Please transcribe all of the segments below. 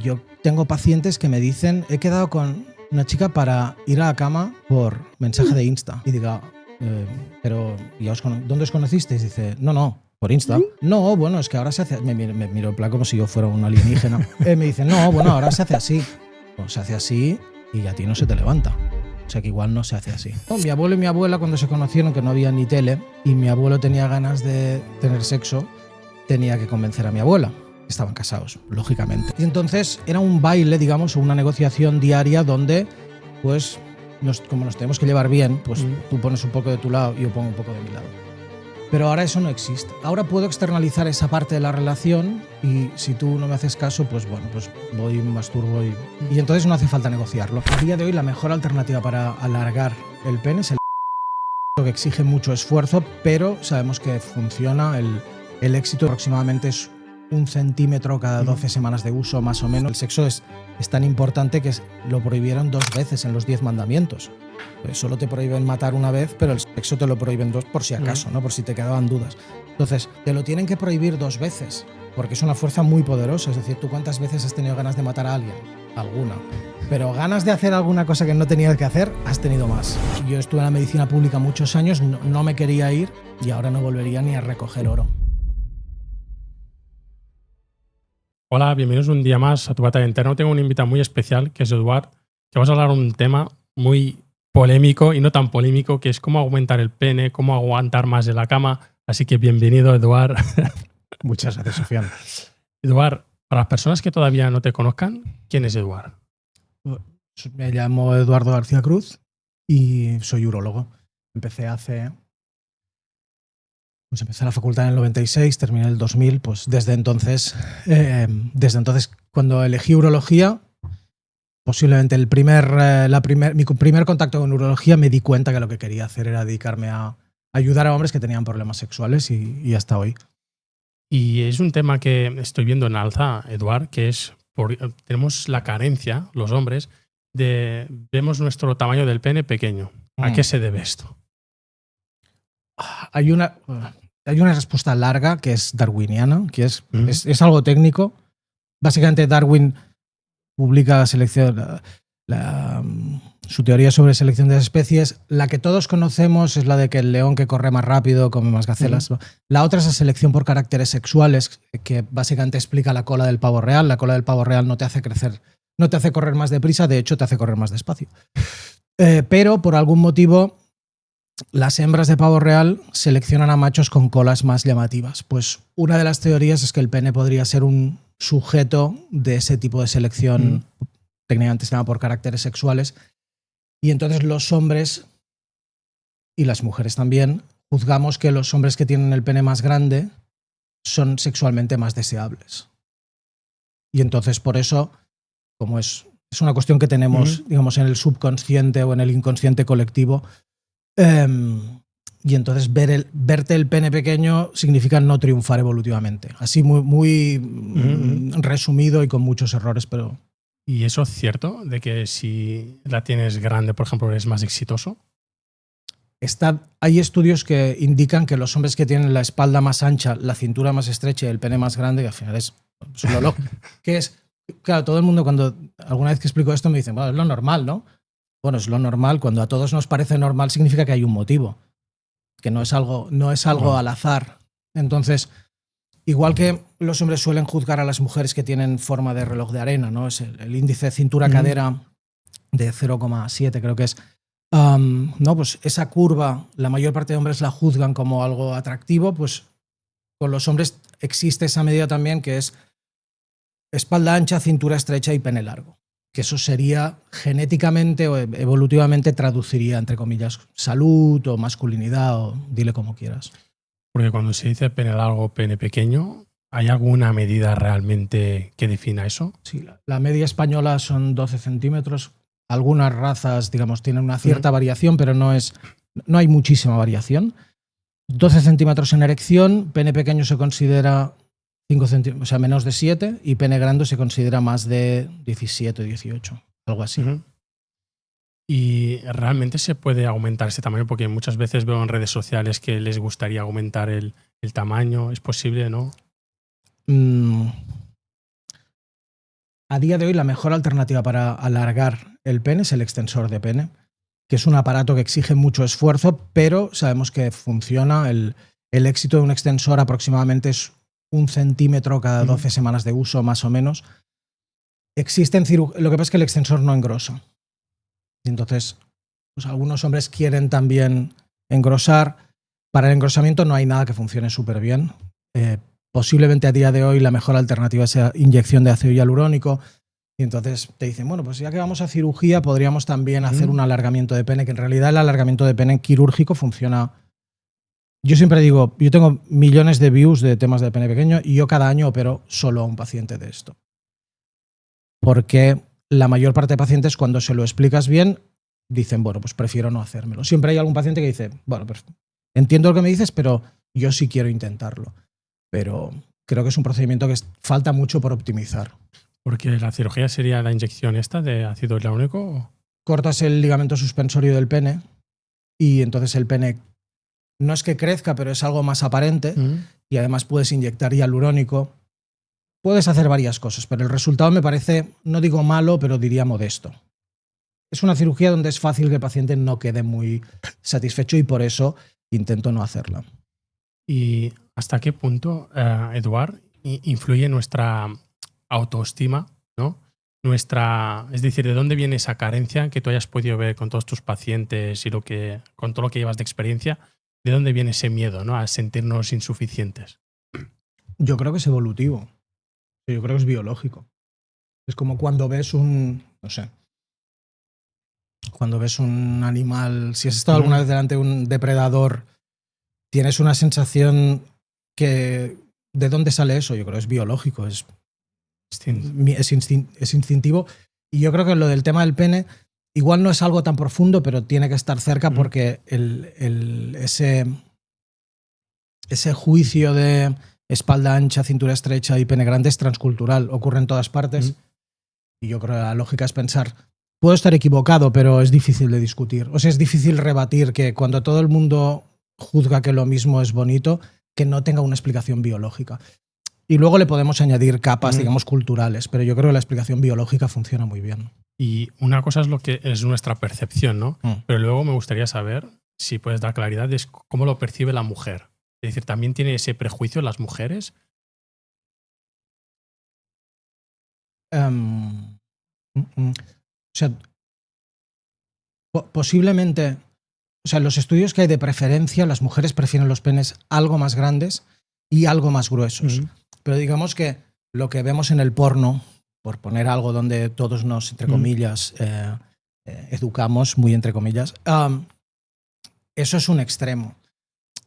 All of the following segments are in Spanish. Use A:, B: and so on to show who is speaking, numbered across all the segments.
A: yo tengo pacientes que me dicen, he quedado con una chica para ir a la cama por mensaje de Insta. Y digo, pero ¿dónde os conocisteis? Dice, no, por Insta. No, bueno, es que ahora se hace... Me miro en plan como si yo fuera un alienígena. Me dice, no, bueno, ahora se hace así. Pues se hace así y a ti no se te levanta. O sea que igual no se hace así. No, mi abuelo y mi abuela cuando se conocieron, que no había ni tele, y mi abuelo tenía ganas de tener sexo, tenía que convencer a mi abuela. Estaban casados, lógicamente. Y entonces era un baile, digamos, o una negociación diaria donde, pues, como nos tenemos que llevar bien, pues tú pones un poco de tu lado y yo pongo un poco de mi lado. Pero ahora eso no existe. Ahora puedo externalizar esa parte de la relación y si tú no me haces caso, pues bueno, pues voy, me masturbo y entonces no hace falta negociarlo. A día de hoy la mejor alternativa para alargar el pene es el que exige mucho esfuerzo, pero sabemos que funciona. El éxito aproximadamente es 1 centímetro cada 12 semanas de uso, más o menos. El sexo es tan importante que lo prohibieron 2 veces en los 10 mandamientos. Pues solo te prohíben matar una vez, pero el sexo te lo prohíben 2 por si acaso, ¿no? Por si te quedaban dudas. Entonces, te lo tienen que prohibir 2 veces, porque es una fuerza muy poderosa. Es decir, ¿tú cuántas veces has tenido ganas de matar a alguien? Alguna. Pero ganas de hacer alguna cosa que no tenías que hacer, has tenido más. Yo estuve en la medicina pública muchos años, no me quería ir y ahora no volvería ni a recoger oro.
B: Hola, bienvenidos un día más a Tu Batalla Interna. Tengo un invitado muy especial, que es Eduard, que vamos a hablar de un tema muy polémico y no tan polémico, que es cómo aumentar el pene, cómo aguantar más de la cama. Así que bienvenido, Eduard.
A: Muchas gracias, Sofian.
B: Eduard, para las personas que todavía no te conozcan, ¿quién es Eduard?
A: Me llamo Eduardo García Cruz y soy urólogo. Empecé la facultad en el 96, terminé en el 2000, pues desde entonces cuando elegí urología, posiblemente mi primer contacto con urología, me di cuenta que lo que quería hacer era dedicarme a ayudar a hombres que tenían problemas sexuales y hasta hoy.
B: Y es un tema que estoy viendo en alza, Eduard, que es tenemos la carencia, los hombres, vemos nuestro tamaño del pene pequeño. ¿A qué se debe esto?
A: Hay una respuesta larga que es darwiniana, que es algo técnico. Básicamente Darwin publica su teoría sobre selección de especies. La que todos conocemos es la de que el león que corre más rápido come más gacelas. La otra es la selección por caracteres sexuales, que básicamente explica la cola del pavo real. La cola del pavo real no te hace crecer, no te hace correr más deprisa, de hecho te hace correr más despacio. Pero por algún motivo las hembras de pavo real seleccionan a machos con colas más llamativas. Pues una de las teorías es que el pene podría ser un sujeto de ese tipo de selección, técnicamente se llama por caracteres sexuales, y entonces los hombres y las mujeres también juzgamos que los hombres que tienen el pene más grande son sexualmente más deseables. Y entonces por eso, como es una cuestión que tenemos, digamos, en el subconsciente o en el inconsciente colectivo, y entonces verte el pene pequeño significa no triunfar evolutivamente. Así muy resumido y con muchos errores, pero...
B: ¿Y eso es cierto? ¿De que si la tienes grande, por ejemplo, eres más exitoso?
A: Hay estudios que indican que los hombres que tienen la espalda más ancha, la cintura más estrecha y el pene más grande, que al final es lo loco, que es... Claro, todo el mundo cuando alguna vez que explico esto me dicen, bueno, es lo normal, ¿no? Bueno, es lo normal. Cuando a todos nos parece normal significa que hay un motivo, que no es algo al azar. Entonces, igual que los hombres suelen juzgar a las mujeres que tienen forma de reloj de arena, ¿no? Es el índice cintura-cadera de 0,7 creo que es. No, pues esa curva, la mayor parte de hombres la juzgan como algo atractivo, pues con los hombres existe esa medida también que es espalda ancha, cintura estrecha y pene largo. Que eso sería genéticamente o evolutivamente traduciría, entre comillas, salud o masculinidad o dile como quieras.
B: Porque cuando se dice pene largo, pene pequeño, ¿hay alguna medida realmente que defina eso?
A: Sí, la media española son 12 centímetros. Algunas razas, digamos, tienen una cierta variación, pero no hay muchísima variación. 12 centímetros en erección, pene pequeño se considera 5 centímetros, o sea, menos de 7, y pene grande se considera más de 17, 18, algo así.
B: ¿Y realmente se puede aumentar ese tamaño? Porque muchas veces veo en redes sociales que les gustaría aumentar el tamaño. ¿Es posible, no?
A: a día de hoy la mejor alternativa para alargar el pene es el extensor de pene, que es un aparato que exige mucho esfuerzo, pero sabemos que funciona. El éxito de un extensor aproximadamente es 1 centímetro cada 12 semanas de uso, más o menos. Existen lo que pasa es que el extensor no engrosa. Y entonces, pues algunos hombres quieren también engrosar. Para el engrosamiento no hay nada que funcione súper bien. Posiblemente a día de hoy la mejor alternativa sea inyección de ácido hialurónico. Y entonces te dicen, bueno, pues ya que vamos a cirugía, podríamos también hacer un alargamiento de pene, que en realidad el alargamiento de pene quirúrgico funciona. Yo siempre digo, yo tengo millones de views de temas de pene pequeño y yo cada año opero solo a un paciente de esto. Porque la mayor parte de pacientes, cuando se lo explicas bien, dicen, bueno, pues prefiero no hacérmelo. Siempre hay algún paciente que dice, bueno, pues entiendo lo que me dices, pero yo sí quiero intentarlo. Pero creo que es un procedimiento que falta mucho por optimizar.
B: Porque la cirugía sería la inyección esta de ácido hialurónico.
A: Cortas el ligamento suspensorio del pene y entonces el pene no es que crezca, pero es algo más aparente y además puedes inyectar hialurónico. Puedes hacer varias cosas, pero el resultado me parece, no digo malo, pero diría modesto. Es una cirugía donde es fácil que el paciente no quede muy satisfecho y por eso intento no hacerla.
B: ¿Y hasta qué punto, Eduard, influye nuestra autoestima, ¿no? Es decir, ¿de dónde viene esa carencia que tú hayas podido ver con todos tus pacientes y con todo lo que llevas de experiencia? ¿De dónde viene ese miedo, ¿no? A sentirnos insuficientes?
A: Yo creo que es evolutivo. Yo creo que es biológico. Es como cuando ves cuando ves un animal, si has estado alguna vez delante de un depredador, tienes una sensación que... ¿De dónde sale eso? Yo creo que es biológico, es instintivo. Y yo creo que lo del tema del pene igual no es algo tan profundo, pero tiene que estar cerca porque ese juicio de espalda ancha, cintura estrecha y pene grande es transcultural, ocurre en todas partes. Y yo creo que la lógica es pensar, puedo estar equivocado, pero es difícil de discutir. O sea, es difícil rebatir que cuando todo el mundo juzga que lo mismo es bonito, que no tenga una explicación biológica. Y luego le podemos añadir capas, digamos, culturales, pero yo creo que la explicación biológica funciona muy bien.
B: Y una cosa es lo que es nuestra percepción, ¿no? Pero luego me gustaría saber, si puedes dar claridad, de cómo lo percibe la mujer. Es decir, ¿también tiene ese prejuicio las mujeres?
A: O sea, posiblemente, o sea, en los estudios que hay de preferencia, las mujeres prefieren los penes algo más grandes y algo más gruesos. Pero digamos que lo que vemos en el porno, por poner algo donde todos nos, entre comillas, educamos, muy entre comillas, eso es un extremo.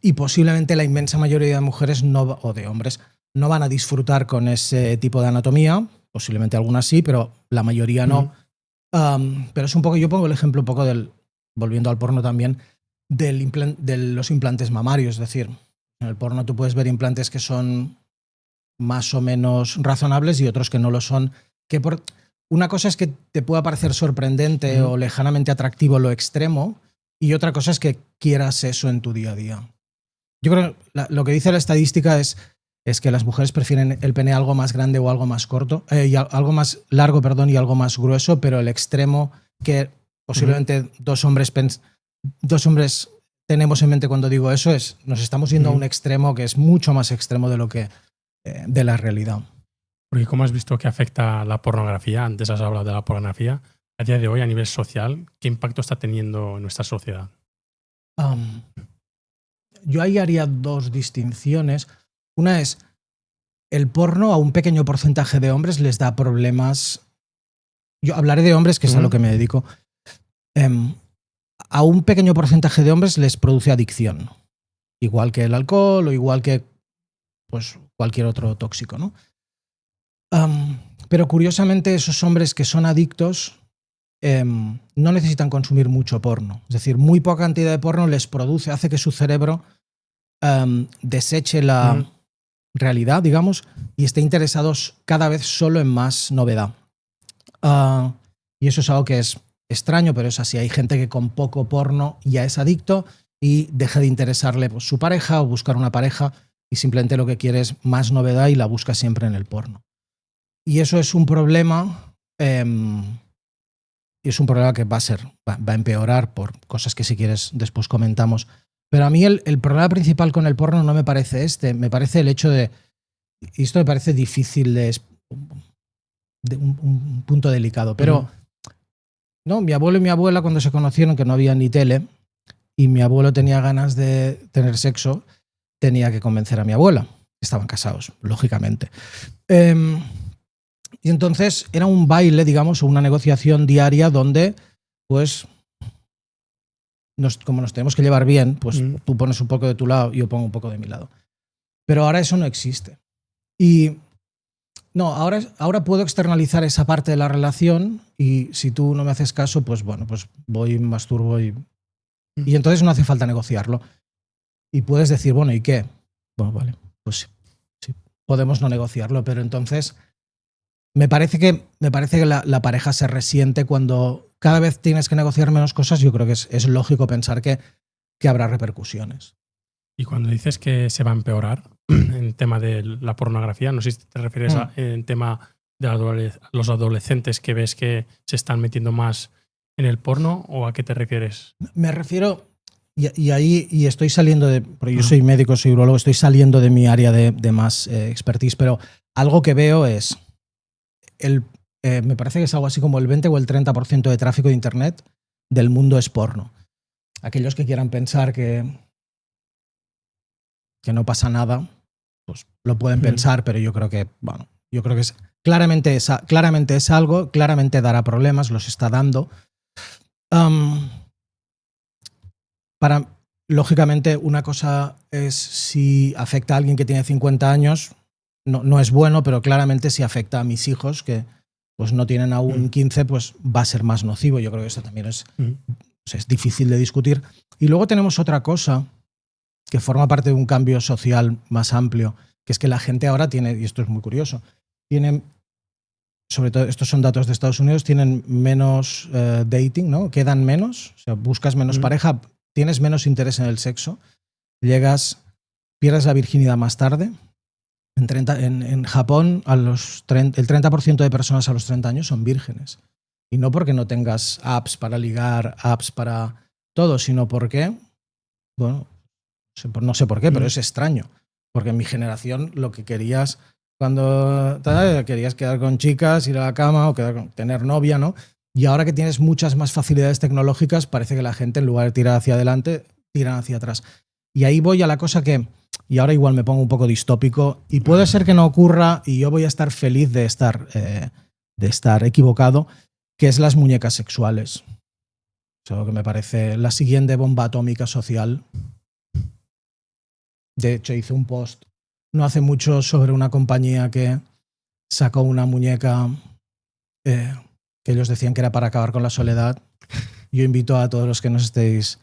A: Y posiblemente la inmensa mayoría de mujeres o de hombres no van a disfrutar con ese tipo de anatomía, posiblemente algunas sí, pero la mayoría no. Pero es un poco, yo pongo el ejemplo un poco volviendo al porno también, de los implantes mamarios. Es decir, en el porno tú puedes ver implantes que son más o menos razonables y otros que no lo son. Una cosa es que te pueda parecer sorprendente o lejanamente atractivo lo extremo y otra cosa es que quieras eso en tu día a día. Yo creo que lo que dice la estadística es que las mujeres prefieren el pene algo más grande o algo más corto, algo más largo, perdón, y algo más grueso, pero el extremo que posiblemente dos hombres tenemos en mente cuando digo eso es, nos estamos yendo a un extremo que es mucho más extremo de lo que de la realidad.
B: Porque ¿cómo has visto que afecta la pornografía? Antes has hablado de la pornografía. A día de hoy, a nivel social, ¿qué impacto está teniendo en nuestra sociedad?
A: Yo ahí haría dos distinciones. Una es, el porno a un pequeño porcentaje de hombres les da problemas. Yo hablaré de hombres, que es a lo que me dedico. A un pequeño porcentaje de hombres les produce adicción. Igual que el alcohol o igual que pues, cualquier otro tóxico, ¿no? Pero curiosamente esos hombres que son adictos no necesitan consumir mucho porno. Es decir, muy poca cantidad de porno les hace que su cerebro deseche la realidad, digamos, y esté interesados cada vez solo en más novedad. Y eso es algo que es extraño, pero es así. Hay gente que con poco porno ya es adicto y deja de interesarle pues, su pareja o buscar una pareja y simplemente lo que quiere es más novedad y la busca siempre en el porno. Y eso es un problema. Y es un problema que va a empeorar por cosas que, si quieres, después comentamos. Pero a mí el problema principal con el porno no me parece me parece el hecho de, y esto me parece difícil de un punto delicado, pero no, mi abuelo y mi abuela, cuando se conocieron, que no había ni tele, y mi abuelo tenía ganas de tener sexo, tenía que convencer a mi abuela. Estaban casados, lógicamente. Y entonces era un baile, digamos, o una negociación diaria donde, pues, como nos tenemos que llevar bien, pues tú pones un poco de tu lado y yo pongo un poco de mi lado. Pero ahora eso no existe. Y no, ahora puedo externalizar esa parte de la relación, y si tú no me haces caso, pues bueno, pues voy, masturbo y entonces no hace falta negociarlo. Y puedes decir, bueno, ¿y qué? Bueno, vale, pues sí, podemos no negociarlo, pero entonces me parece que la pareja se resiente cuando cada vez tienes que negociar menos cosas. Yo creo que es lógico pensar que habrá repercusiones.
B: Y cuando dices que se va a empeorar en tema de la pornografía, no sé si te refieres en tema de los adolescentes que ves que se están metiendo más en el porno, ¿o a qué te refieres?
A: Me refiero, y estoy saliendo porque yo soy médico, soy urólogo, estoy saliendo de mi área de más expertise, pero algo que veo es, me parece que es algo así como el 20 o el 30% de tráfico de Internet del mundo es porno. Aquellos que quieran pensar que no pasa nada, pues lo pueden pensar, pero yo creo que, bueno, claramente es algo, claramente dará problemas, los está dando. Lógicamente, una cosa es si afecta a alguien que tiene 50 años, no es bueno, pero claramente si afecta a mis hijos, que pues no tienen aún 15, pues va a ser más nocivo. Yo creo que eso también es difícil de discutir. Y luego tenemos otra cosa que forma parte de un cambio social más amplio, que es que la gente ahora tiene, y esto es muy curioso, sobre todo, estos son datos de Estados Unidos, tienen menos dating, ¿no? Quedan menos, o sea, buscas menos pareja, tienes menos interés en el sexo, pierdes la virginidad más tarde. En Japón, el 30% de personas a los 30 años son vírgenes. Y no porque no tengas apps para ligar, apps para todo, sino porque, bueno, no sé por qué, pero es extraño. Porque en mi generación lo que querías querías quedar con chicas, ir a la cama o tener novia, ¿no? Y ahora que tienes muchas más facilidades tecnológicas, parece que la gente, en lugar de tirar hacia adelante, tiran hacia atrás. Y ahí voy a la cosa y ahora igual me pongo un poco distópico, y puede ser que no ocurra, y yo voy a estar feliz de estar equivocado, que es las muñecas sexuales. O sea, que me parece la siguiente bomba atómica social. De hecho, hice un post no hace mucho sobre una compañía que sacó una muñeca que ellos decían que era para acabar con la soledad. Yo invito a todos los que nos estéis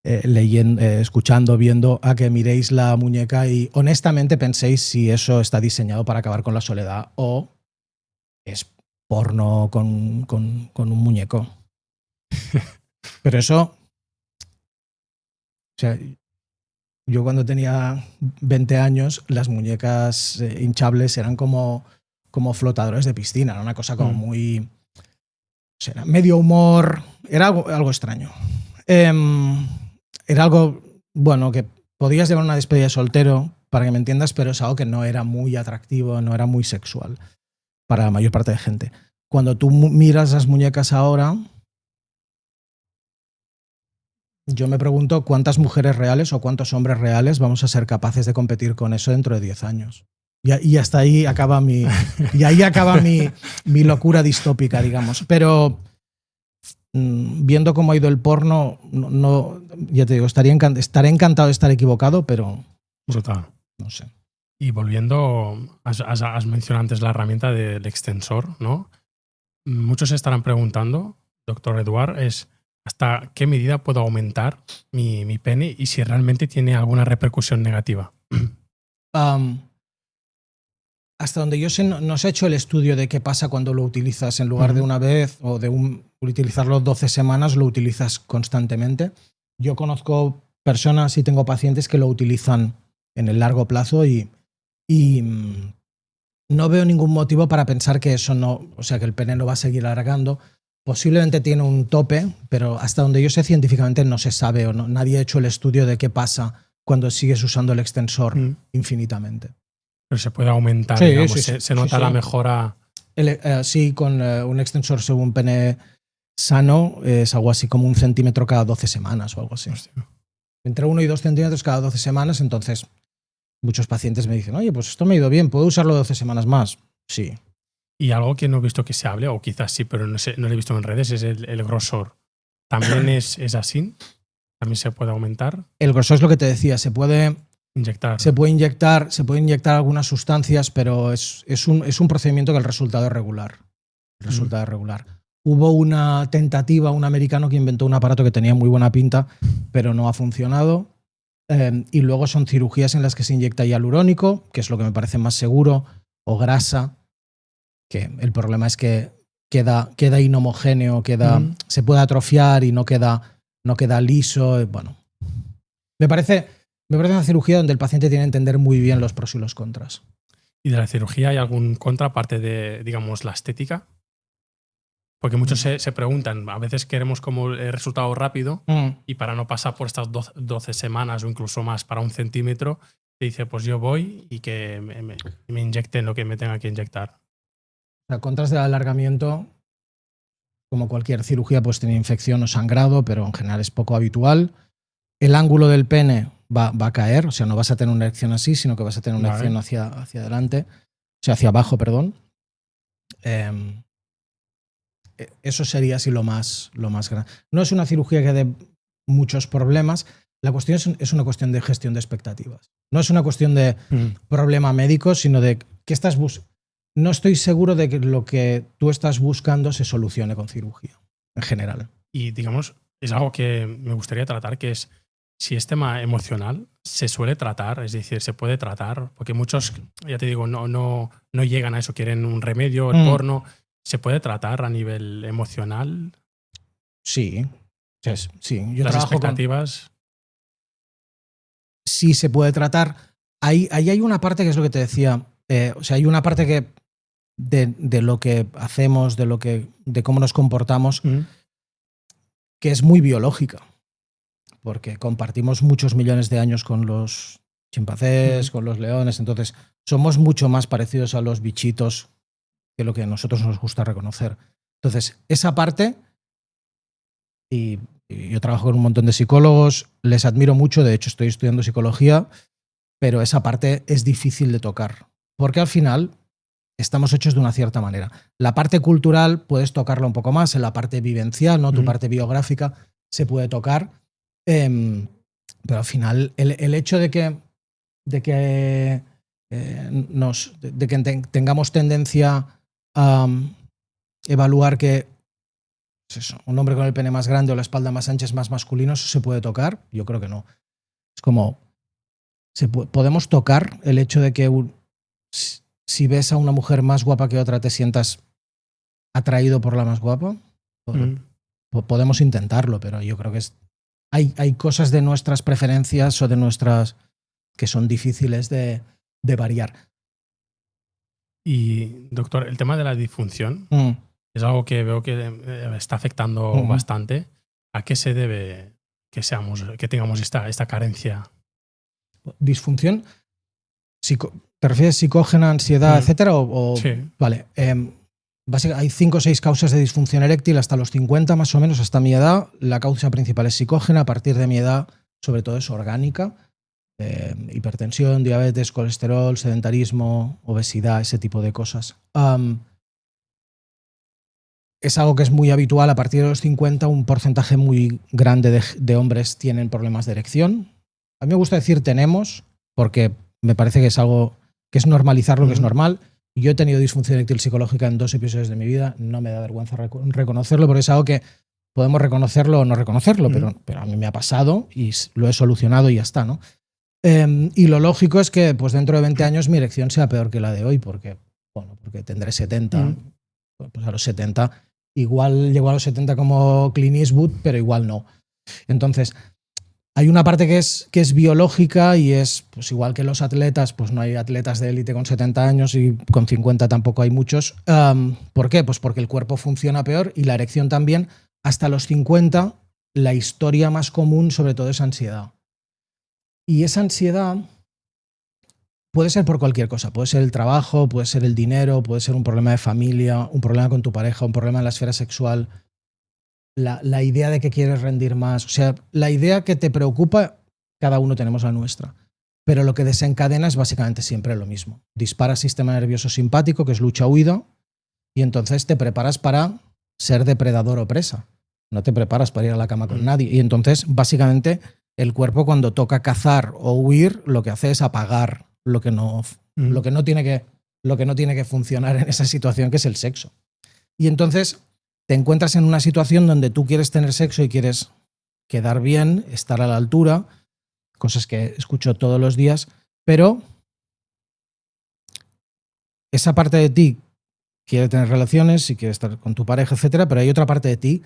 A: leyendo, escuchando, viendo, a que miréis la muñeca y honestamente penséis si eso está diseñado para acabar con la soledad o es porno con un muñeco. Pero eso, o sea, yo cuando tenía 20 años, las muñecas hinchables eran como flotadores de piscina, era una cosa como muy... O sea, era medio humor, era algo extraño. Era algo, bueno, que podías llevar una despedida de soltero, para que me entiendas, pero es algo que no era muy atractivo, no era muy sexual para la mayor parte de gente. Cuando tú miras las muñecas ahora, yo me pregunto cuántas mujeres reales o cuántos hombres reales vamos a ser capaces de competir con eso dentro de 10 años. Y hasta ahí acaba mi locura distópica, digamos. Pero viendo cómo ha ido el porno, ya te digo, estaré encantado de estar equivocado, pero
B: brutal.
A: No sé.
B: Y volviendo, has mencionado antes la herramienta del extensor, ¿no? Muchos se estarán preguntando, doctor Eduard, ¿hasta qué medida puedo aumentar mi pene y si realmente tiene alguna repercusión negativa?
A: Hasta donde yo sé, no se ha hecho el estudio de qué pasa cuando lo utilizas en lugar de una vez o de utilizarlo 12 semanas, lo utilizas constantemente. Yo conozco personas y tengo pacientes que lo utilizan en el largo plazo y no veo ningún motivo para pensar que eso no, o sea, que el pene no va a seguir alargando. Posiblemente tiene un tope, pero hasta donde yo sé científicamente no se sabe o no, nadie ha hecho el estudio de qué pasa cuando sigues usando el extensor infinitamente.
B: Pero se puede aumentar,
A: Sí,
B: digamos,
A: sí,
B: se nota la mejora.
A: Sí, con un extensor según pene sano es algo así como 1 centímetro cada 12 semanas o algo así.
B: Hostia.
A: Entre 1 y 2 centímetros cada 12 semanas, entonces muchos pacientes me dicen, oye, pues esto me ha ido bien, ¿puedo usarlo 12 semanas más? Sí.
B: Y algo que no he visto que se hable, o quizás sí, pero no sé, no lo he visto en redes, es el grosor. ¿También es así? ¿También se puede aumentar?
A: El grosor es lo que te decía, se puede
B: Inyectar.
A: se puede inyectar algunas sustancias, pero es un procedimiento que el resultado es regular. El resultado es regular. Hubo una tentativa, un americano que inventó un aparato que tenía muy buena pinta, pero no ha funcionado. Y luego son cirugías en las que se inyecta hialurónico, que es lo que me parece más seguro, o grasa, que el problema es que queda inhomogéneo, se puede atrofiar y no queda liso. Bueno, me parece una cirugía donde el paciente tiene que entender muy bien los pros y los contras.
B: ¿Y de la cirugía hay algún contra aparte de, digamos, la estética? Porque muchos se preguntan, a veces queremos como el resultado rápido y para no pasar por estas 12 semanas o incluso más para 1 centímetro, te dice, pues yo voy y que me inyecten lo que me tenga que inyectar.
A: O sea, contras del alargamiento, como cualquier cirugía, pues tiene infección o sangrado, pero en general es poco habitual. El ángulo del pene va a caer, o sea, no vas a tener una erección así, sino que vas a tener una erección hacia adelante, o sea, hacia abajo, perdón. Eso sería así lo más grande. No es una cirugía que dé muchos problemas. La cuestión es una cuestión de gestión de expectativas. No es una cuestión de problema médico, sino de qué estás buscando. No estoy seguro de que lo que tú estás buscando se solucione con cirugía, en general.
B: Y digamos, es algo que me gustaría tratar, que es si es tema emocional, se suele tratar, es decir, se puede tratar, porque muchos, ya te digo, no llegan a eso, quieren un remedio, el porno. ¿Se puede tratar a nivel emocional?
A: Sí. Sí. Yo
B: las
A: trabajo
B: expectativas.
A: Sí se puede tratar. Ahí hay una parte que es lo que te decía. O sea, hay una parte que de lo que hacemos, de cómo nos comportamos, que es muy biológica. Porque compartimos muchos millones de años con los chimpancés, con los leones. Entonces, somos mucho más parecidos a los bichitos que lo que a nosotros nos gusta reconocer. Entonces, esa parte, y yo trabajo con un montón de psicólogos, les admiro mucho, de hecho estoy estudiando psicología, pero esa parte es difícil de tocar, porque al final estamos hechos de una cierta manera. La parte cultural puedes tocarla un poco más, en la parte vivencial, ¿no? Tu parte biográfica se puede tocar, pero al final el hecho de que tengamos tendencia a evaluar que un hombre con el pene más grande o la espalda más ancha es más masculino, ¿eso se puede tocar? Yo creo que no. Es como, podemos tocar el hecho de que si ves a una mujer más guapa que otra te sientas atraído por la más guapa. Podemos intentarlo, pero yo creo que hay cosas de nuestras preferencias o de nuestras que son difíciles de variar.
B: Y, doctor, el tema de la disfunción es algo que veo que está afectando bastante. ¿A qué se debe que tengamos esta carencia?
A: ¿Disfunción? ¿Te refieres psicógena, ansiedad, etcétera?
B: Sí.
A: Vale. Básicamente hay 5 o 6 causas de disfunción eréctil hasta los 50 más o menos, hasta mi edad. La causa principal es psicógena. A partir de mi edad, sobre todo, es orgánica. Hipertensión, diabetes, colesterol, sedentarismo, obesidad, ese tipo de cosas. Es algo que es muy habitual. A partir de los 50, un porcentaje muy grande de hombres tienen problemas de erección. A mí me gusta decir tenemos, porque me parece que es algo que es normalizar lo que es normal. Yo he tenido disfunción eréctil psicológica en 2 episodios de mi vida. No me da vergüenza reconocerlo, porque es algo que podemos reconocerlo o no reconocerlo, pero a mí me ha pasado y lo he solucionado y ya está, ¿no? Y lo lógico es que pues dentro de 20 años mi erección sea peor que la de hoy, porque tendré 70. Pues a los 70, igual llego a los 70 como Clint Eastwood, pero igual no. Entonces, Hay una parte que es biológica y es, pues igual que los atletas, pues no hay atletas de élite con 70 años y con 50 tampoco hay muchos. ¿Por qué? Pues porque el cuerpo funciona peor y la erección también. Hasta los 50, la historia más común sobre todo es ansiedad. Y esa ansiedad puede ser por cualquier cosa. Puede ser el trabajo, puede ser el dinero, puede ser un problema de familia, un problema con tu pareja, un problema en la esfera sexual. La idea de que quieres rendir más, o sea, la idea que te preocupa, cada uno tenemos la nuestra, pero lo que desencadena es básicamente siempre lo mismo. Dispara sistema nervioso simpático, que es lucha-huida, y entonces te preparas para ser depredador o presa. No te preparas para ir a la cama con nadie. Y entonces, básicamente, el cuerpo cuando toca cazar o huir, lo que hace es apagar lo que no tiene que funcionar en esa situación, que es el sexo. Y entonces te encuentras en una situación donde tú quieres tener sexo y quieres quedar bien, estar a la altura, cosas que escucho todos los días, pero esa parte de ti quiere tener relaciones y quiere estar con tu pareja, etcétera, pero hay otra parte de ti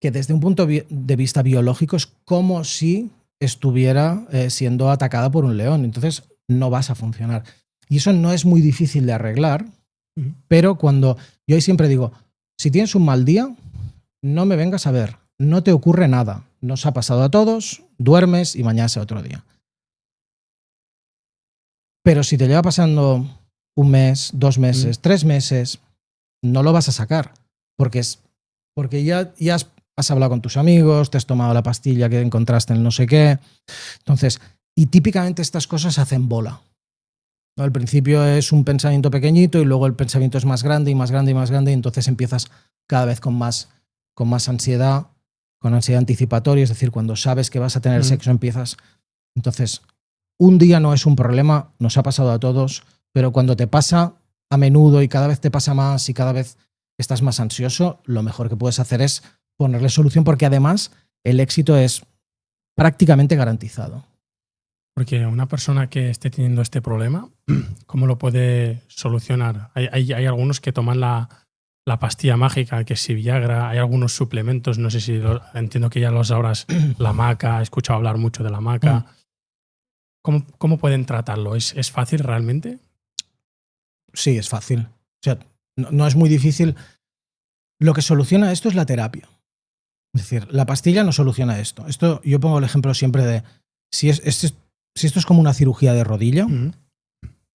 A: que desde un punto de vista biológico es como si estuviera siendo atacada por un león. Entonces no vas a funcionar. Y eso no es muy difícil de arreglar, pero cuando yo ahí siempre digo, si tienes un mal día, no me vengas a ver, no te ocurre nada, nos ha pasado a todos, duermes y mañana sea otro día. Pero si te lleva pasando un mes, 2 meses, 3 meses, no lo vas a sacar, porque ya has hablado con tus amigos, te has tomado la pastilla que encontraste en no sé qué. Entonces, y típicamente estas cosas hacen bola. Al principio es un pensamiento pequeñito y luego el pensamiento es más grande y más grande y más grande, y entonces empiezas cada vez con más ansiedad, con ansiedad anticipatoria, es decir, cuando sabes que vas a tener sexo empiezas. Entonces, un día no es un problema, nos ha pasado a todos, pero cuando te pasa a menudo y cada vez te pasa más y cada vez estás más ansioso, lo mejor que puedes hacer es ponerle solución, porque además el éxito es prácticamente garantizado.
B: Porque una persona que esté teniendo este problema, ¿cómo lo puede solucionar? Hay algunos que toman la pastilla mágica, que es si Viagra, hay algunos suplementos, no sé si entiendo que ya lo sabrás, la maca, he escuchado hablar mucho de la maca. ¿Cómo pueden tratarlo? ¿Es fácil realmente?
A: Sí, es fácil. O sea, no es muy difícil. Lo que soluciona esto es la terapia. Es decir, la pastilla no soluciona esto. Yo pongo el ejemplo siempre de si esto es como una cirugía de rodilla,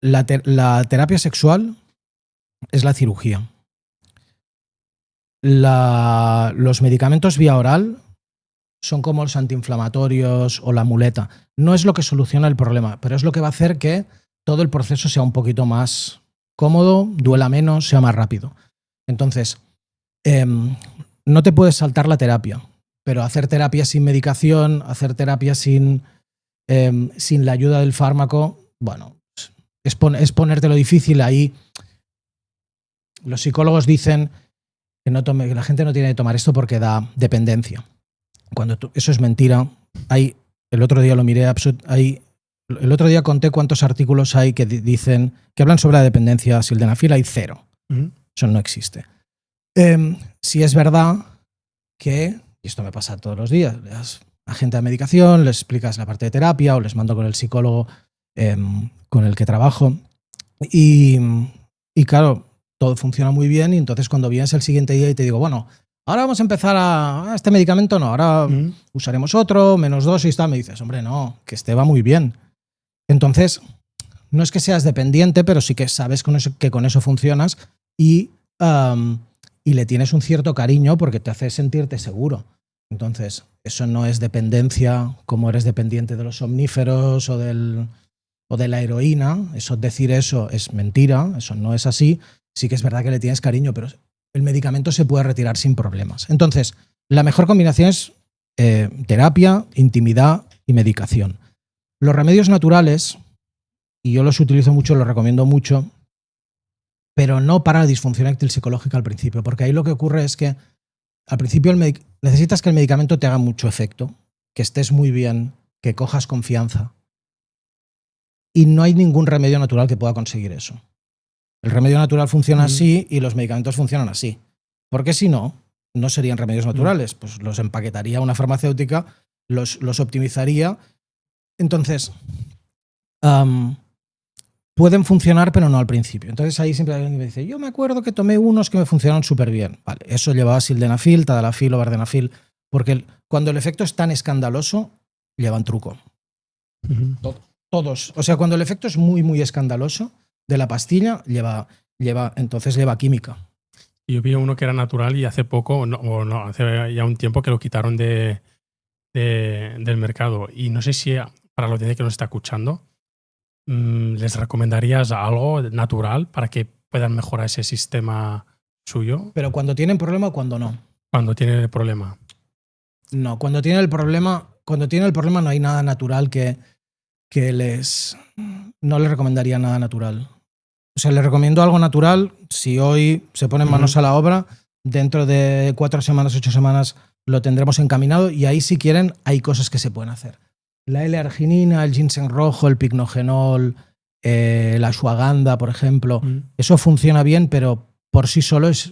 A: la terapia sexual es la cirugía. Los medicamentos vía oral son como los antiinflamatorios o la muleta. No es lo que soluciona el problema, pero es lo que va a hacer que todo el proceso sea un poquito más cómodo, duela menos, sea más rápido. Entonces, no te puedes saltar la terapia, pero hacer terapia sin medicación, hacer terapia sin la ayuda del fármaco, bueno, es ponértelo difícil. Ahí los psicólogos dicen que la gente no tiene que tomar esto porque da dependencia. Eso es mentira. El otro día lo miré, el otro día conté cuántos artículos hay que dicen que hablan sobre la dependencia sildenafil. Hay 0. Eso no existe. Si es verdad que, y esto me pasa todos los días, le das a gente de medicación, les explicas la parte de terapia o les mando con el psicólogo con el que trabajo y claro, todo funciona muy bien, y entonces cuando vienes el siguiente día y te digo, bueno, ahora vamos a empezar a este medicamento, no, ahora usaremos otro, menos dosis, tal, me dices, hombre, no, que este va muy bien. Entonces, no es que seas dependiente, pero sí que sabes que con eso funcionas y le tienes un cierto cariño porque te hace sentirte seguro. Entonces, eso no es dependencia como eres dependiente de los somníferos o de la heroína. Decir eso es mentira, eso no es así. Sí que es verdad que le tienes cariño, pero el medicamento se puede retirar sin problemas. Entonces, la mejor combinación es terapia, intimidad y medicación. Los remedios naturales, y yo los utilizo mucho, los recomiendo mucho, pero no para la disfunción eréctil psicológica al principio, porque ahí lo que ocurre es que al principio necesitas que el medicamento te haga mucho efecto, que estés muy bien, que cojas confianza, y no hay ningún remedio natural que pueda conseguir eso. El remedio natural funciona así y los medicamentos funcionan así. Porque si no, no serían remedios naturales. Pues los empaquetaría una farmacéutica los optimizaría. Entonces, pueden funcionar, pero no al principio. Entonces ahí siempre hay alguien que me dice, yo me acuerdo que tomé unos que me funcionaron súper bien. Vale, eso llevaba sildenafil, tadalafil o vardenafil, porque cuando el efecto es tan escandaloso, llevan truco. Todos. O sea, cuando el efecto es muy, muy escandaloso de la pastilla, entonces lleva química.
B: Yo vi uno que era natural y hace poco, hace ya un tiempo que lo quitaron del mercado. Y no sé si para la audiencia que nos está escuchando, ¿les recomendarías algo natural para que puedan mejorar ese sistema suyo?
A: Pero cuando tienen problema o cuando no.
B: Cuando tienen el problema.
A: No, cuando tienen el problema no hay nada natural que no les recomendaría nada natural. O sea, les recomiendo algo natural. Si hoy se ponen manos a la obra, dentro de 4 semanas, 8 semanas lo tendremos encaminado y ahí si quieren hay cosas que se pueden hacer. La L-arginina, el ginseng rojo, el picnogenol, la ashwagandha, por ejemplo, eso funciona bien, pero por sí solo es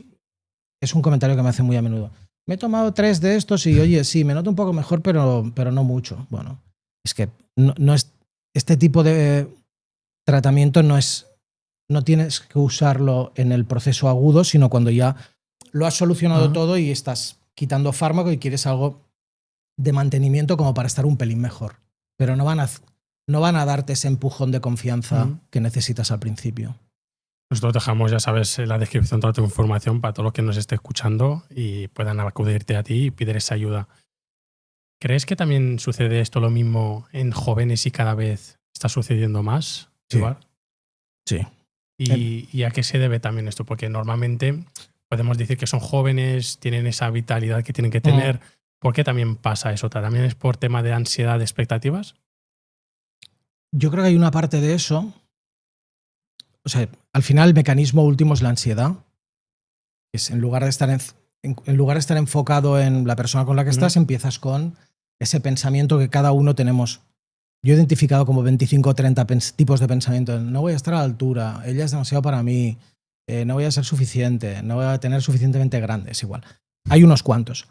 A: un comentario que me hacen muy a menudo. Me he tomado 3 de estos y, oye, sí, me noto un poco mejor, pero no mucho. Bueno, es que no es, este tipo de tratamiento no tienes que usarlo en el proceso agudo, sino cuando ya lo has solucionado todo y estás quitando fármaco y quieres algo de mantenimiento como para estar un pelín mejor. Pero no van a darte ese empujón de confianza que necesitas al principio.
B: Nosotros dejamos, ya sabes, en la descripción toda tu información para todo lo que nos esté escuchando y puedan acudirte a ti y pedir esa ayuda. ¿Crees que también sucede esto lo mismo en jóvenes y cada vez está sucediendo más?
A: Sí.
B: Igual?
A: Sí.
B: ¿Y a qué se debe también esto? Porque normalmente podemos decir que son jóvenes, tienen esa vitalidad que tienen que tener. ¿Por qué también pasa eso? ¿También es por tema de ansiedad, de expectativas?
A: Yo creo que hay una parte de eso. O sea, al final el mecanismo último es la ansiedad. Es en lugar de estar enfocado en la persona con la que estás, empiezas con ese pensamiento que cada uno tenemos. Yo he identificado como 25 o 30 tipos de pensamiento. No voy a estar a la altura, ella es demasiado para mí, no voy a ser suficiente, no voy a tener suficientemente grande, es igual. Hay unos cuantos.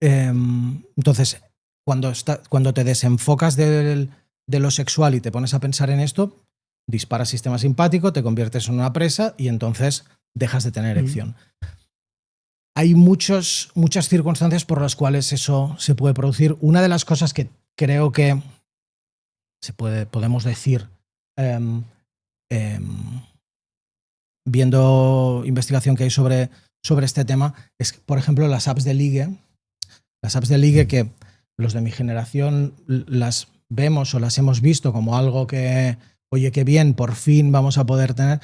A: Entonces, cuando te desenfocas de lo sexual y te pones a pensar en esto, disparas sistema simpático, te conviertes en una presa y entonces dejas de tener erección. Hay muchas circunstancias por las cuales eso se puede producir. Una de las cosas que creo que podemos decir viendo investigación que hay sobre este tema es, por ejemplo, las apps de ligue. Las apps de ligue que los de mi generación las vemos o las hemos visto como algo que, oye, qué bien, por fin vamos a poder tener.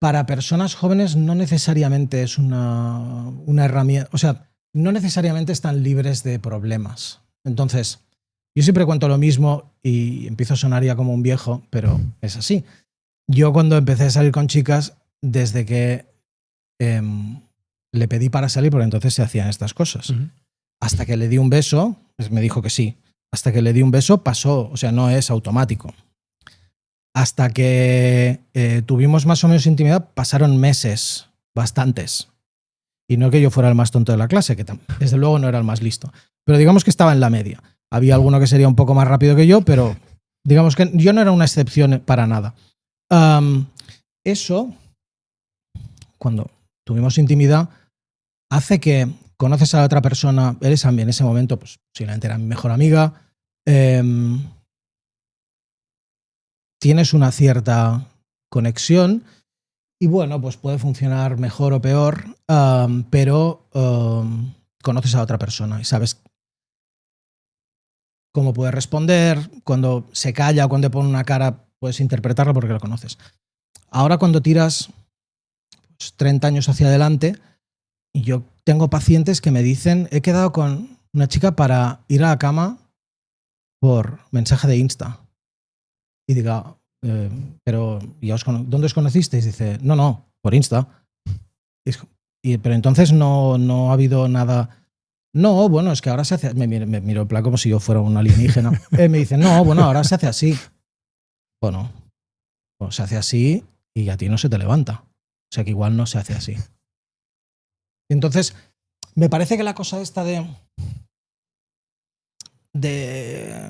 A: Para personas jóvenes no necesariamente es una herramienta, o sea, no necesariamente están libres de problemas. Entonces, yo siempre cuento lo mismo y empiezo a sonar ya como un viejo, pero es así. Yo cuando empecé a salir con chicas, desde que le pedí para salir, porque entonces se hacían estas cosas, hasta que le di un beso, pues me dijo que sí. Hasta que le di un beso pasó, o sea, no es automático. Hasta que tuvimos más o menos intimidad, pasaron meses, bastantes. Y no que yo fuera el más tonto de la clase, que desde luego no era el más listo. Pero digamos que estaba en la media. Había alguno que sería un poco más rápido que yo, pero digamos que yo no era una excepción para nada. Eso, cuando tuvimos intimidad, hace que conoces a la otra persona, eres también en ese momento, pues posiblemente era mi mejor amiga, tienes una cierta conexión y bueno, pues puede funcionar mejor o peor, pero conoces a la otra persona y sabes cómo puede responder, cuando se calla o cuando pone una cara puedes interpretarlo porque lo conoces. Ahora cuando tiras 30 años hacia adelante, yo tengo pacientes que me dicen, he quedado con una chica para ir a la cama por mensaje de Insta. Y diga, pero ¿dónde os conocisteis? Dice, no, por Insta. Pero entonces no ha habido nada. No, bueno, es que ahora se hace. Me miro en plan como si yo fuera un alienígena. Me dice, no, bueno, ahora se hace así. Bueno, pues se hace así y a ti no se te levanta. O sea que igual no se hace así. Entonces, me parece que la cosa esta de de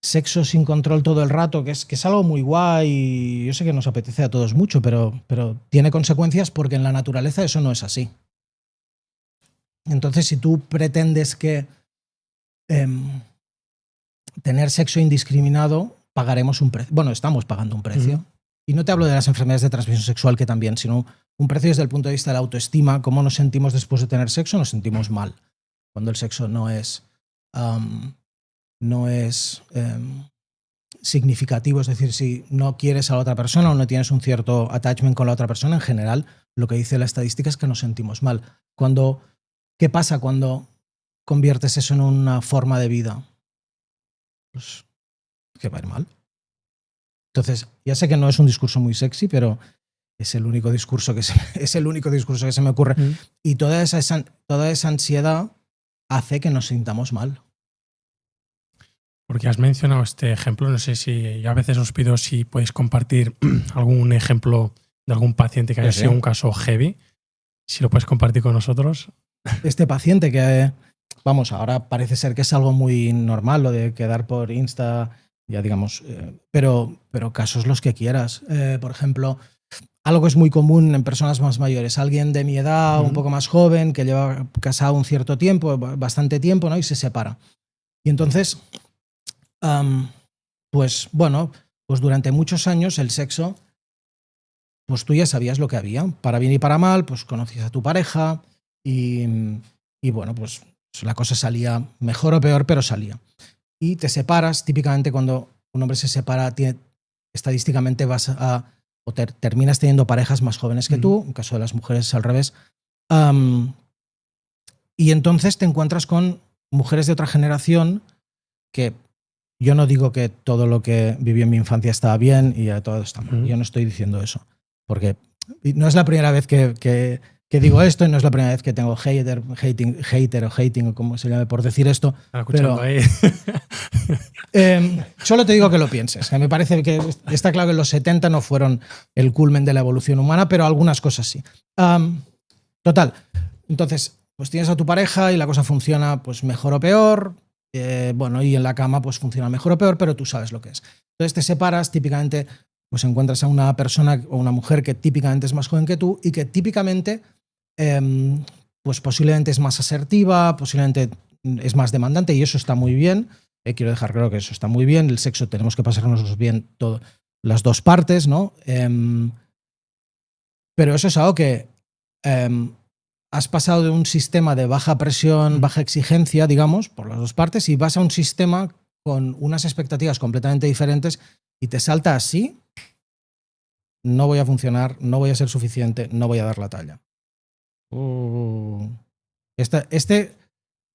A: sexo sin control todo el rato, que es algo muy guay y yo sé que nos apetece a todos mucho, pero tiene consecuencias porque en la naturaleza eso no es así. Entonces, si tú pretendes que tener sexo indiscriminado, pagaremos un precio. Bueno, estamos pagando un precio. Y no te hablo de las enfermedades de transmisión sexual, que también, sino un precio desde el punto de vista de la autoestima. ¿Cómo nos sentimos después de tener sexo? Nos sentimos mal. Cuando el sexo no es significativo, es decir, si no quieres a la otra persona o no tienes un cierto attachment con la otra persona, en general, lo que dice la estadística es que nos sentimos mal. ¿Qué pasa cuando conviertes eso en una forma de vida? Pues que va a ir mal. Entonces, ya sé que no es un discurso muy sexy, pero es el único discurso que se me ocurre. Y toda esa ansiedad hace que nos sintamos mal.
B: Porque has mencionado este ejemplo, no sé si yo a veces os pido si podéis compartir algún ejemplo de algún paciente que haya sido un caso heavy, si lo puedes compartir con nosotros.
A: Este paciente que, vamos, ahora parece ser que es algo muy normal lo de quedar por Insta, ya digamos, pero casos los que quieras. Por ejemplo, algo que es muy común en personas más mayores, alguien de mi edad, un poco más joven, que lleva casado un cierto tiempo, bastante tiempo, ¿no? Y se separa. Y entonces, pues bueno, pues durante muchos años el sexo, pues tú ya sabías lo que había. Para bien y para mal, pues conocías a tu pareja y bueno, pues la cosa salía mejor o peor, pero salía. Y te separas, típicamente cuando un hombre se separa, estadísticamente terminas teniendo parejas más jóvenes que tú, en caso de las mujeres es al revés. Y entonces te encuentras con mujeres de otra generación que yo no digo que todo lo que viví en mi infancia estaba bien y todo está mal. Yo no estoy diciendo eso. Porque no es la primera vez que digo esto y no es la primera vez que tengo hater o hating o como se llame por decir esto. Pero solo te digo que lo pienses. Que me parece que está claro que los 70 no fueron el culmen de la evolución humana, pero algunas cosas sí. Total. Entonces, pues tienes a tu pareja y la cosa funciona pues mejor o peor. Bueno, y en la cama pues funciona mejor o peor, pero tú sabes lo que es. Entonces te separas, típicamente pues encuentras a una persona o una mujer que típicamente es más joven que tú y que típicamente pues posiblemente es más asertiva, posiblemente es más demandante y eso está muy bien. Quiero dejar claro que eso está muy bien. El sexo tenemos que pasarnos bien las dos partes, ¿no? Pero eso es algo que has pasado de un sistema de baja presión, baja exigencia, digamos, por las dos partes, y vas a un sistema con unas expectativas completamente diferentes y te salta así, no voy a funcionar, no voy a ser suficiente, no voy a dar la talla.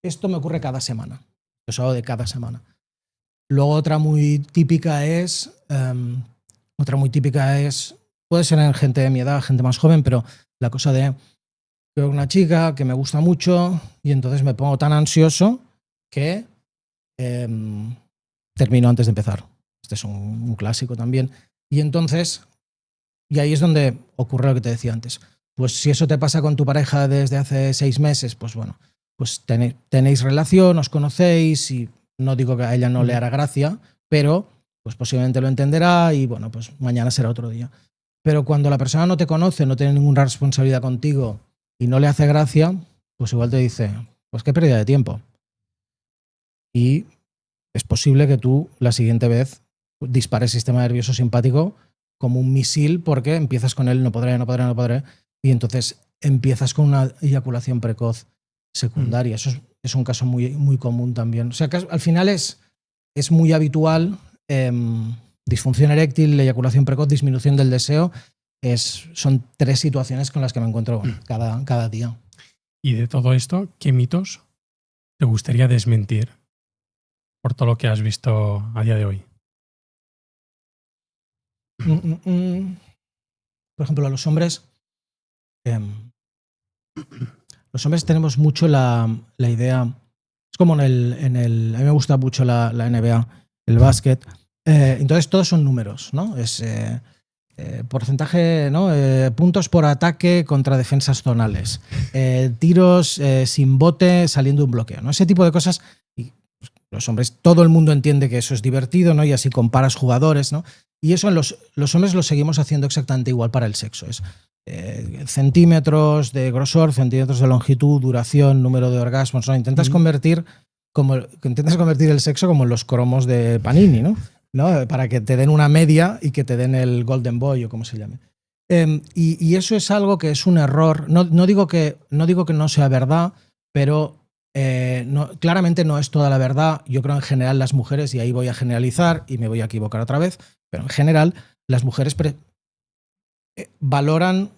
A: Esto me ocurre cada semana. Es algo de cada semana. Luego otra muy típica es, puede ser en gente de mi edad, gente más joven, pero la cosa de veo una chica que me gusta mucho y entonces me pongo tan ansioso que termino antes de empezar. Este es un clásico también. Y entonces, y ahí es donde ocurre lo que te decía antes. Pues si eso te pasa con tu pareja desde hace 6 meses, pues bueno, pues tenéis relación, os conocéis y no digo que a ella no le hará gracia, pero pues posiblemente lo entenderá y bueno, pues mañana será otro día. Pero cuando la persona no te conoce, no tiene ninguna responsabilidad contigo y no le hace gracia, pues igual te dice, pues qué pérdida de tiempo. Y es posible que tú la siguiente vez dispares el sistema nervioso simpático como un misil porque empiezas con el no podré, y entonces empiezas con una eyaculación precoz secundaria. Eso es un caso muy, muy común también. O sea, que al final es muy habitual disfunción eréctil, eyaculación precoz, disminución del deseo. Son 3 situaciones con las que me encuentro cada día.
B: Y de todo esto, ¿qué mitos te gustaría desmentir por todo lo que has visto a día de hoy?
A: Por ejemplo, los hombres tenemos mucho la idea, es como a mí me gusta mucho la NBA, el básquet, entonces todos son números, ¿no? porcentaje, ¿no? Puntos por ataque contra defensas zonales, tiros sin bote saliendo de un bloqueo, ¿no? Ese tipo de cosas. Y los hombres, todo el mundo entiende que eso es divertido, ¿no? Y así comparas jugadores, ¿no? Y eso los hombres lo seguimos haciendo exactamente igual para el sexo. Es centímetros de grosor, centímetros de longitud, duración, número de orgasmos, ¿no? Intentas convertir el sexo como en los cromos de Panini, ¿no? Para que te den una media y que te den el Golden Boy o como se llame. Y eso es algo que es un error. No digo que no sea verdad, pero claramente no es toda la verdad. Yo creo en general las mujeres, y ahí voy a generalizar y me voy a equivocar otra vez, pero en general las mujeres valoran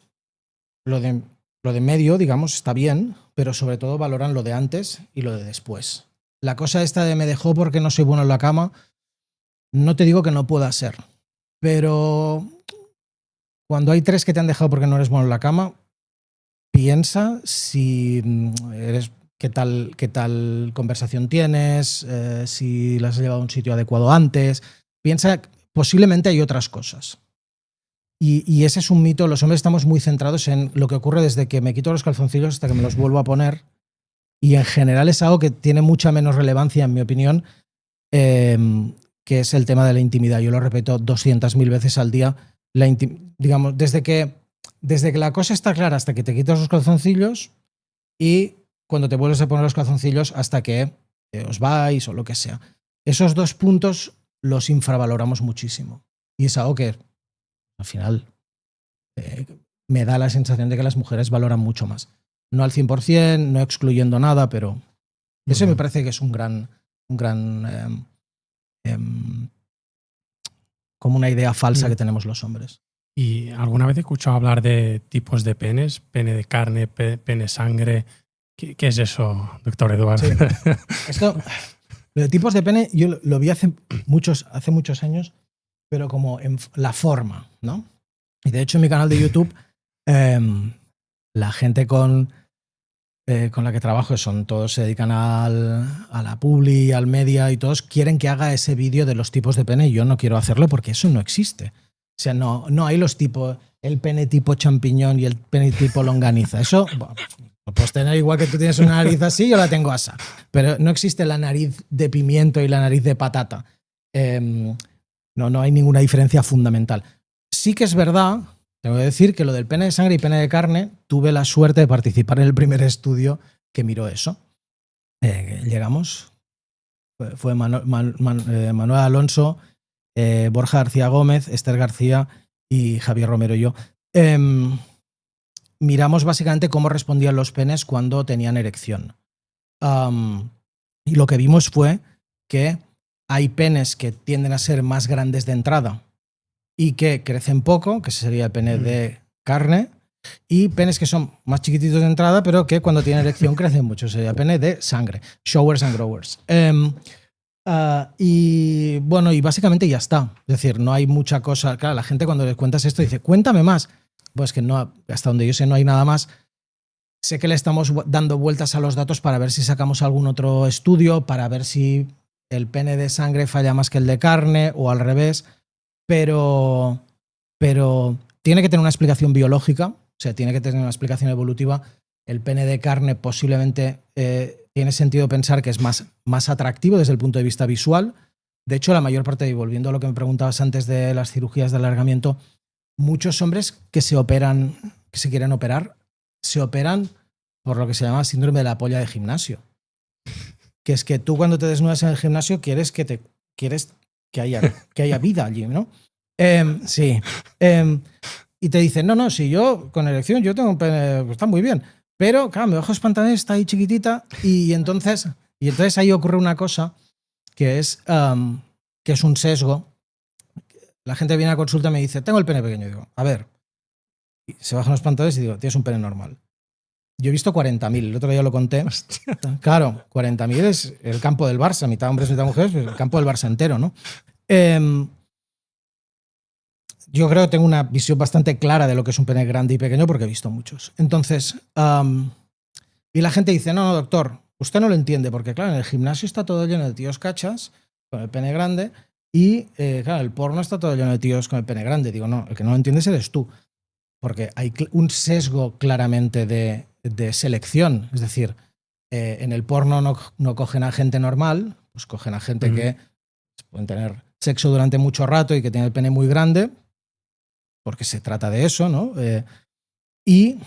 A: lo de medio, digamos, está bien, pero sobre todo valoran lo de antes y lo de después. La cosa esta de me dejó porque no soy bueno en la cama, no te digo que no pueda ser, pero cuando hay 3 que te han dejado porque no eres bueno en la cama, piensa si qué tal conversación tienes, si la has llevado a un sitio adecuado antes. Piensa, posiblemente hay otras cosas. Y ese es un mito. Los hombres estamos muy centrados en lo que ocurre desde que me quito los calzoncillos hasta que me los vuelvo a poner. Y en general es algo que tiene mucha menos relevancia, en mi opinión, que es el tema de la intimidad. Yo lo repito 200.000 veces al día. Digamos, desde que la cosa está clara hasta que te quitas los calzoncillos y cuando te vuelves a poner los calzoncillos hasta que os vais o lo que sea. Esos 2 puntos los infravaloramos muchísimo. Y es algo que al final me da la sensación de que las mujeres valoran mucho más. No al 100%, no excluyendo nada, pero eso me parece que es un gran como una idea falsa que tenemos los hombres.
B: ¿Y alguna vez he escuchado hablar de tipos de penes? Pene de carne, pene sangre. ¿Qué es eso, doctor Eduardo?
A: Sí. Lo de tipos de pene, yo lo vi hace muchos años, pero como en la forma, ¿no? Y de hecho en mi canal de YouTube, la gente con la que trabajo, todos se dedican a la publi, al media y todos quieren que haga ese vídeo de los tipos de pene y yo no quiero hacerlo porque eso no existe. O sea, no hay los tipos, el pene tipo champiñón y el pene tipo longaniza. Eso, bueno, lo puedes tener igual que tú tienes una nariz así, yo la tengo así. Pero no existe la nariz de pimiento y la nariz de patata. No hay ninguna diferencia fundamental. Sí que es verdad, tengo que decir que lo del pene de sangre y pene de carne, tuve la suerte de participar en el primer estudio que miró eso. Llegamos, fue Manuel Alonso, Borja García Gómez, Esther García y Javier Romero y yo. Miramos básicamente cómo respondían los penes cuando tenían erección. Y lo que vimos fue que hay penes que tienden a ser más grandes de entrada y que crecen poco, que ese sería el pene de carne, y penes que son más chiquititos de entrada, pero que cuando tienen erección crecen mucho, sería pene de sangre, showers and growers. Y bueno, y básicamente ya está. Es decir, no hay mucha cosa. Claro, la gente cuando les cuentas esto dice, cuéntame más. Pues que no, hasta donde yo sé no hay nada más. Sé que le estamos dando vueltas a los datos para ver si sacamos algún otro estudio, para ver si el pene de sangre falla más que el de carne o al revés, pero tiene que tener una explicación biológica, o sea, tiene que tener una explicación evolutiva. El pene de carne posiblemente tiene sentido pensar que es más atractivo desde el punto de vista visual. De hecho, la mayor parte, y volviendo a lo que me preguntabas antes de las cirugías de alargamiento, muchos hombres que se quieren operar, se operan por lo que se llama síndrome de la polla de gimnasio. Que es que tú cuando te desnudas en el gimnasio quieres que haya vida allí, ¿no? Sí. Y te dicen, no, si yo con erección, yo tengo un pene, está muy bien. Pero, claro, mi bajo los pantalones está ahí chiquitita y entonces ahí ocurre una cosa que es un sesgo. La gente viene a consulta y me dice, tengo el pene pequeño. Y digo, a ver. Y se bajan los pantalones y digo, tienes un pene normal. Yo he visto 40.000, el otro día lo conté. Hostia. Claro, 40.000 es el campo del Barça, mitad hombres, mitad mujeres, pues el campo del Barça entero, ¿no? Yo creo que tengo una visión bastante clara de lo que es un pene grande y pequeño porque he visto muchos. Entonces, y la gente dice, no, doctor, usted no lo entiende porque, claro, en el gimnasio está todo lleno de tíos cachas con el pene grande Y claro, el porno está todo lleno de tíos con el pene grande. Digo, no, el que no lo entiendes eres tú. Porque hay un sesgo claramente de selección. Es decir, en el porno no cogen a gente normal, pues cogen a gente que pueden tener sexo durante mucho rato y que tiene el pene muy grande, porque se trata de eso, ¿no? Y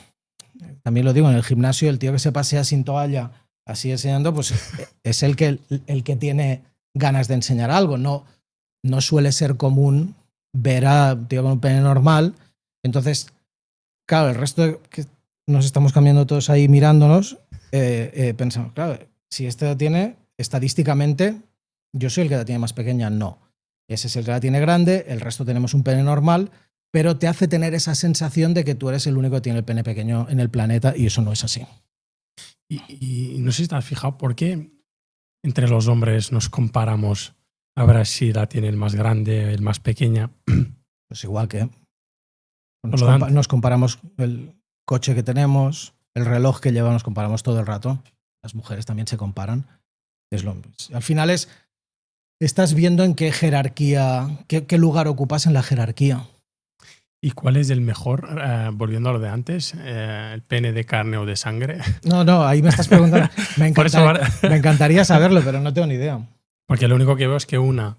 A: también lo digo, en el gimnasio el tío que se pasea sin toalla así enseñando, pues es el que tiene ganas de enseñar algo. No suele ser común ver a un tío con un pene normal. Entonces, claro, el resto que nos estamos cambiando todos ahí mirándonos, pensamos, claro, si este la tiene, estadísticamente, yo soy el que la tiene más pequeña, no. Ese es el que la tiene grande, el resto tenemos un pene normal, pero te hace tener esa sensación de que tú eres el único que tiene el pene pequeño en el planeta y eso no es así.
B: Y no sé si te has fijado por qué entre los hombres nos comparamos a ver si la tiene el más grande, el más pequeña.
A: Pues igual que
B: Por
A: nos comparamos el coche que tenemos, el reloj que llevamos, nos comparamos todo el rato. Las mujeres también se comparan. Al final estás viendo en qué jerarquía, qué lugar ocupas en la jerarquía.
B: ¿Y cuál es el mejor, volviendo a lo de antes, el pene de carne o de sangre?
A: No, ahí me estás preguntando. Me encantaría saberlo, pero no tengo ni idea.
B: Porque lo único que veo es que una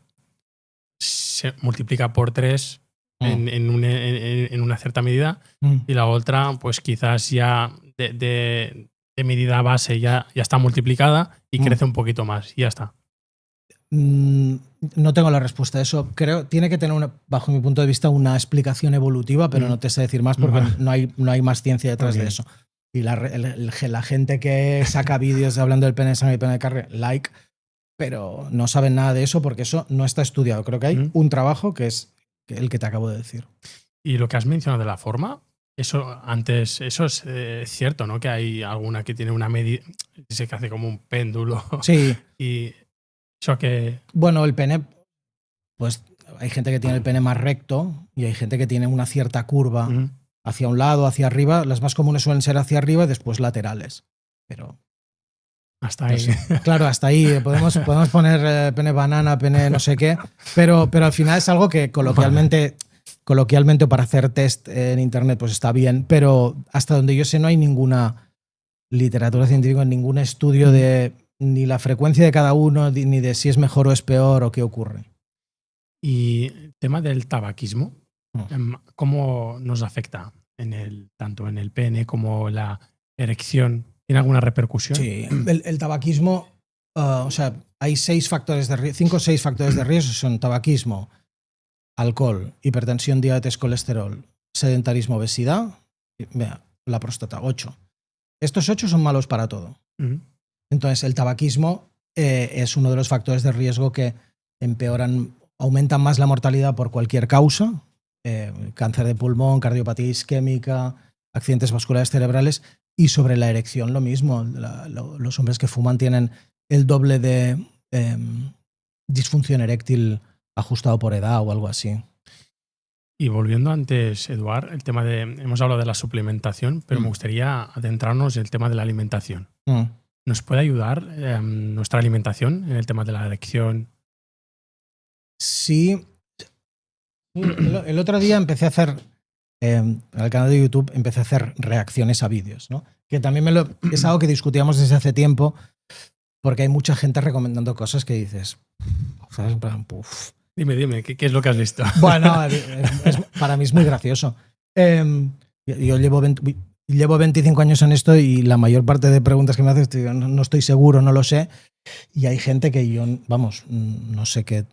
B: se multiplica por 3 en una cierta medida y la otra, pues quizás ya de medida base ya está multiplicada y crece un poquito más y ya está.
A: No tengo la respuesta a eso. Creo tiene que tener, bajo mi punto de vista, una explicación evolutiva, pero no te sé decir más porque no hay más ciencia detrás de eso. Y la gente que saca vídeos hablando del pene de sangre y pene de carne, pero no saben nada de eso porque eso no está estudiado. Creo que hay un trabajo que es el que te acabo de decir.
B: Y lo que has mencionado de la forma, eso es cierto, ¿no? Que hay alguna que tiene una medida, que hace como un péndulo.
A: Sí.
B: Y eso que...
A: Bueno, el pene, pues hay gente que tiene el pene más recto y hay gente que tiene una cierta curva hacia un lado, hacia arriba. Las más comunes suelen ser hacia arriba y después laterales. Pero...
B: hasta ahí.
A: Claro, hasta ahí. Podemos poner pene banana, pene no sé qué, pero al final es algo que coloquialmente para hacer test en internet pues está bien, pero hasta donde yo sé no hay ninguna literatura científica, ningún estudio de ni la frecuencia de cada uno, ni de si es mejor o es peor o qué ocurre.
B: Y el tema del tabaquismo, ¿cómo nos afecta tanto en el pene como la erección? ¿Tiene alguna repercusión?
A: Sí, el tabaquismo, o sea, hay 5 o 6 factores de riesgo, son tabaquismo, alcohol, hipertensión, diabetes, colesterol, sedentarismo, obesidad, la próstata, 8. Estos 8 son malos para todo. Entonces, el tabaquismo es uno de los factores de riesgo que aumentan más la mortalidad por cualquier causa, cáncer de pulmón, cardiopatía isquémica, accidentes vasculares cerebrales, y sobre la erección lo mismo. Los hombres que fuman tienen el doble de disfunción eréctil ajustado por edad o algo así.
B: Y volviendo antes, Eduard, hemos hablado de la suplementación, pero me gustaría adentrarnos en el tema de la alimentación. ¿Nos puede ayudar nuestra alimentación en el tema de la erección?
A: Sí. El otro día empecé a hacer, en el canal de YouTube, empecé a hacer reacciones a vídeos, ¿no? Que también es algo que discutíamos desde hace tiempo, porque hay mucha gente recomendando cosas que dices, ¿sabes? En plan, puf.
B: Dime, ¿qué es lo que has visto?
A: Bueno, para mí es muy gracioso. Yo llevo 25 años en esto y la mayor parte de preguntas que me haces, no estoy seguro, no lo sé. Y hay gente que no sé qué,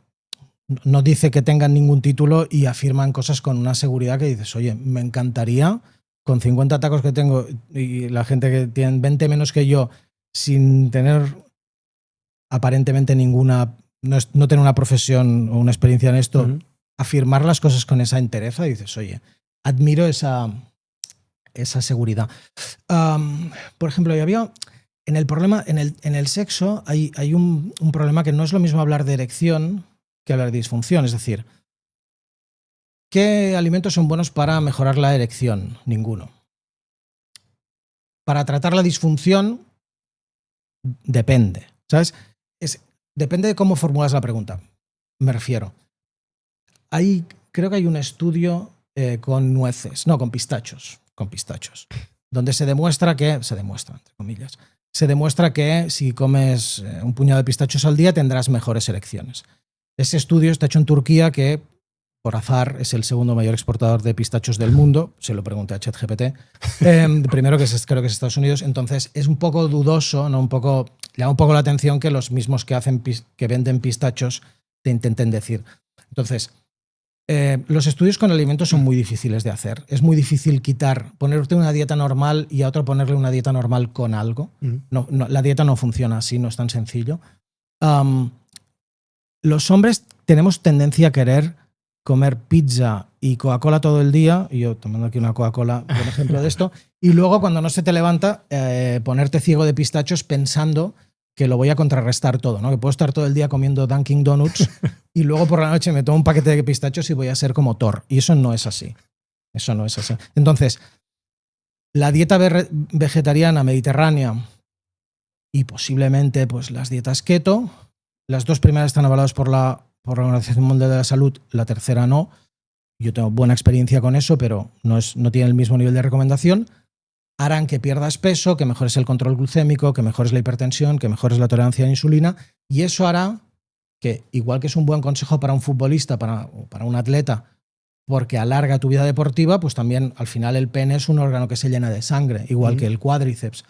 A: no dice que tengan ningún título y afirman cosas con una seguridad que dices, oye, me encantaría, con 50 tacos que tengo y la gente que tiene 20 menos que yo, sin tener aparentemente no tener una profesión o una experiencia en esto, afirmar las cosas con esa entereza y dices, oye, admiro esa seguridad. Por ejemplo, en el sexo hay un problema que no es lo mismo hablar de erección que hablar de disfunción. Es decir, ¿qué alimentos son buenos para mejorar la erección? Ninguno. Para tratar la disfunción, depende. ¿Sabes? Depende de cómo formulas la pregunta. Me refiero. creo que hay un estudio con nueces, no, con pistachos, donde se demuestra, entre comillas, se demuestra que si comes un puñado de pistachos al día tendrás mejores erecciones. Ese estudio está hecho en Turquía, que por azar es el segundo mayor exportador de pistachos del mundo. Se lo pregunté a ChatGPT. Primero creo que es Estados Unidos. Entonces es un poco dudoso, ¿no? Llama un poco la atención que los mismos que venden pistachos te intenten decir. Entonces, los estudios con alimentos son muy difíciles de hacer. Es muy difícil ponerte una dieta normal y a otro ponerle una dieta normal con algo. No, la dieta no funciona así, no es tan sencillo. Los hombres tenemos tendencia a querer comer pizza y Coca-Cola todo el día, y yo tomando aquí una Coca-Cola, por ejemplo, de esto, y luego cuando no se te levanta, ponerte ciego de pistachos pensando que lo voy a contrarrestar todo, ¿no? Que puedo estar todo el día comiendo Dunkin' Donuts y luego por la noche me tomo un paquete de pistachos y voy a ser como Thor. Y eso no es así. Eso no es así. Entonces, la dieta vegetariana mediterránea y posiblemente pues, las dietas keto, las dos primeras están avaladas por la Organización Mundial de la Salud, la tercera no. Yo tengo buena experiencia con eso, pero no tiene el mismo nivel de recomendación. Harán que pierdas peso, que mejores el control glucémico, que mejores la hipertensión, que mejores la tolerancia a la insulina, y eso hará que, igual que es un buen consejo para un futbolista, para un atleta, porque alarga tu vida deportiva, pues también al final el pene es un órgano que se llena de sangre, igual que el cuádriceps.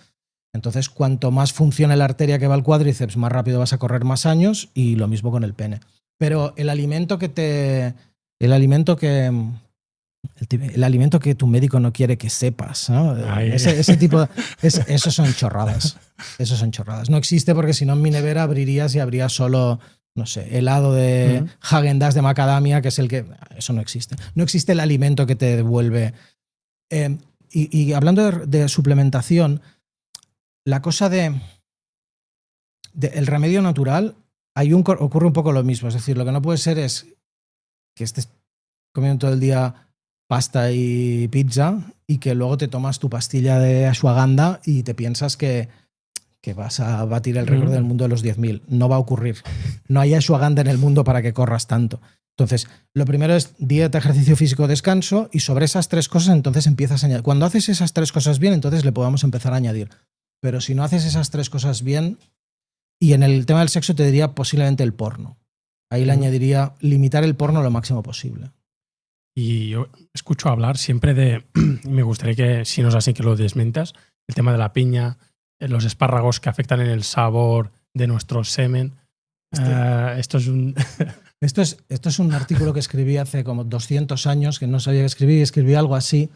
A: Entonces, cuanto más funcione la arteria que va al cuádriceps, más rápido vas a correr más años, y lo mismo con el pene. Pero el alimento que tu médico no quiere que sepas, ¿no? Ese tipo esos son chorradas. Esos son chorradas. No existe, porque si no en mi nevera abrirías y habría solo, no sé, helado de Häagen-Dazs de macadamia, que es el que... Eso no existe. No existe el alimento que te devuelve. Y hablando de suplementación, la cosa de el remedio natural, ocurre un poco lo mismo. Es decir, lo que no puede ser es que estés comiendo todo el día pasta y pizza y que luego te tomas tu pastilla de ashwagandha y te piensas que vas a batir el récord del mundo de los 10.000. No va a ocurrir. No hay ashwagandha en el mundo para que corras tanto. Entonces, lo primero es dieta, ejercicio físico, descanso, y sobre esas tres cosas entonces empiezas a añadir. Cuando haces esas tres cosas bien, entonces le podamos empezar a añadir. Pero si no haces esas tres cosas bien, y en el tema del sexo te diría posiblemente el porno. Ahí le añadiría limitar el porno lo máximo posible.
B: Y yo escucho hablar siempre de, y me gustaría que, si no es así, que lo desmentas, el tema de la piña, los espárragos que afectan en el sabor de nuestro semen. Esto es un artículo que escribí hace como 200 años, que no sabía que escribí algo así.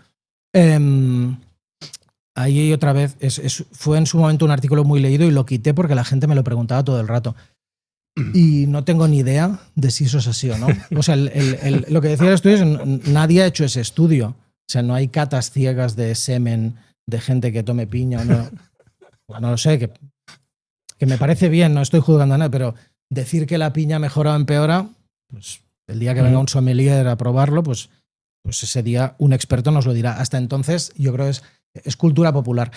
B: Ahí otra vez, fue en su momento un artículo muy leído y lo quité porque la gente me lo preguntaba todo el rato. Y no tengo ni idea de si eso es así o no. O sea, lo que decía el estudio es nadie ha hecho ese estudio. O sea, no hay catas ciegas de semen de gente que tome piña o no. No lo sé, que me parece bien, no estoy juzgando a nadie, pero decir que la piña mejora o empeora, pues el día que venga un sommelier a probarlo, pues ese día un experto nos lo dirá. Hasta entonces, yo creo que es cultura popular.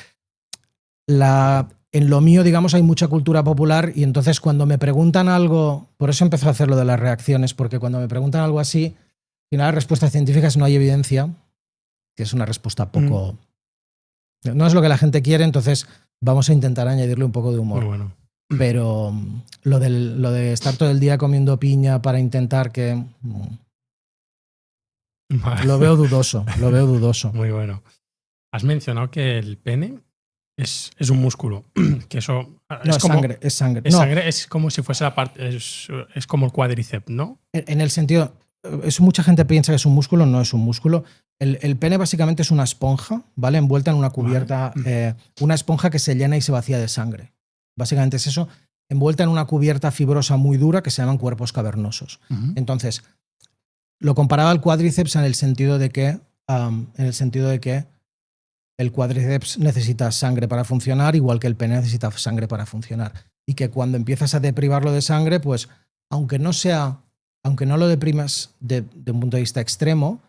B: En lo mío, digamos, hay mucha cultura popular, y entonces cuando me preguntan algo, por eso empezó a hacer lo de las reacciones, porque cuando me preguntan algo así, al final la respuesta científica es no hay evidencia, que es una respuesta poco... No es lo que la gente quiere, entonces vamos a intentar añadirle un poco de humor. Muy bueno.
A: Pero lo de estar todo el día comiendo piña para intentar que...
B: Vale.
A: Lo veo dudoso.
B: Muy bueno. Has mencionado que el pene es un músculo. Que eso
A: no, es sangre. Es sangre.
B: Es sangre, es como si fuese la parte. Es como el cuádriceps, ¿no?
A: En el sentido. Mucha gente piensa que es un músculo, no es un músculo. El pene básicamente es una esponja, ¿vale? Envuelta en una cubierta. Vale. Una esponja que se llena y se vacía de sangre. Básicamente es eso. Envuelta en una cubierta fibrosa muy dura que se llaman cuerpos cavernosos. Entonces, lo comparaba al cuádriceps en el sentido de que el cuádriceps necesita sangre para funcionar, igual que el pene necesita sangre para funcionar. Y que cuando empiezas a deprivarlo de sangre, pues aunque no lo deprimas de un punto de vista extremo,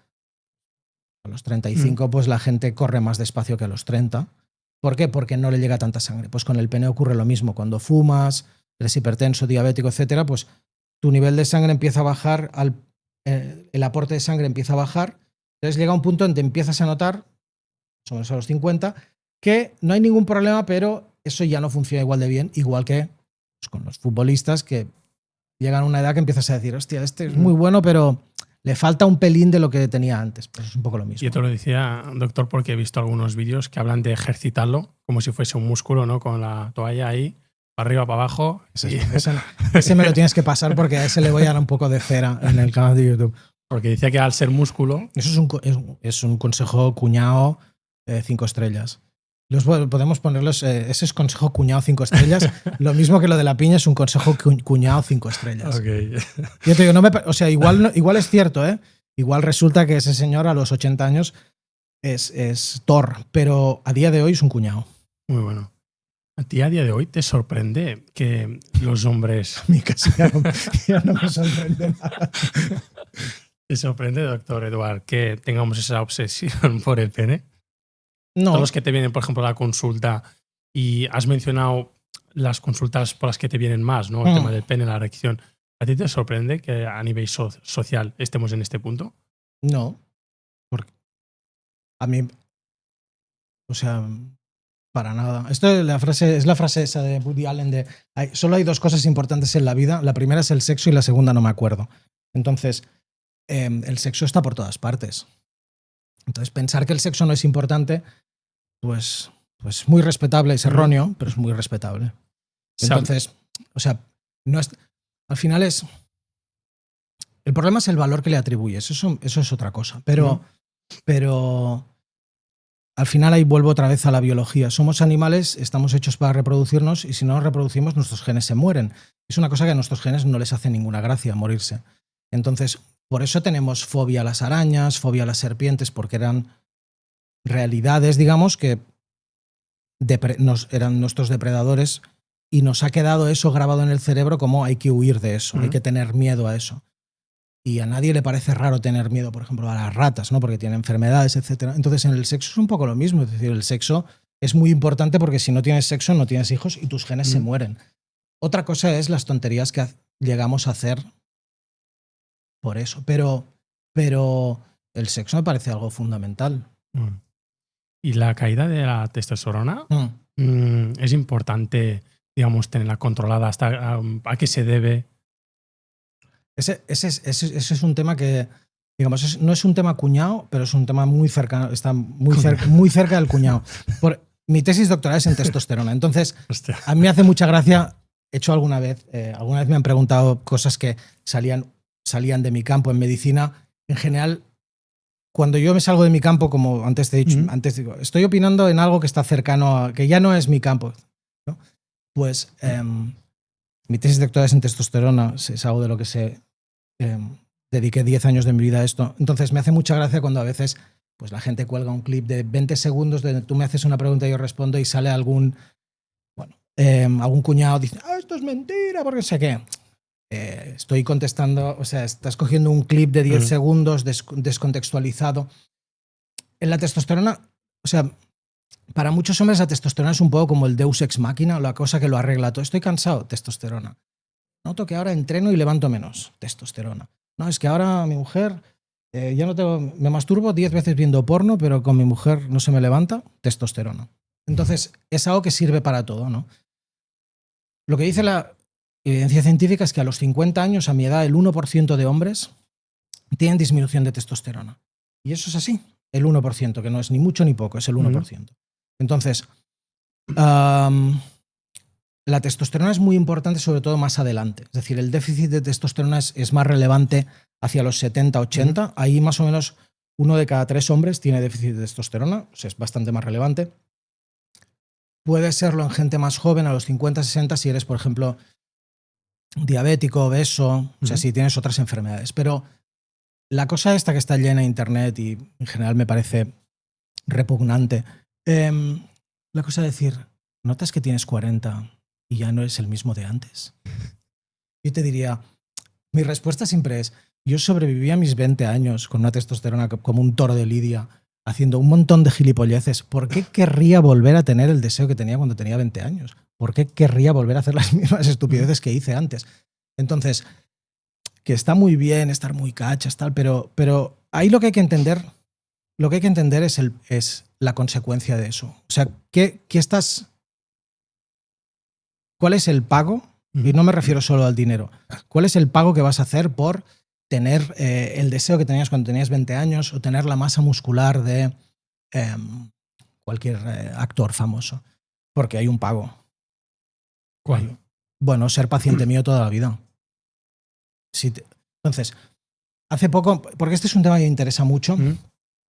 A: a los 35 pues la gente corre más despacio que a los 30. ¿Por qué? Porque no le llega tanta sangre. Pues con el pene ocurre lo mismo. Cuando fumas, eres hipertenso, diabético, etcétera, pues tu nivel de sangre empieza a bajar el aporte de sangre empieza a bajar. Entonces llega un punto en que empiezas a notar, más o menos a los 50, que no hay ningún problema, pero eso ya no funciona igual de bien, igual que pues, con los futbolistas que llegan a una edad que empiezas a decir, hostia, este es muy bueno, pero le falta un pelín de lo que tenía antes. Pues es un poco lo mismo.
B: Yo te lo decía, doctor, porque he visto algunos vídeos que hablan de ejercitarlo como si fuese un músculo, ¿no? Con la toalla ahí, para arriba, para abajo.
A: Ese me lo tienes que pasar porque a ese le voy a dar un poco de cera en el canal de YouTube.
B: Porque decía que al ser músculo...
A: Eso es un consejo cuñado 5 estrellas. Podemos ponerlos, ese es consejo cuñado 5 estrellas. Lo mismo que lo de la piña es un consejo cuñado 5 estrellas.
B: Okay.
A: Yo te digo, o sea, igual es cierto, ¿eh? Igual resulta que ese señor a los 80 años es Thor, pero a día de hoy es un cuñado.
B: Muy bueno. ¿A ti a día de hoy te sorprende que los hombres...
A: A mí casi ya no me sorprende nada.
B: ¿Te sorprende, doctor Eduard, que tengamos esa obsesión por el pene?
A: No.
B: Todos los que te vienen, por ejemplo, a la consulta, y has mencionado las consultas por las que te vienen más, ¿no? El tema del pene, la erección. ¿A ti te sorprende que a nivel social estemos en este punto?
A: No. Porque a mí, o sea, para nada. Esto es la frase esa de Woody Allen de solo hay 2 cosas importantes en la vida. La primera es el sexo y la segunda no me acuerdo. Entonces, el sexo está por todas partes. Entonces, pensar que el sexo no es importante, pues muy respetable, es erróneo, pero es muy respetable. Entonces, o sea, no es, al final es... El problema es el valor que le atribuyes, eso es otra cosa. Pero al final ahí vuelvo otra vez a la biología. Somos animales, estamos hechos para reproducirnos y si no nos reproducimos, nuestros genes se mueren. Es una cosa que a nuestros genes no les hace ninguna gracia morirse. Entonces, por eso tenemos fobia a las arañas, fobia a las serpientes, porque eran realidades, digamos, que eran nuestros depredadores y nos ha quedado eso grabado en el cerebro como hay que huir de eso, hay que tener miedo a eso. Y a nadie le parece raro tener miedo, por ejemplo, a las ratas, ¿no? Porque tienen enfermedades, etc. Entonces, en el sexo es un poco lo mismo. Es decir, el sexo es muy importante porque si no tienes sexo, no tienes hijos y tus genes se mueren. Otra cosa es las tonterías que llegamos a hacer por eso. Pero el sexo me parece algo fundamental.
B: ¿Y la caída de la testosterona? Es importante, digamos, tenerla controlada. ¿Hasta a qué se debe?
A: Ese es un tema que, digamos, no es un tema cuñado, pero es un tema muy cercano, está muy cerca del cuñado. Mi tesis doctoral es en testosterona. Entonces,
B: Hostia.
A: A mí me hace mucha gracia. He hecho alguna vez me han preguntado cosas que salían de mi campo en medicina. En general, cuando yo me salgo de mi campo, como antes te he dicho, antes digo, estoy opinando en algo que está cercano a, que ya no es mi campo, ¿no? Pues mi tesis doctoral es en testosterona, es algo de lo que dediqué 10 años de mi vida a esto. Entonces me hace mucha gracia cuando a veces pues la gente cuelga un clip de 20 segundos donde tú me haces una pregunta y yo respondo y sale algún cuñado dice, esto es mentira, porque sé qué. Estoy contestando, o sea, estás cogiendo un clip de 10 segundos descontextualizado. En la testosterona, o sea, para muchos hombres la testosterona es un poco como el Deus ex machina, la cosa que lo arregla todo. Estoy cansado, testosterona. Noto que ahora entreno y levanto menos, testosterona. No, es que ahora mi mujer, ya no tengo, me masturbo 10 veces viendo porno, pero con mi mujer no se me levanta, testosterona. Entonces, es algo que sirve para todo, ¿no? Lo que dice la evidencia científica es que a los 50 años, a mi edad, el 1% de hombres tienen disminución de testosterona. Y eso es así, el 1%, que no es ni mucho ni poco, es el 1%. Entonces, la testosterona es muy importante, sobre todo más adelante. Es decir, el déficit de testosterona es más relevante hacia los 70, 80. Ahí más o menos 1 de cada 3 hombres tiene déficit de testosterona, o sea, es bastante más relevante. Puede serlo en gente más joven, a los 50, 60, si eres, por ejemplo, diabético, obeso, o sea, si tienes otras enfermedades. Pero la cosa esta que está llena de internet y en general me parece repugnante, la cosa de decir, ¿notas que tienes 40 y ya no eres el mismo de antes? Yo te diría, mi respuesta siempre es, yo sobreviví a mis 20 años con una testosterona como un toro de lidia, haciendo un montón de gilipolleces. ¿Por qué querría volver a tener el deseo que tenía cuando tenía 20 años? ¿Por qué querría volver a hacer las mismas estupideces que hice antes? Entonces, que está muy bien estar muy cachas, tal, pero ahí lo que hay que entender es la consecuencia de eso. O sea, ¿cuál es el pago? Y no me refiero solo al dinero. ¿Cuál es el pago que vas a hacer por tener el deseo que tenías cuando tenías 20 años o tener la masa muscular de cualquier actor famoso? Porque hay un pago.
B: ¿Cuál?
A: Bueno, ser paciente mío toda la vida. Entonces, hace poco, porque este es un tema que me interesa mucho,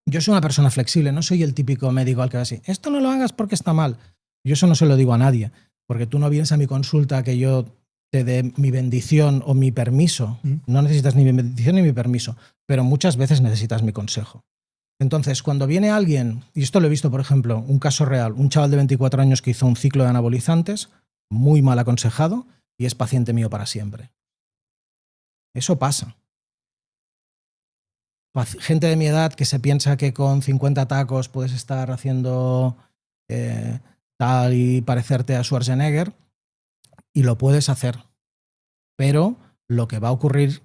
A: yo soy una persona flexible, no soy el típico médico al que va así, esto no lo hagas porque está mal. Yo eso no se lo digo a nadie, porque tú no vienes a mi consulta a que yo te dé mi bendición o mi permiso. No necesitas ni mi bendición ni mi permiso, pero muchas veces necesitas mi consejo. Entonces, cuando viene alguien, y esto lo he visto, por ejemplo, un caso real, un chaval de 24 años que hizo un ciclo de anabolizantes, muy mal aconsejado, y es paciente mío para siempre. Eso pasa. Gente de mi edad que se piensa que con 50 tacos puedes estar haciendo tal y parecerte a Schwarzenegger, y lo puedes hacer. Pero lo que va a ocurrir,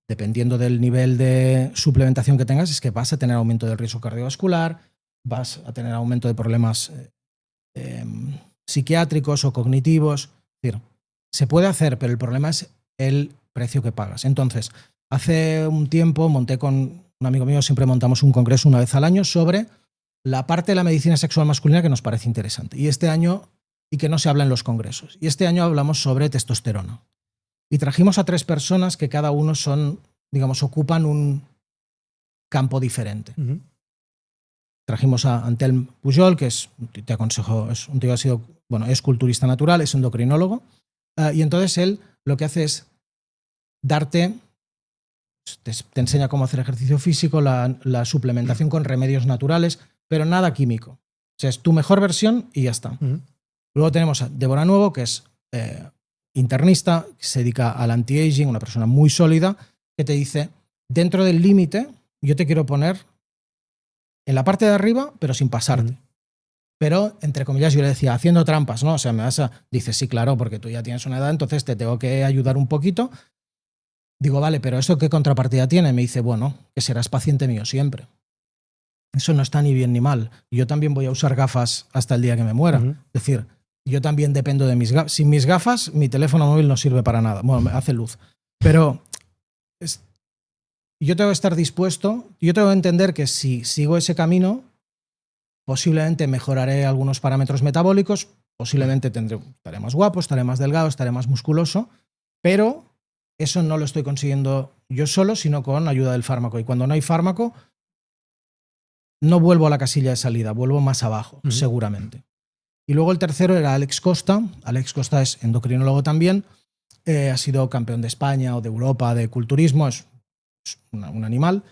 A: dependiendo del nivel de suplementación que tengas, es que vas a tener aumento del riesgo cardiovascular, vas a tener aumento de problemas psiquiátricos o cognitivos. Es decir, se puede hacer, pero el problema es el precio que pagas. Entonces, hace un tiempo monté con un amigo mío, siempre montamos un congreso una vez al año sobre la parte de la medicina sexual masculina que nos parece interesante. Y que no se habla en los congresos. Y este año hablamos sobre testosterona. Y trajimos a 3 personas que cada uno ocupan un campo diferente. Trajimos a Antelm Pujol, que te aconsejo, es un tío que ha sido, es culturista natural, es endocrinólogo. Y entonces él lo que hace es te enseña cómo hacer ejercicio físico, la suplementación con remedios naturales, pero nada químico. O sea, es tu mejor versión y ya está. Luego tenemos a Débora Nuevo, que es internista, que se dedica al anti-aging, una persona muy sólida, que te dice, dentro del límite, yo te quiero poner en la parte de arriba, pero sin pasarte. Pero, entre comillas, yo le decía, haciendo trampas, ¿no? O sea, dices, sí, claro, porque tú ya tienes una edad, entonces te tengo que ayudar un poquito. Digo, vale, pero ¿eso qué contrapartida tiene? Me dice, bueno, que serás paciente mío siempre. Eso no está ni bien ni mal. Yo también voy a usar gafas hasta el día que me muera. Es decir, yo también dependo de mis gafas. Sin mis gafas, mi teléfono móvil no sirve para nada. Bueno, me hace luz. Pero yo tengo que estar dispuesto, yo tengo que entender que si sigo ese camino, posiblemente mejoraré algunos parámetros metabólicos, posiblemente estaré más guapo, estaré más delgado, estaré más musculoso, pero eso no lo estoy consiguiendo yo solo, sino con ayuda del fármaco. Y cuando no hay fármaco, no vuelvo a la casilla de salida, vuelvo más abajo, seguramente. Y luego el tercero era Alex Costa. Alex Costa es endocrinólogo también, ha sido campeón de España o de Europa de culturismo, es un animal.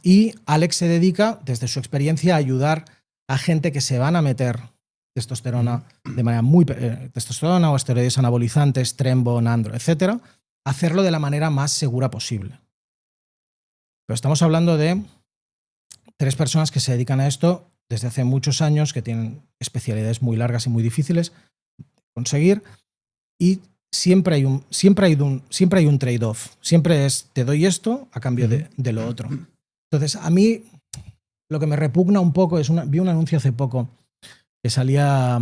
A: Y Alex se dedica, desde su experiencia, a ayudar a gente que se van a meter testosterona de manera testosterona o esteroides anabolizantes, Trembo, Nandro, etcétera, hacerlo de la manera más segura posible. Pero estamos hablando de 3 personas que se dedican a esto desde hace muchos años, que tienen especialidades muy largas y muy difíciles de conseguir, y siempre hay un trade-off. Siempre es, te doy esto a cambio de lo otro. Entonces, a mí lo que me repugna un poco es, vi un anuncio hace poco que salía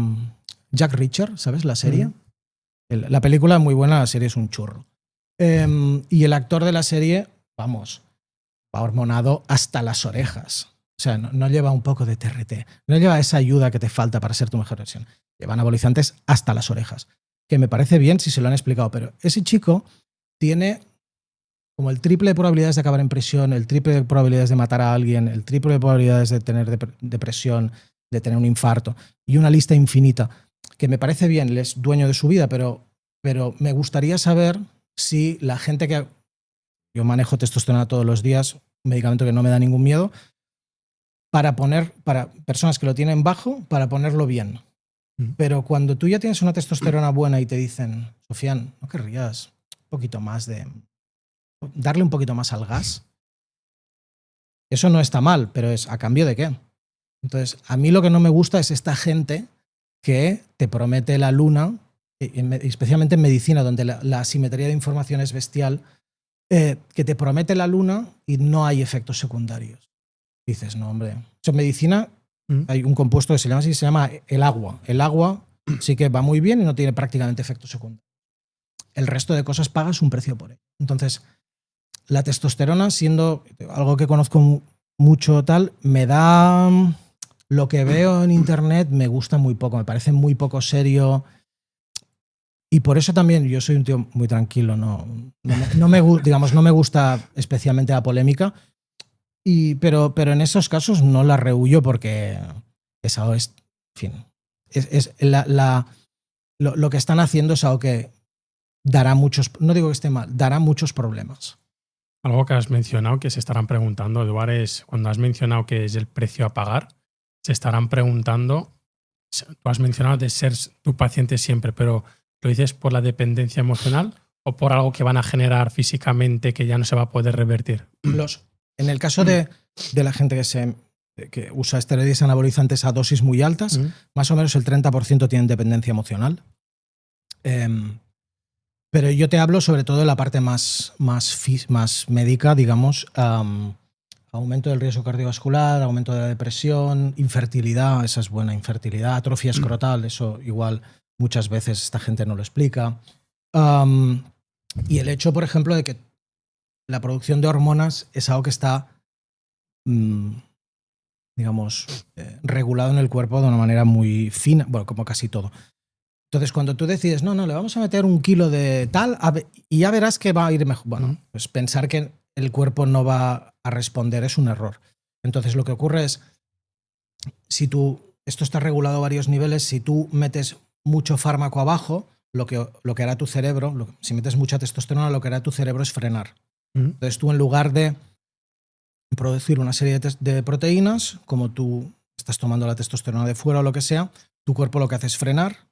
A: Jack Reacher, ¿sabes? La serie. La película es muy buena, la serie es un churro. Y el actor de la serie, vamos, va hormonado hasta las orejas. O sea, no lleva un poco de TRT, no lleva esa ayuda que te falta para ser tu mejor versión. Lleva anabolizantes hasta las orejas. Que me parece bien si se lo han explicado, pero ese chico tiene como el triple de probabilidades de acabar en prisión, el triple de probabilidades de matar a alguien, el triple de probabilidades de tener depresión, de tener un infarto, y una lista infinita, que me parece bien, él es dueño de su vida, pero me gustaría saber si la gente que... Yo manejo testosterona todos los días, un medicamento que no me da ningún miedo, para personas que lo tienen bajo, para ponerlo bien. Pero cuando tú ya tienes una testosterona buena y te dicen, Sofian, ¿no querrías darle un poquito más al gas? Eso no está mal, pero es ¿a cambio de qué? Entonces, a mí lo que no me gusta es esta gente que te promete la luna, especialmente en medicina, donde la asimetría de información es bestial, que te promete la luna y no hay efectos secundarios. Dices, no, hombre. En medicina hay un compuesto que se llama así, se llama el agua. El agua sí que va muy bien y no tiene prácticamente efectos secundarios. El resto de cosas pagas un precio por ello. Entonces, la testosterona, siendo algo que conozco mucho tal, me da... Lo que veo en internet me gusta muy poco, me parece muy poco serio. Y por eso también yo soy un tío muy tranquilo, no me gusta especialmente la polémica, pero en esos casos no la rehuyo porque es algo, en fin, lo que están haciendo es algo que dará muchos, no digo que esté mal, dará muchos problemas.
B: Algo que has mencionado que se estarán preguntando, Eduard, es cuando has mencionado que es el precio a pagar, se estarán preguntando, tú has mencionado de ser tu paciente siempre, pero ¿lo dices por la dependencia emocional o por algo que van a generar físicamente que ya no se va a poder revertir?
A: En el caso de la gente que usa esteroides anabolizantes a dosis muy altas, más o menos el 30% tienen dependencia emocional. Pero yo te hablo sobre todo de la parte más médica, digamos, aumento del riesgo cardiovascular, aumento de la depresión, infertilidad, esa es buena, infertilidad, atrofia escrotal, eso igual muchas veces esta gente no lo explica. Y el hecho, por ejemplo, de que la producción de hormonas es algo que está, digamos, regulado en el cuerpo de una manera muy fina, bueno, como casi todo. Entonces, cuando tú decides, no, le vamos a meter 1 kilo de tal y ya verás que va a ir mejor. Bueno, pues pensar que el cuerpo no va a responder es un error. Entonces, lo que ocurre es, esto está regulado a varios niveles, si tú metes mucho fármaco abajo, lo que hará tu cerebro, si metes mucha testosterona, lo que hará tu cerebro es frenar. Entonces, tú en lugar de producir una serie de proteínas, como tú estás tomando la testosterona de fuera o lo que sea, tu cuerpo lo que hace es frenar.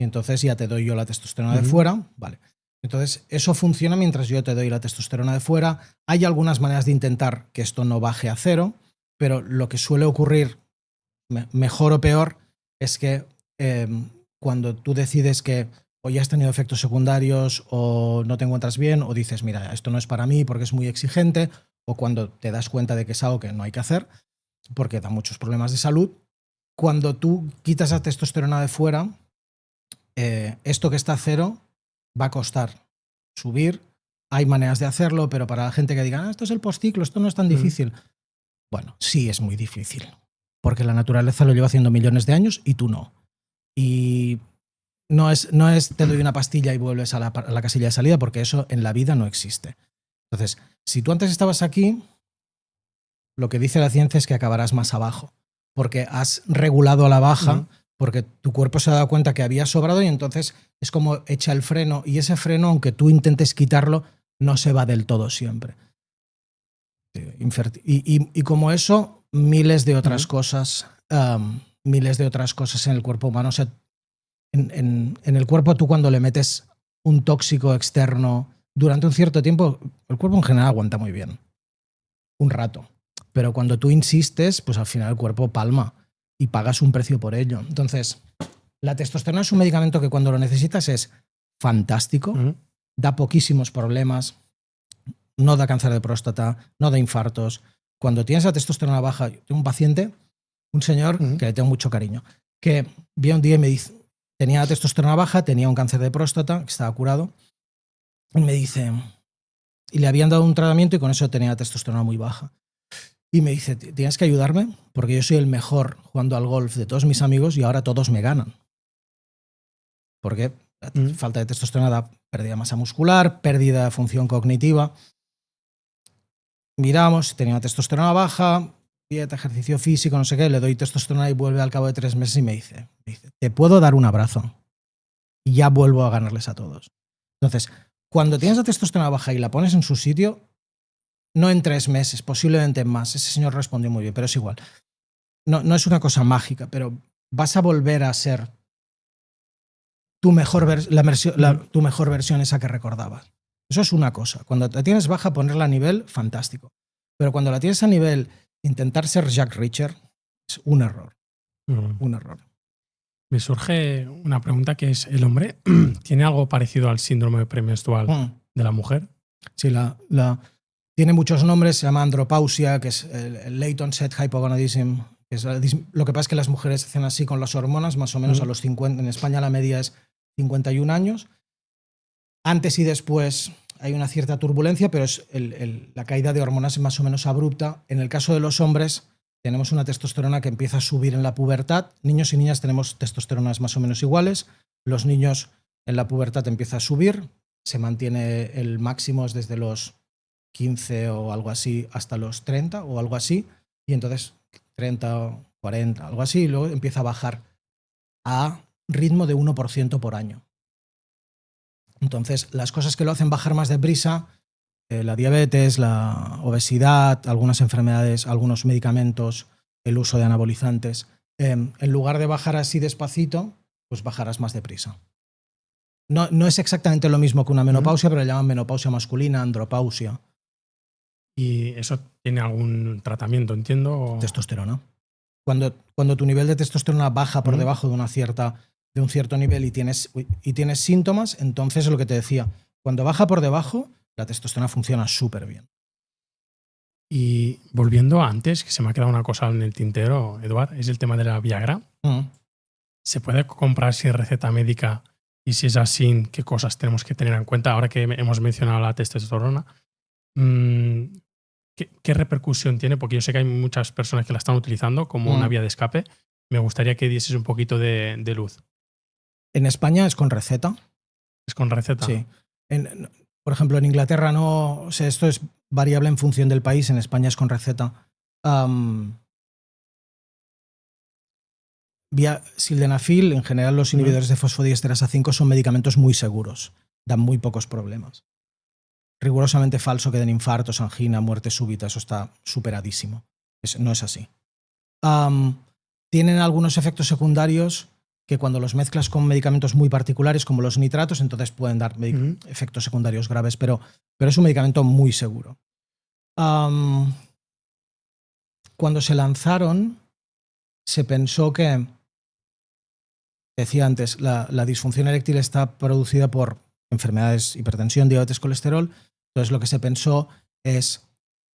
A: Y entonces ya te doy yo la testosterona de fuera. Vale. Entonces, eso funciona mientras yo te doy la testosterona de fuera. Hay algunas maneras de intentar que esto no baje a cero, pero lo que suele ocurrir, mejor o peor, es que cuando tú decides que o ya has tenido efectos secundarios o no te encuentras bien o dices, mira, esto no es para mí porque es muy exigente, o cuando te das cuenta de que es algo que no hay que hacer porque da muchos problemas de salud, cuando tú quitas la testosterona de fuera, esto que está a cero va a costar subir. Hay maneras de hacerlo, pero para la gente que diga, esto es el postciclo, esto no es tan difícil. Bueno, sí es muy difícil, porque la naturaleza lo lleva haciendo millones de años y tú no. Y no es te doy una pastilla y vuelves a la casilla de salida, porque eso en la vida no existe. Entonces, si tú antes estabas aquí, lo que dice la ciencia es que acabarás más abajo, porque has regulado a la baja, porque tu cuerpo se ha dado cuenta que había sobrado y entonces es como echa el freno, y ese freno, aunque tú intentes quitarlo, no se va del todo siempre. Y como eso, miles de otras cosas en el cuerpo humano. O sea, en el cuerpo, tú cuando le metes un tóxico externo durante un cierto tiempo, el cuerpo en general aguanta muy bien, un rato. Pero cuando tú insistes, pues al final el cuerpo palma y pagas un precio por ello. Entonces, la testosterona es un medicamento que cuando lo necesitas es fantástico, da poquísimos problemas, no da cáncer de próstata, no da infartos. Cuando tienes la testosterona baja, yo tengo un paciente, un señor que le tengo mucho cariño, que vio un día y me dice, tenía la testosterona baja, tenía un cáncer de próstata, que estaba curado, y me dice, y le habían dado un tratamiento y con eso tenía la testosterona muy baja. Y me dice, tienes que ayudarme porque yo soy el mejor jugando al golf de todos mis amigos y ahora todos me ganan. Porque la falta de testosterona da pérdida de masa muscular, pérdida de función cognitiva. Miramos, tenía una testosterona baja, dieta, ejercicio físico, no sé qué, le doy testosterona y vuelve al cabo de 3 meses y me dice, te puedo dar un abrazo y ya vuelvo a ganarles a todos. Entonces, cuando tienes la testosterona baja y la pones en su sitio, no en 3 meses, posiblemente en más. Ese señor respondió muy bien, pero es igual. No es una cosa mágica, pero vas a volver a ser tu mejor versión, esa que recordabas. Eso es una cosa. Cuando la tienes baja, ponerla a nivel, fantástico. Pero cuando la tienes a nivel, intentar ser Jack Reacher es un error. Un error.
B: Me surge una pregunta que es, ¿el hombre tiene algo parecido al síndrome premenstrual de la mujer?
A: Sí, tiene muchos nombres, se llama andropausia, que es el late onset hypogonadism. Que es lo que pasa es que las mujeres hacen así con las hormonas, más o menos a los 50. En España la media es 51 años. Antes y después hay una cierta turbulencia, pero la caída de hormonas es más o menos abrupta. En el caso de los hombres, tenemos una testosterona que empieza a subir en la pubertad. Niños y niñas tenemos testosteronas más o menos iguales. Los niños en la pubertad empieza a subir, se mantiene el máximo es desde los 15 o algo así hasta los 30 o algo así, y entonces 30 o 40, algo así, y luego empieza a bajar a ritmo de 1% por año. Entonces, las cosas que lo hacen bajar más deprisa, la diabetes, la obesidad, algunas enfermedades, algunos medicamentos, el uso de anabolizantes, en lugar de bajar así despacito, pues bajarás más deprisa. No es exactamente lo mismo que una menopausia, pero le llaman menopausia masculina, andropausia.
B: ¿Y eso tiene algún tratamiento, entiendo?
A: Testosterona. Cuando tu nivel de testosterona baja por debajo de un cierto nivel y tienes síntomas, entonces es lo que te decía. Cuando baja por debajo, la testosterona funciona súper bien.
B: Y volviendo a antes, que se me ha quedado una cosa en el tintero, Eduard, es el tema de la Viagra. ¿Se puede comprar sin receta médica? Y si es así, ¿qué cosas tenemos que tener en cuenta? Ahora que hemos mencionado la testosterona, ¿qué repercusión tiene? Porque yo sé que hay muchas personas que la están utilizando como una vía de escape. Me gustaría que dieses un poquito de luz.
A: En España es con receta.
B: ¿Es con receta?
A: Sí. Por ejemplo, en Inglaterra no. O sea, esto es variable en función del país. En España es con receta. Sildenafil, en general los inhibidores de fosfodiesterasa 5 son medicamentos muy seguros, dan muy pocos problemas. Rigurosamente falso que den infartos, angina, muerte súbita, eso está superadísimo. No es así. Tienen algunos efectos secundarios que cuando los mezclas con medicamentos muy particulares como los nitratos, entonces pueden dar efectos secundarios graves, pero es un medicamento muy seguro. Cuando se lanzaron, se pensó que, decía antes, la disfunción eréctil está producida por enfermedades, hipertensión, diabetes, colesterol. Entonces lo que se pensó es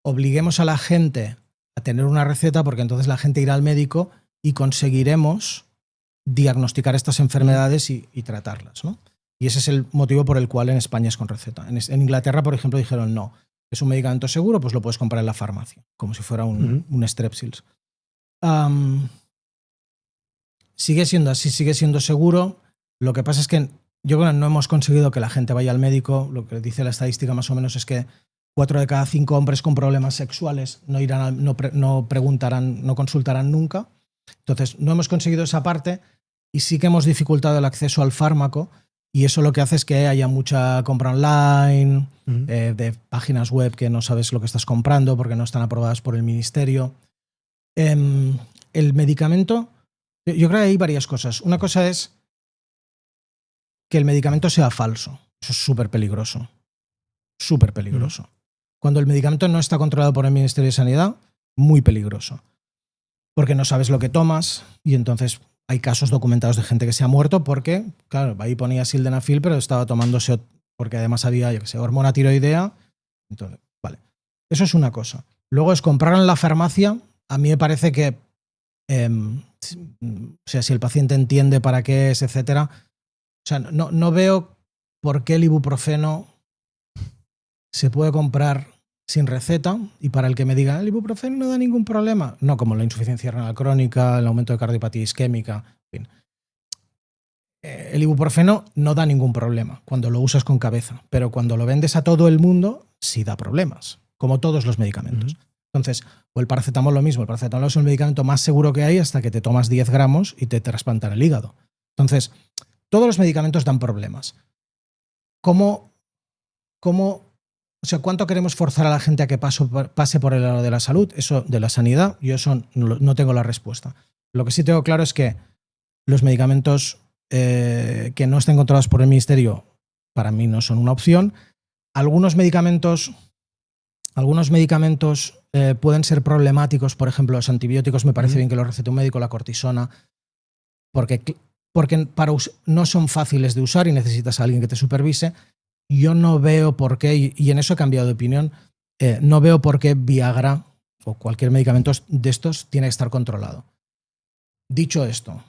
A: obliguemos a la gente a tener una receta porque entonces la gente irá al médico y conseguiremos diagnosticar estas enfermedades y tratarlas, ¿no? Y ese es el motivo por el cual en España es con receta. En Inglaterra, por ejemplo, dijeron no, es un medicamento seguro, pues lo puedes comprar en la farmacia, como si fuera un Strepsils. Sigue siendo así, sigue siendo seguro. Lo que pasa es que yo creo que no hemos conseguido que la gente vaya al médico. Lo que dice la estadística más o menos es que 4 de cada 5 hombres con problemas sexuales no preguntarán, no consultarán nunca. Entonces, no hemos conseguido esa parte y sí que hemos dificultado el acceso al fármaco y eso lo que hace es que haya mucha compra online, de páginas web que no sabes lo que estás comprando porque no están aprobadas por el ministerio. El medicamento, yo creo que hay varias cosas. Una cosa es que el medicamento sea falso. Eso es súper peligroso. Súper peligroso. Cuando el medicamento no está controlado por el Ministerio de Sanidad, muy peligroso. Porque no sabes lo que tomas y entonces hay casos documentados de gente que se ha muerto porque, claro, ahí ponía sildenafil, pero estaba tomándose, porque además había, yo qué sé, hormona tiroidea. Entonces, vale. Eso es una cosa. Luego es comprarlo en la farmacia. A mí me parece que, o sea, si el paciente entiende para qué es, etcétera. O sea, no veo por qué el ibuprofeno se puede comprar sin receta y para el que me diga el ibuprofeno no da ningún problema. No, como la insuficiencia renal crónica, el aumento de cardiopatía isquémica, en fin. El ibuprofeno no da ningún problema cuando lo usas con cabeza, pero cuando lo vendes a todo el mundo sí da problemas, como todos los medicamentos. Entonces, o el paracetamol lo mismo. El paracetamol es el medicamento más seguro que hay hasta que te tomas 10 gramos y te trasplantan el hígado. Entonces, todos los medicamentos dan problemas. ¿Cómo, o sea, cuánto queremos forzar a la gente a que pase por el lado de la salud? Eso, de la sanidad, yo eso no tengo la respuesta. Lo que sí tengo claro es que los medicamentos que no estén controlados por el ministerio para mí no son una opción. Algunos medicamentos pueden ser problemáticos, por ejemplo, los antibióticos me parece bien que los recete un médico, la cortisona, porque no son fáciles de usar y necesitas a alguien que te supervise. yo no veo por qué, y en eso he cambiado de opinión, no veo por qué Viagra o cualquier medicamento de estos tiene que estar controlado. Dicho esto,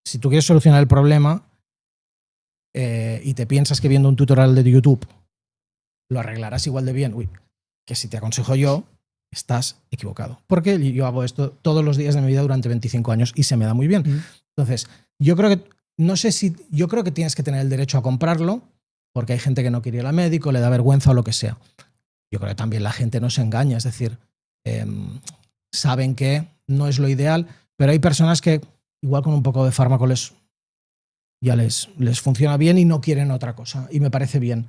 A: si tú quieres solucionar el problema y te piensas que viendo un tutorial de YouTube lo arreglarás igual de bien, que si te aconsejo yo, estás equivocado. Porque yo hago esto todos los días de mi vida durante 25 años y se me da muy bien. Entonces, yo creo que tienes que tener el derecho a comprarlo, porque hay gente que no quiere ir al médico, le da vergüenza o lo que sea. Yo creo que también la gente no se engaña, es decir, saben que no es lo ideal, pero hay personas que igual con un poco de fármaco les funciona bien y no quieren otra cosa, y me parece bien.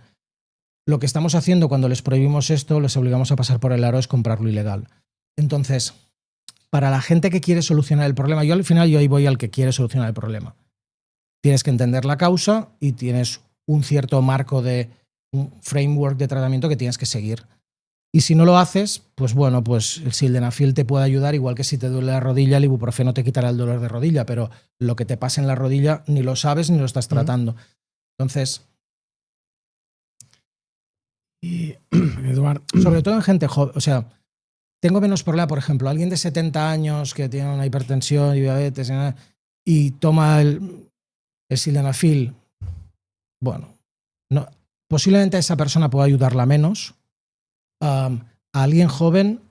A: Lo que estamos haciendo cuando les prohibimos esto, les obligamos a pasar por el aro, es comprarlo ilegal. Entonces, para la gente que quiere solucionar el problema, yo al final ahí voy al que quiere solucionar el problema. Tienes que entender la causa y tienes un cierto marco un framework de tratamiento que tienes que seguir. Y si no lo haces, pues bueno, pues el sildenafil te puede ayudar, igual que si te duele la rodilla, el ibuprofeno te quitará el dolor de rodilla, pero lo que te pasa en la rodilla ni lo sabes ni lo estás tratando. Entonces,
B: y Eduard,
A: sobre todo en gente joven, o sea, tengo menos problema, por ejemplo, alguien de 70 años que tiene una hipertensión y diabetes y toma el sildenafil, bueno, no, posiblemente a esa persona pueda ayudarla menos. A alguien joven,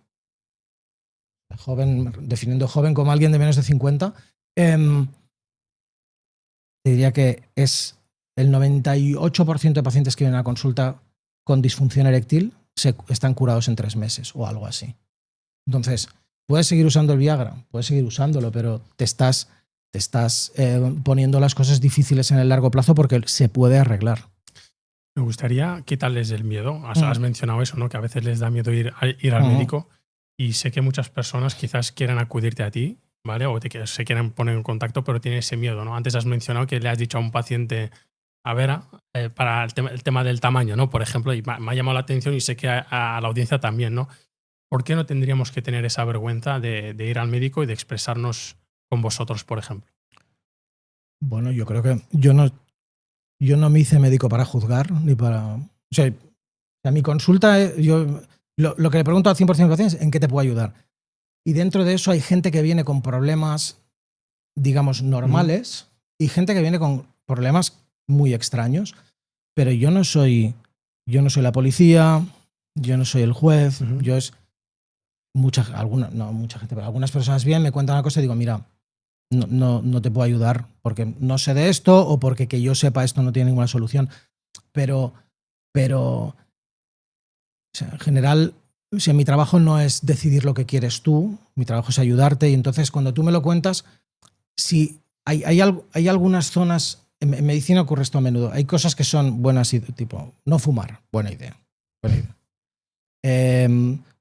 A: definiendo joven como alguien de menos de 50, te diría que es el 98% de pacientes que vienen a consulta con disfunción eréctil están curados en 3 meses o algo así. Entonces, puedes seguir usando el Viagra, puedes seguir usándolo, pero te estás poniendo las cosas difíciles en el largo plazo porque se puede arreglar.
B: Me gustaría quitarles el miedo. Has mencionado eso, ¿no? Que a veces les da miedo ir al médico, y sé que muchas personas quizás quieran acudirte a ti, ¿vale? O se quieren poner en contacto, pero tienen ese miedo, ¿no? Antes has mencionado que le has dicho a un paciente, a ver, para el tema del tamaño, ¿no? Por ejemplo, y me ha llamado la atención y sé que a la audiencia también, ¿no? ¿Por qué no tendríamos que tener esa vergüenza de ir al médico y de expresarnos con vosotros, por ejemplo?
A: Bueno, yo creo que yo no me hice médico para juzgar, ni para... O sea, mi consulta, lo que le pregunto al 100% de pacientes es ¿en qué te puedo ayudar? Y dentro de eso hay gente que viene con problemas, digamos, normales y gente que viene con problemas muy extraños. Pero yo no soy la policía, yo no soy el juez, yo es... mucha gente, pero algunas personas bien me cuentan una cosa y digo, mira, no te puedo ayudar porque no sé de esto o porque que yo sepa esto no tiene ninguna solución. Pero o sea, en general, o sea, mi trabajo no es decidir lo que quieres tú, mi trabajo es ayudarte, y entonces cuando tú me lo cuentas, si hay algunas zonas, en medicina ocurre esto a menudo, hay cosas que son buenas, tipo no fumar, buena idea.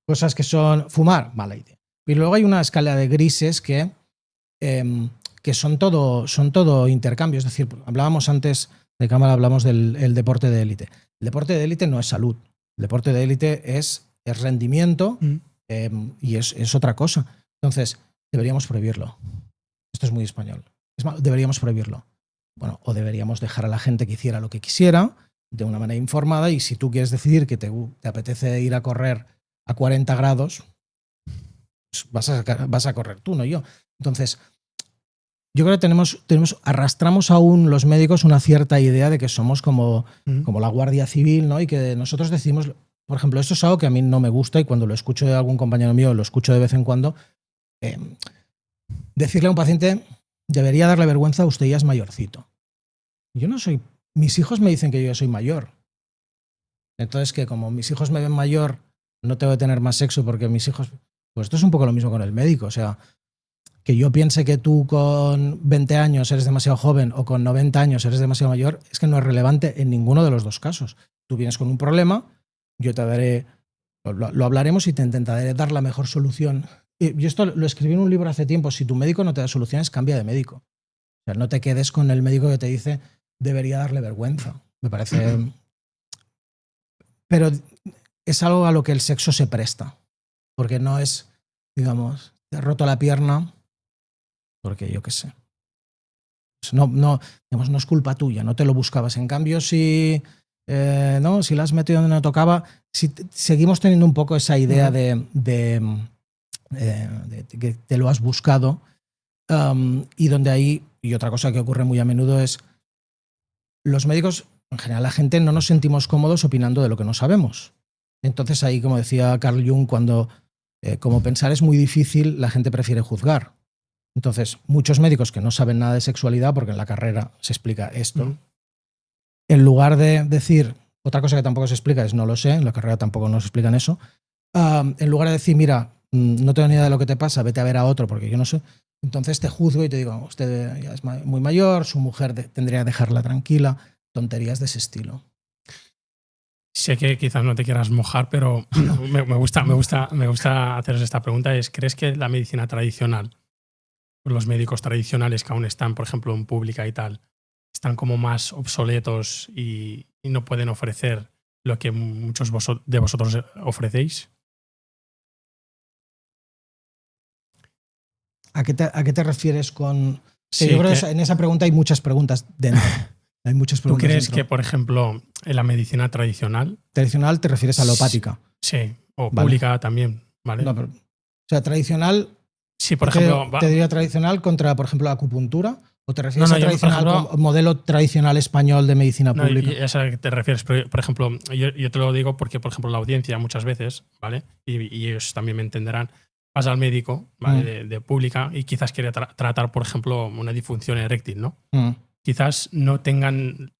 A: Cosas que son fumar, mala idea. Y luego hay una escala de grises que son todo intercambios. Es decir, hablábamos antes de cámara, hablamos del deporte de élite. El deporte de élite no es salud. El deporte de élite es rendimiento y es otra cosa. Entonces, deberíamos prohibirlo. Esto es muy español. Deberíamos prohibirlo. Bueno, o deberíamos dejar a la gente que hiciera lo que quisiera de una manera informada, y si tú quieres decidir que te apetece ir a correr a 40 grados, pues vas a correr tú, no yo. Entonces, yo creo que arrastramos aún los médicos una cierta idea de que somos como la Guardia Civil, ¿no? Y que nosotros decimos, por ejemplo, esto es algo que a mí no me gusta, y cuando lo escucho de algún compañero mío, lo escucho de vez en cuando, decirle a un paciente, debería darle vergüenza, usted ya es mayorcito. Yo no soy... Mis hijos me dicen que yo ya soy mayor. Entonces, que como mis hijos me ven mayor, no tengo que tener más sexo porque mis hijos... Pues esto es un poco lo mismo con el médico. O sea, que yo piense que tú con 20 años eres demasiado joven o con 90 años eres demasiado mayor, es que no es relevante en ninguno de los dos casos. Tú vienes con un problema, yo te daré... Lo hablaremos y te intentaré dar la mejor solución. Y yo esto lo escribí en un libro hace tiempo. Si tu médico no te da soluciones, cambia de médico. O sea, no te quedes con el médico que te dice debería darle vergüenza. Me parece... Pero es algo a lo que el sexo se presta. Porque no es, digamos, te has roto la pierna porque yo qué sé. No es culpa tuya, no te lo buscabas. En cambio, si no, si la has metido donde no tocaba. Seguimos teniendo un poco esa idea de que te lo has buscado, y donde ahí, y otra cosa que ocurre muy a menudo es, los médicos, en general la gente no nos sentimos cómodos opinando de lo que no sabemos. Entonces ahí, como decía Carl Jung, cuando como pensar es muy difícil, la gente prefiere juzgar. Entonces, muchos médicos que no saben nada de sexualidad, porque en la carrera se explica esto, en lugar de decir, otra cosa que tampoco se explica es no lo sé, en la carrera tampoco nos explican eso, en lugar de decir, mira, no tengo ni idea de lo que te pasa, vete a ver a otro porque yo no sé, entonces te juzgo y te digo, usted ya es muy mayor, su mujer tendría que dejarla tranquila, tonterías de ese estilo.
B: Sé que quizás no te quieras mojar, pero me gusta haceros esta pregunta. ¿Crees que la medicina tradicional, los médicos tradicionales que aún están, por ejemplo, en pública y tal, están como más obsoletos y no pueden ofrecer lo que muchos de vosotros ofrecéis?
A: ¿A qué te refieres con...?
B: Sí,
A: yo creo que en esa pregunta hay muchas preguntas dentro. Hay muchas
B: ¿Tú
A: preguntas
B: crees
A: dentro.
B: que, por ejemplo, en la medicina tradicional...
A: Tradicional te refieres a alopática.
B: Sí, o pública también, ¿vale?
A: No, pero, o sea, tradicional...
B: Sí, por ejemplo...
A: ¿Te diría tradicional contra, por ejemplo, la acupuntura? ¿O te refieres a
B: yo,
A: tradicional,
B: por ejemplo,
A: modelo tradicional español de medicina pública?
B: No, es a la que te refieres. Por ejemplo, yo te lo digo porque, por ejemplo, la audiencia muchas veces, ¿vale? Y ellos también me entenderán, vas al médico, ¿vale? De pública y quizás quiere tratar, por ejemplo, una disfunción eréctil, ¿no? Quizás no tengan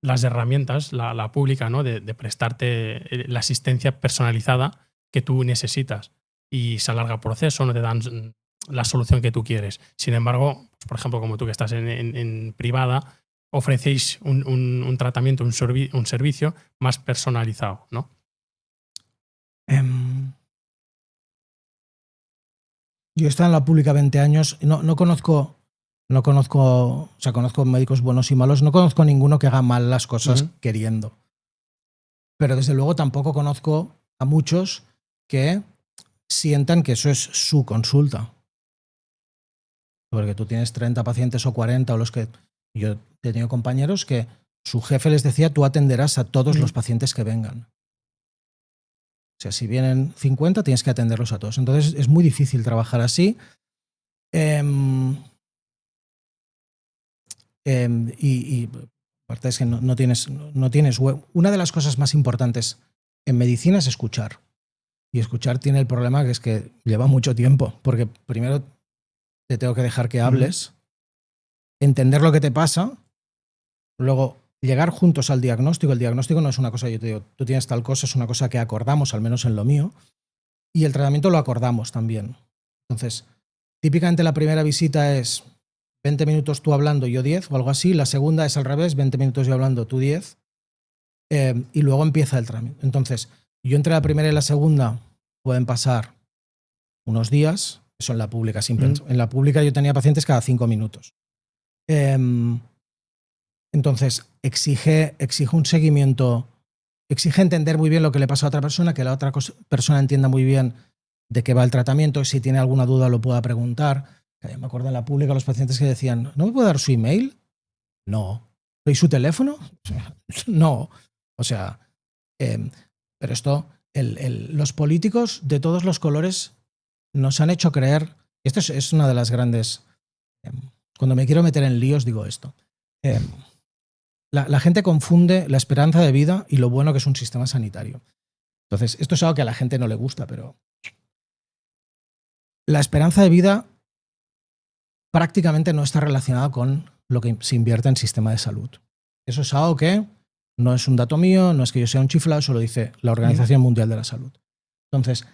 B: las herramientas, la pública, ¿no? De prestarte la asistencia personalizada que tú necesitas. Y se alarga el proceso, no te dan la solución que tú quieres. Sin embargo, por ejemplo, como tú que estás en privada, ofrecéis un tratamiento, un servicio más personalizado, ¿no?
A: Yo he estado en la pública 20 años, no conozco, o sea, conozco médicos buenos y malos, no conozco ninguno que haga mal las cosas queriendo. Pero desde luego tampoco conozco a muchos que sientan que eso es su consulta. Porque tú tienes 30 pacientes o 40 o los que... Yo he tenido compañeros que su jefe les decía, tú atenderás a todos los pacientes que vengan. O sea, si vienen 50, tienes que atenderlos a todos. Entonces es muy difícil trabajar así. Y aparte es que no tienes web. Una de las cosas más importantes en medicina es escuchar. Y escuchar tiene el problema que es que lleva mucho tiempo. Porque primero te tengo que dejar que hables, entender lo que te pasa, luego llegar juntos al diagnóstico. El diagnóstico no es una cosa, yo te digo, tú tienes tal cosa, es una cosa que acordamos, al menos en lo mío. Y el tratamiento lo acordamos también. Entonces, típicamente la primera visita es 20 minutos tú hablando, yo 10 o algo así. La segunda es al revés, 20 minutos yo hablando, tú 10. Y luego empieza el tratamiento. Entonces, yo entre la primera y la segunda pueden pasar unos días. Eso en la pública, en la pública yo tenía pacientes cada 5 minutos. Entonces, exige un seguimiento, exige entender muy bien lo que le pasa a otra persona, que la otra persona entienda muy bien de qué va el tratamiento, si tiene alguna duda lo pueda preguntar. Yo me acuerdo en la pública los pacientes que decían, ¿no me puede dar su email? No. ¿Y su teléfono? No. O sea, pero esto, los políticos de todos los colores nos han hecho creer, esto es una de las grandes, cuando me quiero meter en líos digo esto, la gente confunde la esperanza de vida y lo bueno que es un sistema sanitario. Entonces, esto es algo que a la gente no le gusta, pero la esperanza de vida prácticamente no está relacionada con lo que se invierte en sistema de salud. Eso es algo que no es un dato mío, no es que yo sea un chiflado, eso lo dice la Organización Mundial de la Salud. Entonces,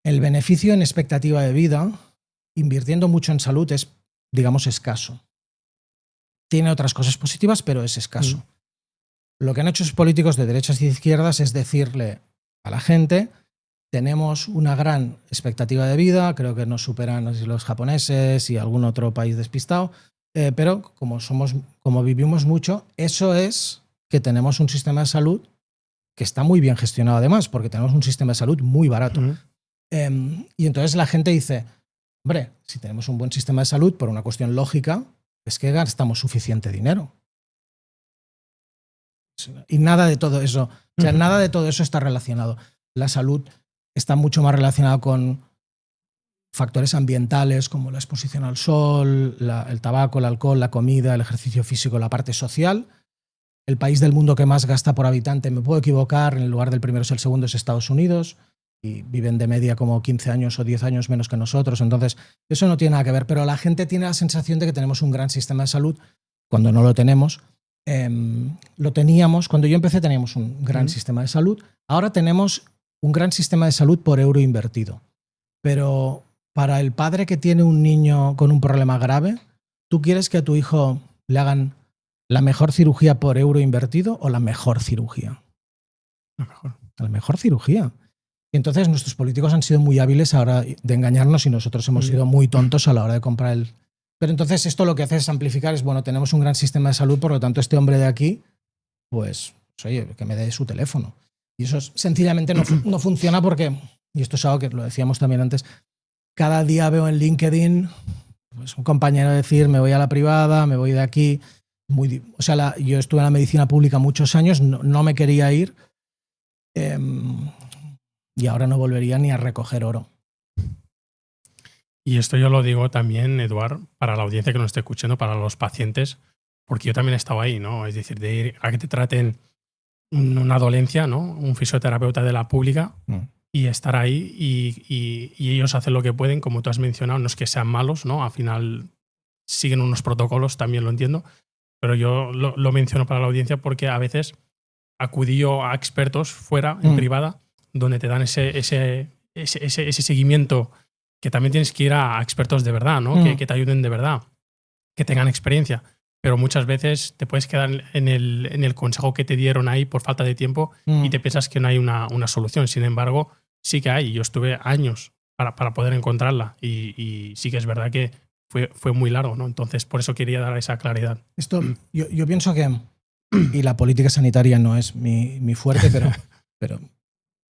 A: el beneficio en expectativa de vida, invirtiendo mucho en salud, es, digamos, escaso. Tiene otras cosas positivas, pero es escaso. Lo que han hecho los políticos de derechas y de izquierdas es decirle a la gente, tenemos una gran expectativa de vida, creo que nos superan los japoneses y algún otro país despistado, pero como vivimos mucho, eso es que tenemos un sistema de salud que está muy bien gestionado además, porque tenemos un sistema de salud muy barato. Y entonces la gente dice, hombre, si tenemos un buen sistema de salud, por una cuestión lógica, es que gastamos suficiente dinero. Y nada de todo eso. O sea, nada de todo eso está relacionado. La salud está mucho más relacionada con factores ambientales como la exposición al sol, el tabaco, el alcohol, la comida, el ejercicio físico, la parte social. El país del mundo que más gasta por habitante, me puedo equivocar, en el lugar del primero es el segundo, es Estados Unidos, y viven de media como 15 años o 10 años menos que nosotros. Entonces, eso no tiene nada que ver, pero la gente tiene la sensación de que tenemos un gran sistema de salud cuando no lo tenemos. Lo teníamos, cuando yo empecé teníamos un gran sistema de salud. Ahora tenemos un gran sistema de salud por euro invertido. Pero para el padre que tiene un niño con un problema grave, ¿tú quieres que a tu hijo le hagan la mejor cirugía por euro invertido o la mejor cirugía?
B: La mejor.
A: La mejor cirugía. Y entonces nuestros políticos han sido muy hábiles ahora de engañarnos y nosotros hemos sido muy tontos a la hora de comprar el... Pero entonces esto lo que hace es amplificar, es bueno, tenemos un gran sistema de salud, por lo tanto este hombre de aquí, pues oye, que me dé su teléfono. Y eso sencillamente no funciona porque, y esto es algo que lo decíamos también antes, cada día veo en LinkedIn pues, un compañero decir, me voy a la privada, me voy de aquí. O sea, yo estuve en la medicina pública muchos años, no me quería ir y ahora no volvería ni a recoger oro.
B: Y esto yo lo digo también, Eduard, para la audiencia que nos esté escuchando, para los pacientes, porque yo también he estado ahí, ¿no? Es decir, de ir a que te traten una dolencia, ¿no? Un fisioterapeuta de la pública y estar ahí y ellos hacen lo que pueden, como tú has mencionado, no es que sean malos, ¿no? Al final siguen unos protocolos, también lo entiendo, pero yo lo menciono para la audiencia porque a veces acudí yo a expertos fuera, en privada, donde te dan ese seguimiento, que también tienes que ir a expertos de verdad, ¿no? Que te ayuden de verdad, que tengan experiencia. Pero muchas veces te puedes quedar en el consejo que te dieron ahí por falta de tiempo y te piensas que no hay una solución. Sin embargo, sí que hay. Yo estuve años para poder encontrarla y sí que es verdad que fue muy largo, ¿no? Entonces, por eso quería dar esa claridad.
A: Esto, yo pienso que, y la política sanitaria no es mi fuerte, pero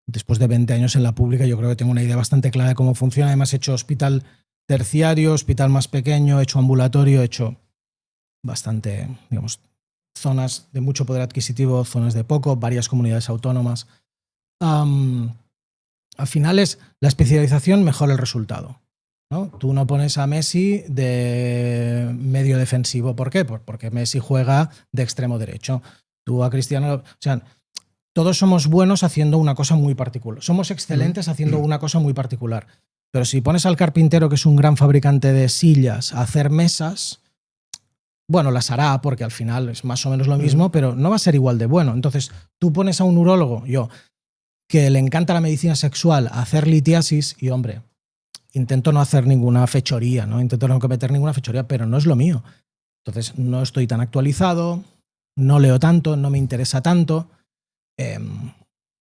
A: después de 20 años en la pública yo creo que tengo una idea bastante clara de cómo funciona. Además he hecho hospital terciario, hospital más pequeño, he hecho ambulatorio, he hecho bastante, digamos, zonas de mucho poder adquisitivo, zonas de poco, varias comunidades autónomas. Al final es la especialización mejora el resultado, ¿no? Tú no pones a Messi de medio defensivo. ¿Por qué? Porque Messi juega de extremo derecho. Tú a Cristiano... O sea, todos somos buenos haciendo una cosa muy particular. Somos excelentes haciendo una cosa muy particular. Pero si pones al carpintero, que es un gran fabricante de sillas, a hacer mesas, bueno, las hará porque al final es más o menos lo mismo, pero no va a ser igual de bueno. Entonces, tú pones a un urólogo, que le encanta la medicina sexual, a hacer litiasis y, hombre, intento no hacer ninguna fechoría, ¿no? Intento no cometer ninguna fechoría, pero no es lo mío. Entonces, no estoy tan actualizado, no leo tanto, no me interesa tanto.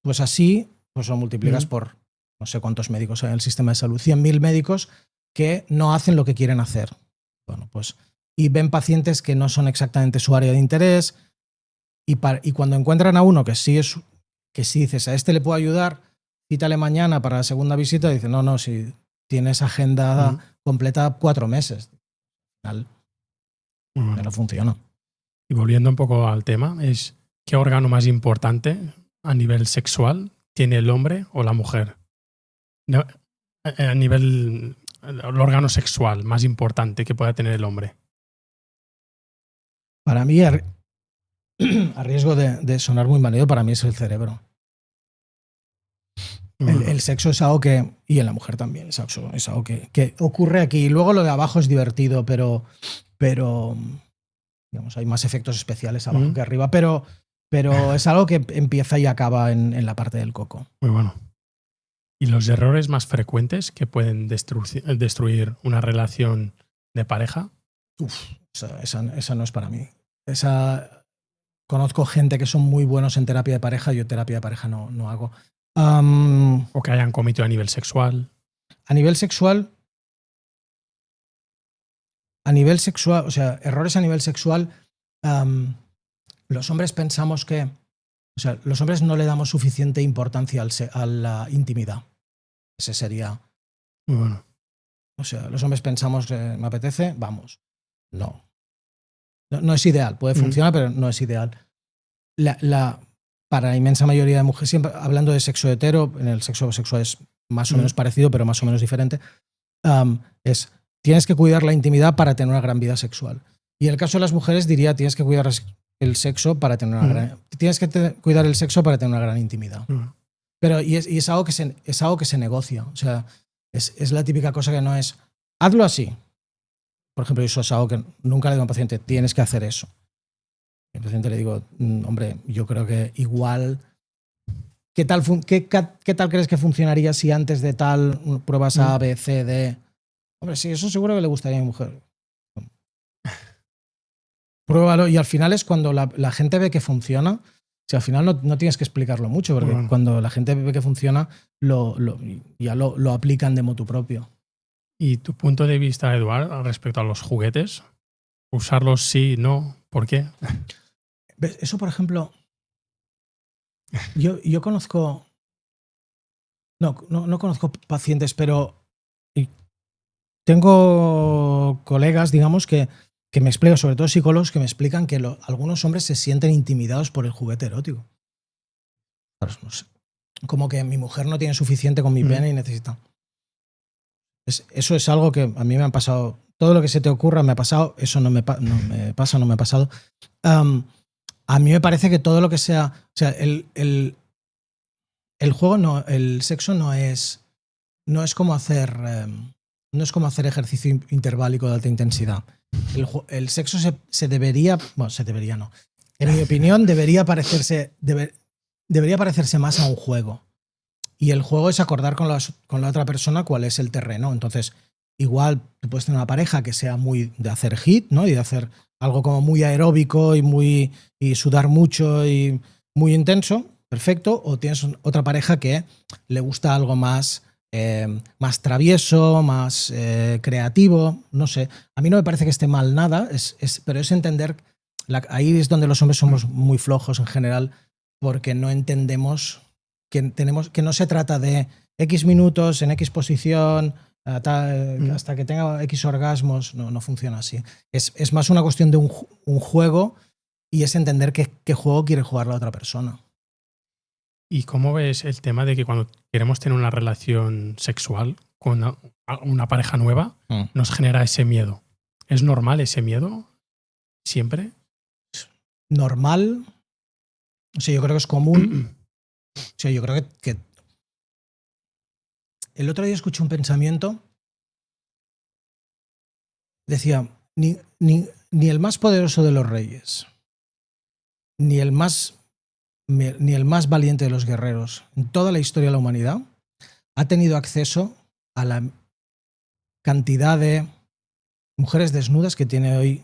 A: Pues así, pues lo multiplicas por no sé cuántos médicos hay en el sistema de salud, 100.000 médicos que no hacen lo que quieren hacer. Bueno, pues, y ven pacientes que no son exactamente su área de interés, y cuando encuentran a uno que sí dices, a este le puedo ayudar, cítale mañana para la segunda visita, dice, no, si tienes agenda completa 4 meses. Al final, no funciona.
B: Y volviendo un poco al tema, es ¿qué órgano más importante a nivel sexual tiene el hombre o la mujer? A nivel, el órgano sexual más importante que pueda tener el hombre.
A: Para mí, a riesgo de sonar muy manido, para mí es el cerebro. El sexo es algo que, y en la mujer también, es algo que ocurre aquí. Luego lo de abajo es divertido, pero digamos, hay más efectos especiales abajo que arriba, pero es algo que empieza y acaba en la parte del coco.
B: Muy bueno. ¿Y los errores más frecuentes que pueden destruir una relación de pareja?
A: Esa no es para mí. Conozco gente que son muy buenos en terapia de pareja, yo terapia de pareja no hago.
B: O que hayan cometido a nivel sexual.
A: A nivel sexual, o sea, errores a nivel sexual, los hombres pensamos que, o sea, los hombres no le damos suficiente importancia a la intimidad. Ese sería...
B: Muy bueno.
A: O sea, los hombres pensamos que me apetece, vamos. No es ideal, puede funcionar, pero no es ideal. para la inmensa mayoría de mujeres, siempre hablando de sexo hetero, en el sexo homosexual es más o menos parecido, pero más o menos diferente, tienes que cuidar la intimidad para tener una gran vida sexual. Y en el caso de las mujeres diría, tienes que cuidar el sexo para tener cuidar el sexo para tener una gran intimidad. Pero es algo que se negocia. O sea, es la típica cosa que no es, hazlo así. Por ejemplo, eso es algo que nunca le digo a un paciente, tienes que hacer eso. Al paciente le digo, hombre, yo creo que igual, ¿qué tal crees que funcionaría si antes de tal pruebas A, B, C, D? Hombre, sí, eso seguro que le gustaría a mi mujer. Pruébalo. Y al final es cuando la gente ve que funciona. Si al final no tienes que explicarlo mucho, porque cuando la gente ve que funciona, ya lo aplican de motu propio.
B: ¿Y tu punto de vista, Eduard, respecto a los juguetes? ¿Usarlos sí, no? ¿Por qué?
A: ¿Ves? Eso, por ejemplo, yo conozco... No conozco pacientes, pero tengo colegas, digamos, que me explican, sobre todo psicólogos, que me explican que algunos hombres se sienten intimidados por el juguete erótico. No sé. Como que mi mujer no tiene suficiente con mi pene y necesita. Eso es algo que a mí me han pasado. Todo lo que se te ocurra me ha pasado. Eso no me pasa, no me ha pasado. A mí me parece que todo lo que sea. O sea, el juego no. El sexo no es como hacer. No es como hacer ejercicio interválico de alta intensidad. El sexo se debería. Bueno, se debería no. En mi opinión, debería parecerse más a un juego. Y el juego es acordar con la otra persona cuál es el terreno. Entonces, igual tú puedes tener una pareja que sea muy de hacer hit, ¿no? Y de hacer algo como muy aeróbico y sudar mucho y muy intenso, perfecto. O tienes otra pareja que le gusta algo más travieso, más creativo, no sé. A mí no me parece que esté mal nada, pero es entender, ahí es donde los hombres somos muy flojos en general, porque no entendemos que no se trata de X minutos en X posición hasta que tenga X orgasmos. No funciona así. Es más una cuestión de un juego y es entender qué juego quiere jugar la otra persona.
B: ¿Y cómo ves el tema de que cuando queremos tener una relación sexual con una pareja nueva, nos genera ese miedo? ¿Es normal ese miedo? ¿Siempre?
A: Normal. O sea, yo creo que es común. O sea, yo creo que el otro día escuché un pensamiento. Decía, ni el más poderoso de los reyes, ni el más valiente de los guerreros en toda la historia de la humanidad ha tenido acceso a la cantidad de mujeres desnudas que tiene hoy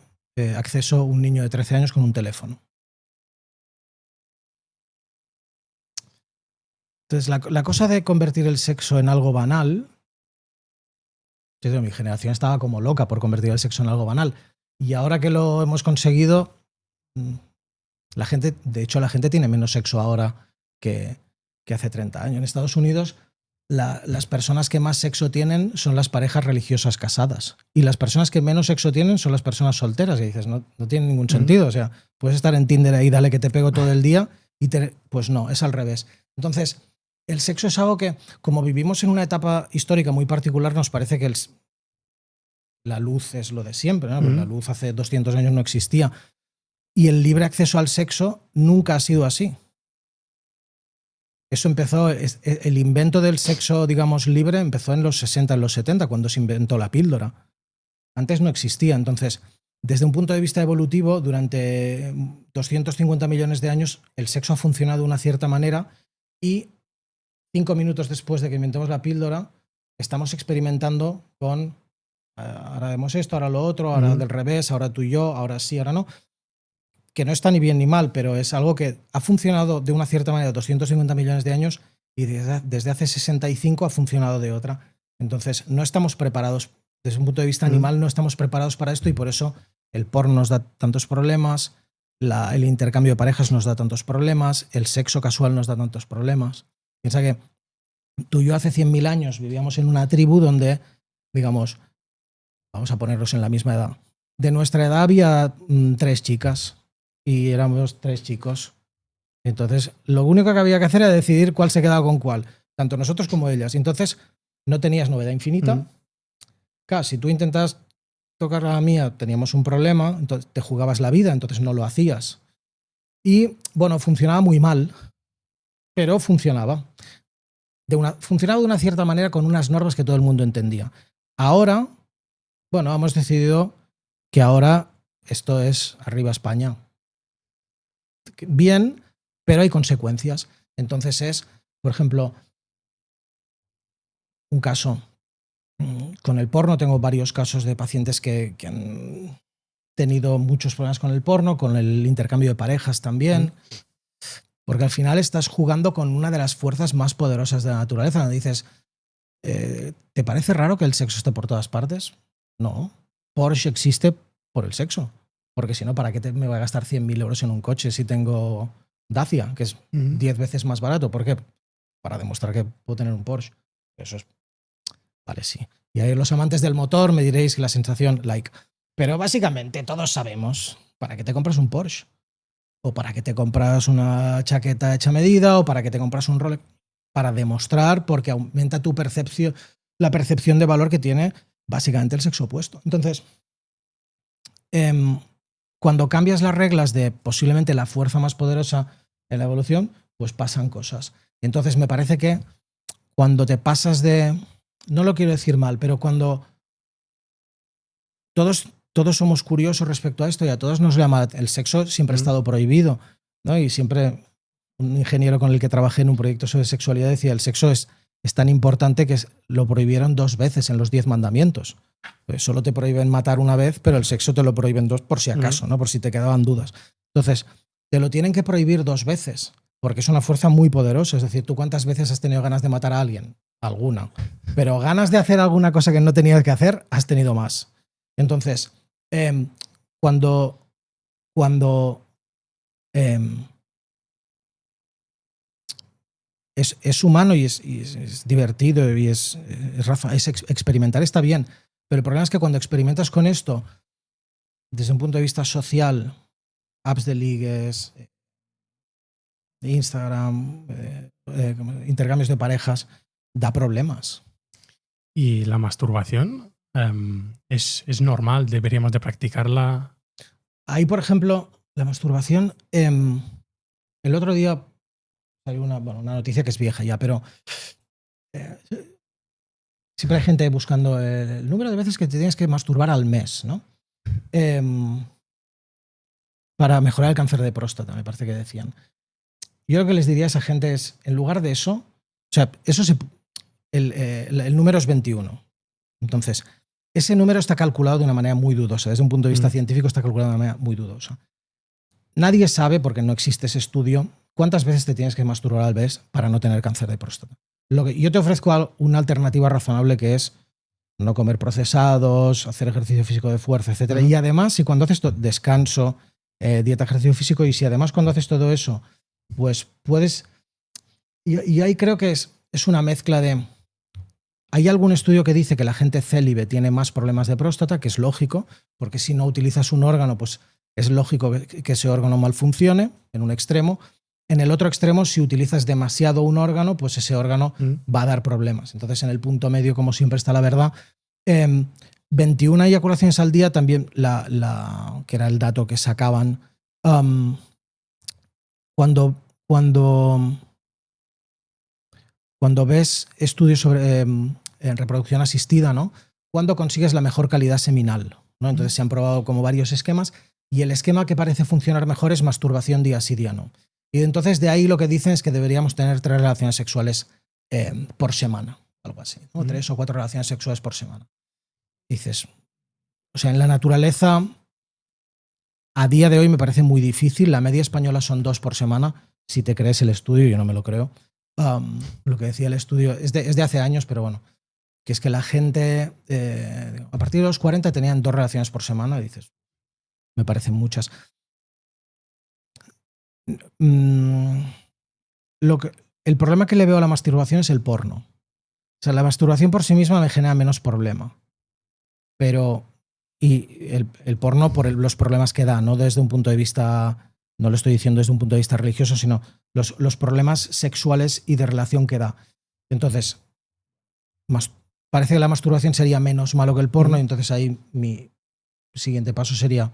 A: acceso un niño de 13 años con un teléfono. Entonces, la cosa de convertir el sexo en algo banal, mi generación estaba como loca por convertir el sexo en algo banal. Y ahora que lo hemos conseguido, la gente tiene menos sexo ahora que hace 30 años. En Estados Unidos, las personas que más sexo tienen son las parejas religiosas casadas. Y las personas que menos sexo tienen son las personas solteras. Y dices, no tiene ningún sentido. O sea, puedes estar en Tinder ahí, dale que te pego todo el día. Pues no, es al revés. Entonces, el sexo es algo que, como vivimos en una etapa histórica muy particular, nos parece que la luz es lo de siempre, ¿no? Porque la luz hace 200 años no existía. Y el libre acceso al sexo nunca ha sido así. Eso empezó, el invento del sexo, digamos, libre empezó en los 60, en los 70, cuando se inventó la píldora. Antes no existía. Entonces, desde un punto de vista evolutivo, durante 250 millones de años, el sexo ha funcionado de una cierta manera y 5 minutos después de que inventemos la píldora, estamos experimentando con ahora vemos esto, ahora lo otro, ahora del revés, ahora tú y yo, ahora sí, ahora no. Que no está ni bien ni mal, pero es algo que ha funcionado de una cierta manera 250 millones de años y desde hace 65 ha funcionado de otra. Entonces, no estamos preparados, desde un punto de vista animal, no estamos preparados para esto y por eso el porno nos da tantos problemas, el intercambio de parejas nos da tantos problemas, el sexo casual nos da tantos problemas. Piensa que tú y yo hace 100.000 años vivíamos en una tribu donde, digamos, vamos a ponerlos en la misma edad. De nuestra edad había 3 chicas y éramos 3 chicos. Entonces, lo único que había que hacer era decidir cuál se quedaba con cuál, tanto nosotros como ellas. Y entonces, no tenías novedad infinita. Claro, si tú intentas tocar a la mía, teníamos un problema, entonces te jugabas la vida, entonces no lo hacías. Y, bueno, funcionaba muy mal, pero funcionaba. Funcionaba de una cierta manera con unas normas que todo el mundo entendía. Ahora, bueno, hemos decidido que ahora esto es arriba España. Bien, pero hay consecuencias. Entonces es, por ejemplo, un caso. Con el porno tengo varios casos de pacientes que han tenido muchos problemas con el porno, con el intercambio de parejas también. Porque al final estás jugando con una de las fuerzas más poderosas de la naturaleza. Dices, ¿te parece raro que el sexo esté por todas partes? No. Porsche existe por el sexo. Porque si no, ¿para qué me voy a gastar 100.000 euros en un coche si tengo Dacia, que es 10 veces más barato? ¿Por qué? Para demostrar que puedo tener un Porsche. Eso es... Vale, sí. Y ahí los amantes del motor me diréis que la sensación, like. Pero básicamente todos sabemos, ¿para qué te compras un Porsche? O para qué te compras una chaqueta hecha a medida, o para qué te compras un Rolex. Para demostrar, porque aumenta tu percepción, la percepción de valor que tiene básicamente el sexo opuesto. Entonces, cuando cambias las reglas de posiblemente la fuerza más poderosa en la evolución, pues pasan cosas. Entonces me parece que cuando te pasas de... No lo quiero decir mal, pero cuando todos somos curiosos respecto a esto y a todos nos llama... El sexo siempre ha estado prohibido, ¿no? Y siempre un ingeniero con el que trabajé en un proyecto sobre sexualidad decía, el sexo es tan importante que lo prohibieron 2 veces en los 10 mandamientos. Pues solo te prohíben matar una vez, pero el sexo te lo prohíben 2 por si acaso, ¿no? Por si te quedaban dudas. Entonces, te lo tienen que prohibir 2 veces, porque es una fuerza muy poderosa. Es decir, ¿tú cuántas veces has tenido ganas de matar a alguien? Alguna. Pero ganas de hacer alguna cosa que no tenías que hacer, has tenido más. Entonces, cuando es humano y es divertido y es experimentar está bien, pero el problema es que cuando experimentas con esto desde un punto de vista social, apps de ligues, Instagram, intercambios de parejas, da problemas.
B: ¿Y la masturbación es normal? ¿Deberíamos de practicarla?
A: Ahí, por ejemplo, la masturbación, el otro día salió una noticia que es vieja ya, pero siempre hay gente buscando el número de veces que te tienes que masturbar al mes, ¿no? Para mejorar el cáncer de próstata, me parece que decían. Yo lo que les diría a esa gente es, en lugar de eso, o sea, el número es 21. Entonces, ese número está calculado de una manera muy dudosa. Desde un punto de vista científico está calculado de una manera muy dudosa. Nadie sabe, porque no existe ese estudio, cuántas veces te tienes que masturbar al mes para no tener cáncer de próstata. Yo te ofrezco una alternativa razonable que es no comer procesados, hacer ejercicio físico de fuerza, etc. Y además, si cuando haces descanso, dieta, ejercicio físico, y si además cuando haces todo eso, pues puedes... Y ahí creo que es una mezcla de... Hay algún estudio que dice que la gente célibe tiene más problemas de próstata, que es lógico, porque si no utilizas un órgano, pues es lógico que ese órgano mal funcione en un extremo. En el otro extremo, si utilizas demasiado un órgano, pues ese órgano va a dar problemas. Entonces, en el punto medio, como siempre está la verdad. 21 eyaculaciones al día también, que era el dato que sacaban. Cuando ves estudios sobre reproducción asistida, ¿no? Cuando consigues la mejor calidad seminal, ¿no? Entonces se han probado como varios esquemas y el esquema que parece funcionar mejor es masturbación día sí, día no. Y entonces de ahí lo que dicen es que deberíamos tener 3 relaciones sexuales por semana, algo así, ¿no? 3 o 4 relaciones sexuales por semana. Dices, o sea, en la naturaleza a día de hoy me parece muy difícil. La media española son 2 por semana. Si te crees el estudio, yo no me lo creo. Lo que decía el estudio es de hace años, pero bueno, que es que la gente a partir de los 40 tenían 2 relaciones por semana y dices, me parecen muchas. El problema que le veo a la masturbación es el porno. O sea, la masturbación por sí misma me genera menos problema. Pero, y el porno por los problemas que da, no desde un punto de vista no lo estoy diciendo desde un punto de vista religioso, sino los problemas sexuales y de relación que da. Entonces, parece que la masturbación sería menos malo que el porno, y entonces ahí mi siguiente paso sería,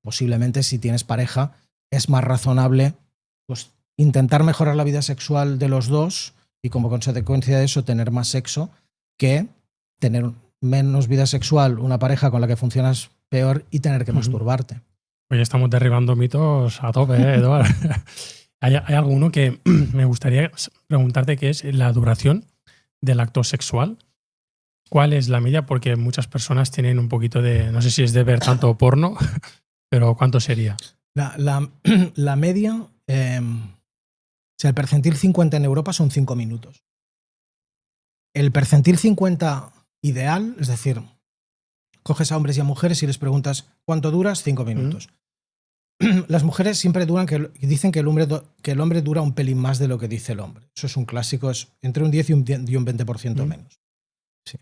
A: posiblemente si tienes pareja, es más razonable pues, intentar mejorar la vida sexual de los dos y como consecuencia de eso tener más sexo, que tener menos vida sexual, una pareja con la que funcionas peor y tener que masturbarte.
B: Hoy estamos derribando mitos a tope, Eduard. Hay alguno que me gustaría preguntarte, que es la duración del acto sexual. ¿Cuál es la media? Porque muchas personas tienen un poquito de, no sé si es de ver tanto porno, pero ¿cuánto sería?
A: La media, o sea, el percentil 50 en Europa son 5 minutos. El percentil 50 ideal, es decir, coges a hombres y a mujeres y les preguntas ¿cuánto duras? 5 minutos. Las mujeres siempre dicen que el hombre dura un pelín más de lo que dice el hombre. Eso es un clásico, es entre un 10 y un 20% menos. Sí.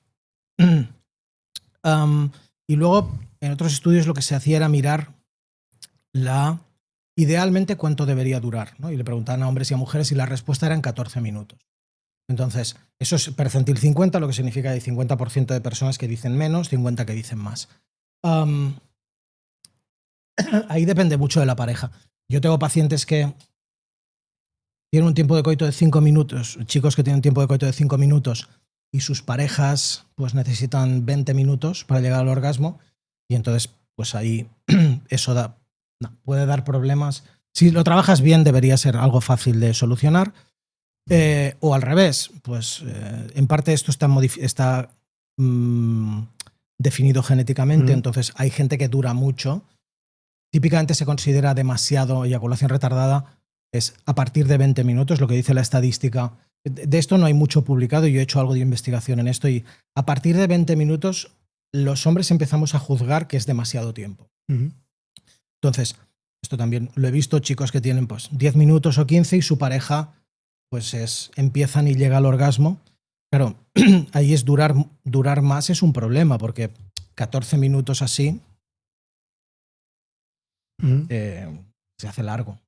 A: Y luego, en otros estudios lo que se hacía era mirar idealmente cuánto debería durar, ¿no? Y le preguntaban a hombres y a mujeres y la respuesta eran 14 minutos. Entonces, eso es percentil 50, lo que significa que hay 50% de personas que dicen menos, 50 que dicen más. Ahí depende mucho de la pareja. Yo tengo pacientes que tienen un tiempo de coito de 5 minutos, chicos que tienen un tiempo de coito de 5 minutos y sus parejas pues necesitan 20 minutos para llegar al orgasmo, y entonces pues ahí eso puede dar problemas. Si lo trabajas bien debería ser algo fácil de solucionar, o al revés, pues en parte esto está definido genéticamente, entonces hay gente que dura mucho. Típicamente se considera demasiado eyaculación retardada, es a partir de 20 minutos, lo que dice la estadística. De esto no hay mucho publicado, yo he hecho algo de investigación en esto, y a partir de 20 minutos los hombres empezamos a juzgar que es demasiado tiempo. Entonces, esto también lo he visto, chicos que tienen pues 10 minutos o 15 y su pareja pues empiezan y llega al orgasmo. Claro, ahí es durar más es un problema, porque 14 minutos así se hace largo.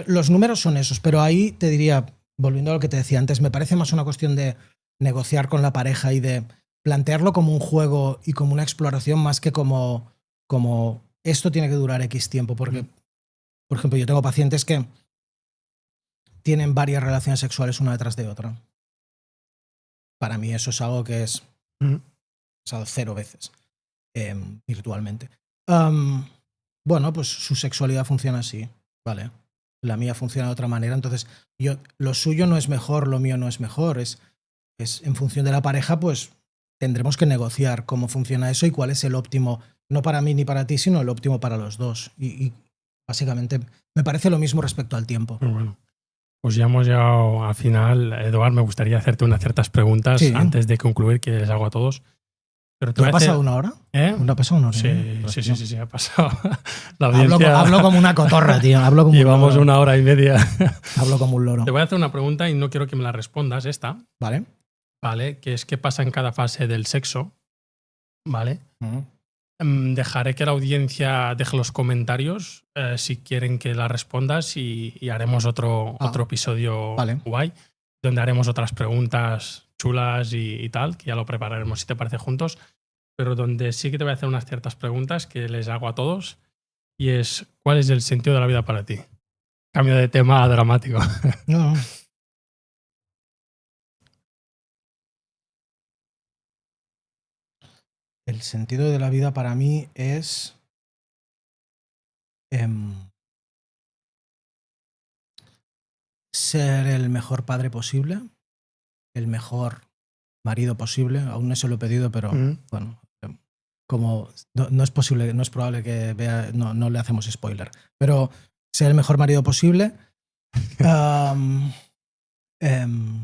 A: Los números son esos, pero ahí te diría, volviendo a lo que te decía antes, me parece más una cuestión de negociar con la pareja y de plantearlo como un juego y como una exploración, más que como esto tiene que durar X tiempo. Porque, por ejemplo, yo tengo pacientes que tienen varias relaciones sexuales una detrás de otra. Para mí eso es algo que es pasado 0 veces virtualmente. Bueno, pues su sexualidad funciona así, ¿vale? La mía funciona de otra manera, entonces lo suyo no es mejor, lo mío no es mejor, es en función de la pareja, pues tendremos que negociar cómo funciona eso y cuál es el óptimo, no para mí ni para ti, sino el óptimo para los dos. Y básicamente me parece lo mismo respecto al tiempo.
B: Muy bueno. Pues ya hemos llegado al final. Eduard, me gustaría hacerte unas ciertas preguntas antes de concluir, que les hago a todos. Pero
A: ¿te ha pasado una hora?
B: ¿No
A: ha pasado una hora?
B: Sí, ha pasado. La audiencia...
A: hablo como una cotorra, tío.
B: Llevamos 1 hora y media.
A: Hablo como un loro.
B: Te voy a hacer una pregunta y no quiero que me la respondas, esta.
A: Vale.
B: Vale, que es qué pasa en cada fase del sexo. Vale. Dejaré que la audiencia deje los comentarios si quieren que la respondas, y haremos otro episodio guay, donde haremos otras preguntas chulas y tal, que ya lo prepararemos si te parece juntos, pero donde sí que te voy a hacer unas ciertas preguntas que les hago a todos, y es ¿cuál es el sentido de la vida para ti? Cambio de tema dramático.
A: No. El sentido de la vida para mí es ser el mejor padre posible, el mejor marido posible. Aún no se lo he pedido, pero bueno, como no es posible, no es probable que vea, no le hacemos spoiler, pero ser el mejor marido posible.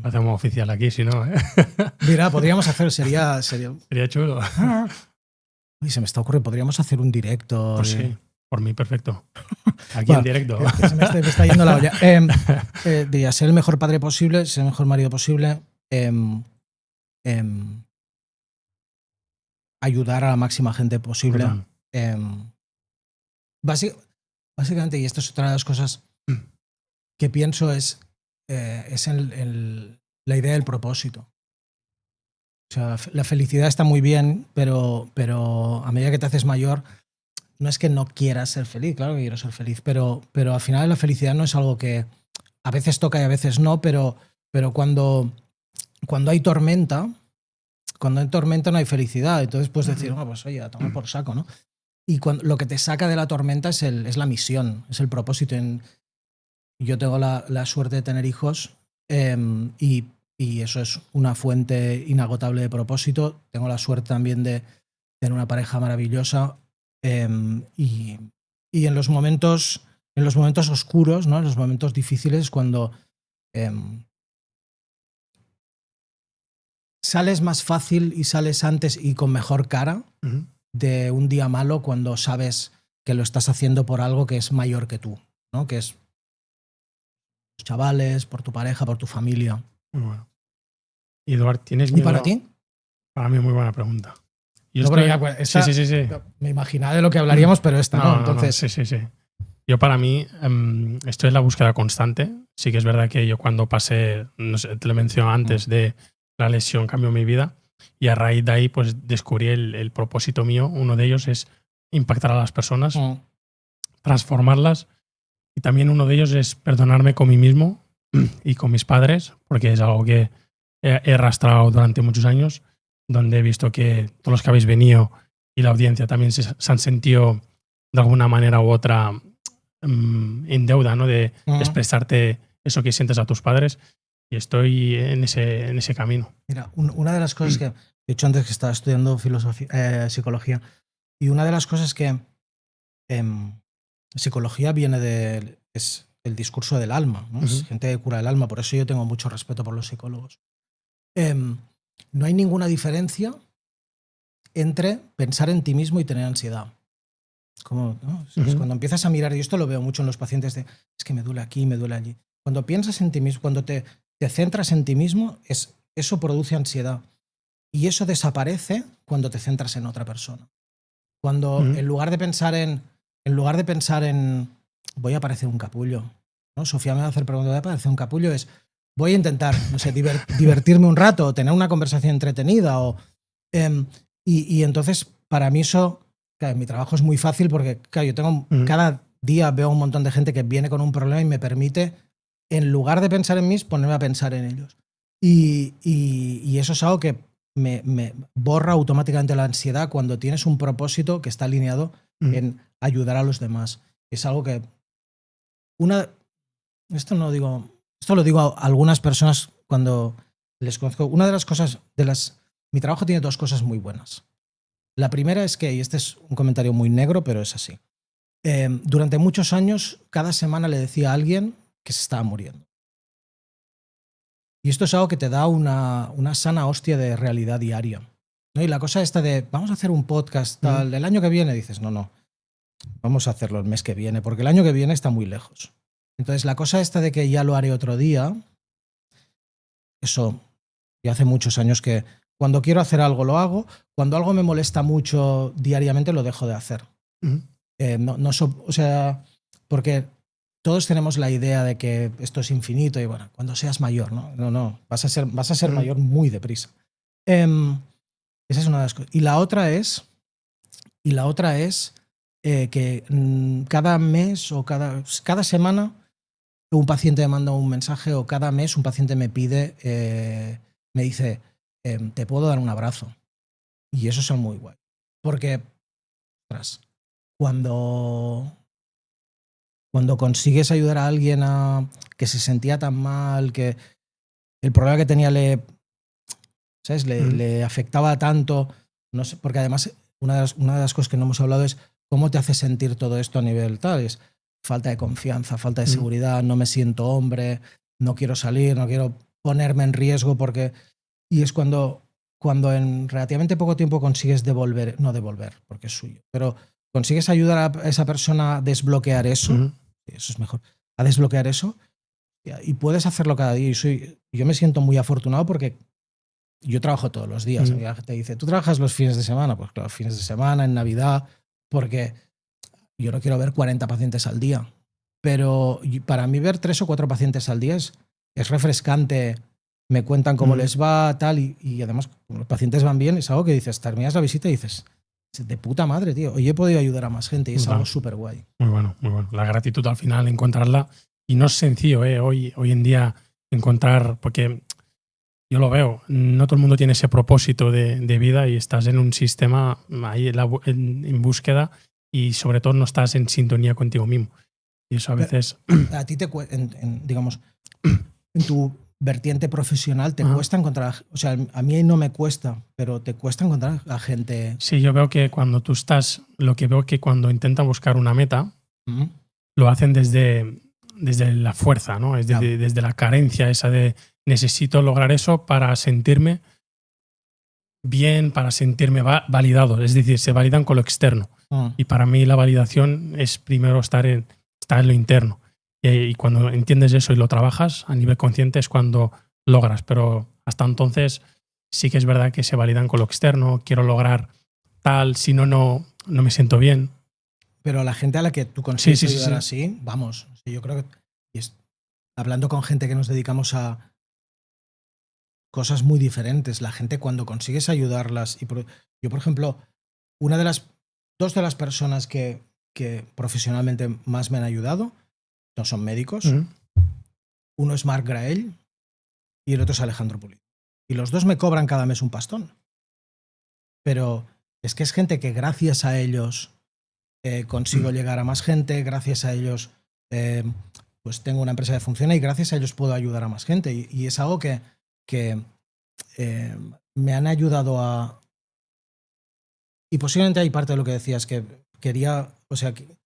B: Hacemos oficial aquí, si no, ¿eh?
A: Mira, podríamos hacer, sería
B: chulo.
A: Uy, se me está ocurriendo, podríamos hacer un directo.
B: Pues sí, por mí perfecto. Aquí en directo.
A: Me está yendo la olla. Diría, ser el mejor padre posible, ser el mejor marido posible, ayudar a la máxima gente posible, Básicamente, y esto es otra de las cosas que pienso, es la idea del propósito. O sea, la felicidad está muy bien, pero a medida que te haces mayor, no es que no quieras ser feliz, claro que quiero ser feliz, pero al final la felicidad no es algo que a veces toca y a veces no, pero cuando hay tormenta, no hay felicidad. Entonces puedes decir, pues oye, a tomar por saco, ¿no? Y lo que te saca de la tormenta es la misión, es el propósito. Yo tengo la suerte de tener hijos y eso es una fuente inagotable de propósito. Tengo la suerte también de tener una pareja maravillosa y en los momentos oscuros, ¿no? En los momentos difíciles, cuando sales más fácil y sales antes y con mejor cara de un día malo, cuando sabes que lo estás haciendo por algo que es mayor que tú, ¿no? Que es tus chavales, por tu pareja, por tu familia.
B: Muy bueno. Y Eduard, ¿tienes
A: ¿Y
B: miedo?
A: para ti?
B: Para mí, muy buena pregunta. Yo
A: No,
B: sí.
A: Me imaginaba de lo que hablaríamos, pero esta no. Entonces,
B: Sí. Yo, para mí, estoy en la búsqueda constante. Sí que es verdad que yo, cuando pasé, no sé, te lo mencioné antes, de la lesión, cambió mi vida. Y a raíz de ahí, pues descubrí el propósito mío. Uno de ellos es impactar a las personas, transformarlas. Y también uno de ellos es perdonarme con mí mismo y con mis padres, porque es algo que he arrastrado durante muchos años, donde he visto que todos los que habéis venido y la audiencia también se han sentido de alguna manera u otra en deuda, ¿no? De expresarte eso que sientes a tus padres, y estoy en ese camino.
A: Mira, una de las cosas que he dicho antes, que estaba estudiando psicología, y una de las cosas que psicología viene es el discurso del alma, ¿no? Es gente que cura el alma, por eso yo tengo mucho respeto por los psicólogos. No hay ninguna diferencia entre pensar en ti mismo y tener ansiedad. Como, ¿no? Es cuando empiezas a mirar, y esto lo veo mucho en los pacientes, es que me duele aquí, me duele allí. Cuando piensas en ti mismo, cuando te centras en ti mismo, eso produce ansiedad. Y eso desaparece cuando te centras en otra persona. Cuando en lugar de pensar en voy a parecer un capullo, ¿no? Sofía me va a hacer preguntas, voy a parecer un capullo, voy a intentar, no sé, divertirme un rato, o tener una conversación entretenida. Y entonces, para mí eso, claro, mi trabajo es muy fácil porque, claro, yo tengo cada día veo un montón de gente que viene con un problema y me permite, en lugar de pensar en mí, ponerme a pensar en ellos. Y eso es algo que me borra automáticamente la ansiedad cuando tienes un propósito que está alineado en ayudar a los demás. Es algo que esto lo digo a algunas personas cuando les conozco. Una de las cosas mi trabajo tiene dos cosas muy buenas. La primera es que, y este es un comentario muy negro, pero es así. Durante muchos años, cada semana le decía a alguien que se estaba muriendo. Y esto es algo que te da una sana hostia de realidad diaria, ¿no? Y la cosa esta de, vamos a hacer un podcast tal, el año que viene, dices, no, vamos a hacerlo el mes que viene, porque el año que viene está muy lejos. Entonces, la cosa esta de que ya lo haré otro día, eso, ya hace muchos años que cuando quiero hacer algo lo hago, cuando algo me molesta mucho diariamente lo dejo de hacer. O sea, porque todos tenemos la idea de que esto es infinito y bueno, cuando seas mayor, ¿no? No, vas a ser mayor muy deprisa. Esa es una de las cosas. Y la otra es que cada mes o cada semana un paciente me manda un mensaje, o cada mes un paciente me pide, me dice, te puedo dar un abrazo. Y eso es muy guay. Porque, ostras, cuando consigues ayudar a alguien que se sentía tan mal, que el problema que tenía le afectaba tanto, no sé, porque además una de las cosas que no hemos hablado es cómo te hace sentir todo esto a nivel tal. Es falta de confianza, falta de seguridad, no me siento hombre, no quiero salir, no quiero ponerme en riesgo porque... Y es cuando en relativamente poco tiempo consigues no devolver, porque es suyo, pero consigues ayudar a esa persona a desbloquear eso, eso es mejor, a desbloquear eso, y puedes hacerlo cada día. Yo me siento muy afortunado porque yo trabajo todos los días. La gente dice, ¿tú trabajas los fines de semana? Pues claro, fines de semana, en Navidad, porque yo no quiero ver 40 pacientes al día. Pero para mí ver 3 o 4 pacientes al día es refrescante. Me cuentan cómo les va, tal, y además, como los pacientes van bien, es algo que dices, terminas la visita y dices, de puta madre, tío. Hoy he podido ayudar a más gente y es algo súper guay.
B: Muy bueno, muy bueno. La gratitud al final, encontrarla. Y no es sencillo, hoy en día encontrar, porque yo lo veo, no todo el mundo tiene ese propósito de vida y estás en un sistema ahí en búsqueda y sobre todo no estás en sintonía contigo mismo. Y eso a veces...
A: A ti digamos, en tu vertiente profesional te cuesta encontrar, o sea, a mí no me cuesta, pero te cuesta encontrar a gente.
B: Sí, yo veo que cuando tú estás, lo que veo que cuando intentan buscar una meta, lo hacen desde la fuerza, ¿no? Es desde la carencia esa de necesito lograr eso para sentirme bien, para sentirme validado. Es decir, se validan con lo externo. Y para mí la validación es primero estar en lo interno. Y cuando entiendes eso y lo trabajas a nivel consciente es cuando logras. Pero hasta entonces sí que es verdad que se validan con lo externo. Quiero lograr tal, si no, no me siento bien.
A: Pero la gente a la que tú consigues ayudar así, vamos, yo creo que hablando con gente que nos dedicamos a cosas muy diferentes, la gente cuando consigues ayudarlas, yo por ejemplo, dos de las personas que profesionalmente más me han ayudado no son médicos. Uno es Marc Graell y el otro es Alejandro Pulido. Y los dos me cobran cada mes un pastón. Pero es que es gente que gracias a ellos consigo llegar a más gente, gracias a ellos pues tengo una empresa que funciona y gracias a ellos puedo ayudar a más gente. Y es algo que me han ayudado a... Y posiblemente hay parte de lo que decías, que quería, o sea, que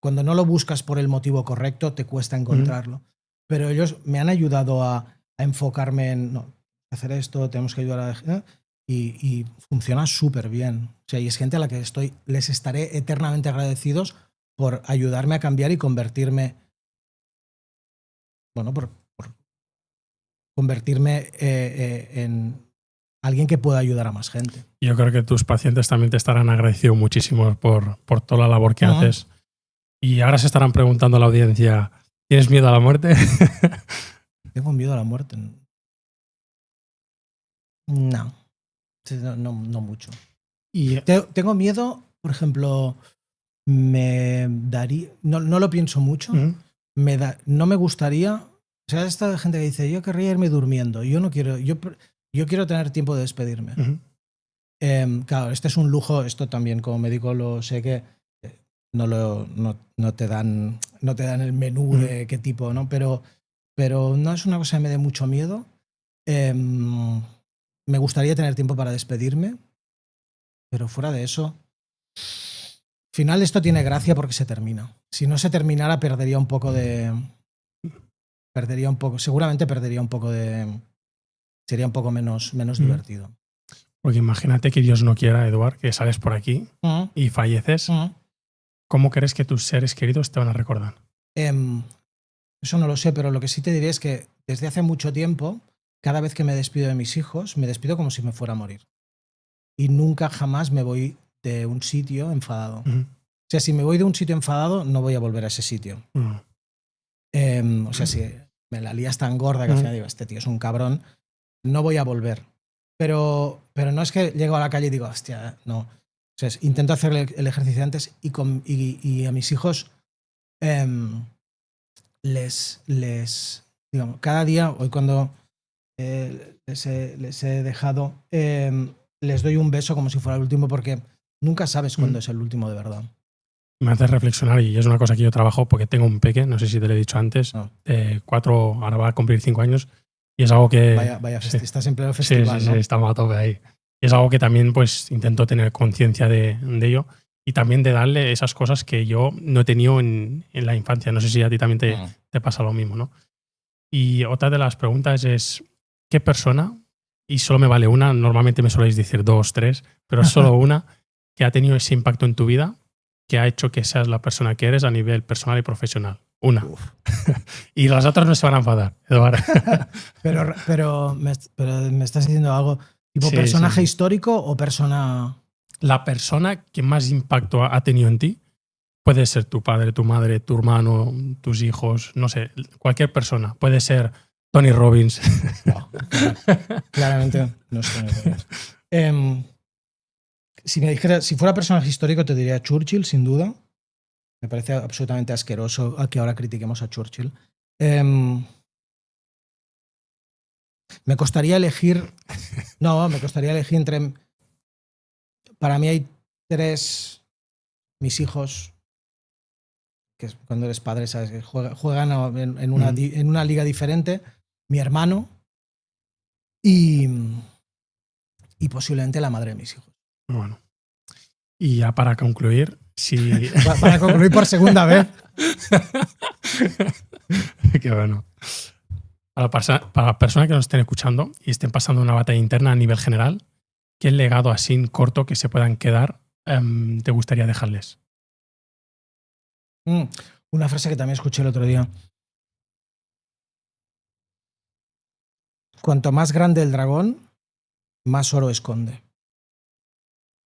A: cuando no lo buscas por el motivo correcto te cuesta encontrarlo. Pero ellos me han ayudado a enfocarme en no, hacer esto, tenemos que ayudar a... Y funciona súper bien. O sea, y es gente a la que les estaré eternamente agradecidos por ayudarme a cambiar y convertirme, bueno, por convertirme en alguien que pueda ayudar a más gente.
B: Yo creo que tus pacientes también te estarán agradecidos muchísimo por toda la labor que haces. Y ahora se estarán preguntando a la audiencia, ¿tienes miedo a la muerte?
A: ¿Tengo miedo a la muerte? No. No mucho. Y tengo miedo, por ejemplo, me daría... No lo pienso mucho. No me gustaría... O sea, esta gente que dice, yo querría irme durmiendo. Yo no quiero... Yo quiero tener tiempo de despedirme. Claro, este es un lujo. Esto también como médico lo sé que no te dan el menú de qué tipo, ¿no? Pero no es una cosa que me dé mucho miedo. Me gustaría tener tiempo para despedirme, pero fuera de eso, al final esto tiene gracia porque se termina. Si no se terminara, seguramente perdería un poco de... Sería un poco menos divertido.
B: Porque imagínate que Dios no quiera, Eduard, que sales por aquí y falleces. ¿Cómo crees que tus seres queridos te van a recordar?
A: Eso no lo sé, pero lo que sí te diré es que desde hace mucho tiempo, cada vez que me despido de mis hijos, me despido como si me fuera a morir. Y nunca jamás me voy de un sitio enfadado. O sea, si me voy de un sitio enfadado, no voy a volver a ese sitio. O sea, si me la lías tan gorda que al final digo, este tío es un cabrón, no voy a volver. Pero no es que llego a la calle y digo, hostia, no. O sea, intento hacer el ejercicio antes y a mis hijos digamos, cada día, hoy cuando les he dejado, les doy un beso como si fuera el último porque nunca sabes cuándo es el último de verdad.
B: Me hace reflexionar y es una cosa que yo trabajo porque tengo un peque, no sé si te lo he dicho antes, 4, ahora va a cumplir 5 años y es algo que...
A: Vaya estás en pleno festival,
B: sí,
A: ¿no?
B: Estamos a tope ahí. Y es algo que también pues intento tener conciencia de ello y también de darle esas cosas que yo no he tenido en la infancia. No sé si a ti también te pasa lo mismo, ¿no? Y otra de las preguntas es, ¿qué persona, y solo me vale una, normalmente me soléis decir 2, 3, pero solo una, que ha tenido ese impacto en tu vida, que ha hecho que seas la persona que eres a nivel personal y profesional? Una. Y las otras no se van a enfadar, Eduard.
A: pero me estás diciendo algo tipo personaje histórico o persona...
B: La persona que más impacto ha tenido en ti Puede ser tu padre, tu madre, tu hermano, tus hijos, no sé, cualquier persona. Puede ser Tony Robbins.
A: No, claramente no es Tony Robbins. Si fuera personaje histórico, te diría Churchill, sin duda. Me parece absolutamente asqueroso a que ahora critiquemos a Churchill. Me costaría elegir. No, me costaría elegir entre. Para mí hay 3. Mis hijos, que cuando eres padre, sabes que juegan en una liga diferente. Mi hermano y posiblemente la madre de mis hijos.
B: Bueno. Y ya para concluir, si.
A: Para concluir por segunda vez.
B: Qué bueno. Para las personas que nos estén escuchando y estén pasando una batalla interna a nivel general, ¿qué legado así corto que se puedan quedar te gustaría dejarles?
A: Una frase que también escuché el otro día. Cuanto más grande el dragón, más oro esconde.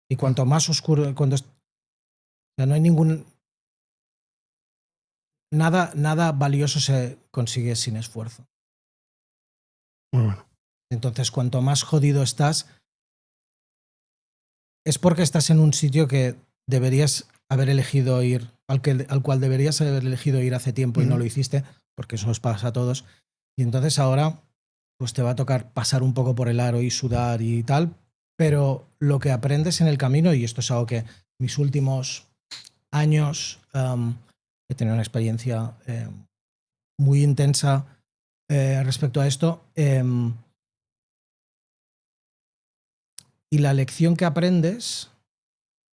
A: Y cuanto más oscuro, o sea, no hay nada valioso se consigue sin esfuerzo.
B: Muy bueno.
A: Entonces, cuanto más jodido estás, es porque estás en un sitio que deberías haber elegido ir, al cual deberías haber elegido ir hace tiempo y no lo hiciste, porque eso nos pasa a todos. Y entonces ahora, pues te va a tocar pasar un poco por el aro y sudar y tal, pero lo que aprendes en el camino, y esto es algo que mis últimos años he tenido una experiencia muy intensa respecto a esto, y la lección que aprendes,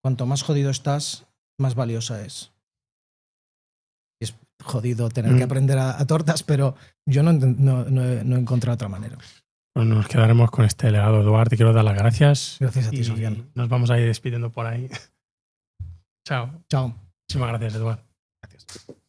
A: cuanto más jodido estás, más valiosa es. Es jodido tener que aprender a tortas, pero yo no he encontrado otra manera.
B: Pues nos quedaremos con este legado, Eduard. Te quiero dar las gracias.
A: Gracias a ti, Sofian.
B: Nos vamos a ir despidiendo por ahí. Chao.
A: Chao.
B: Muchísimas gracias, Eduard.
A: Gracias.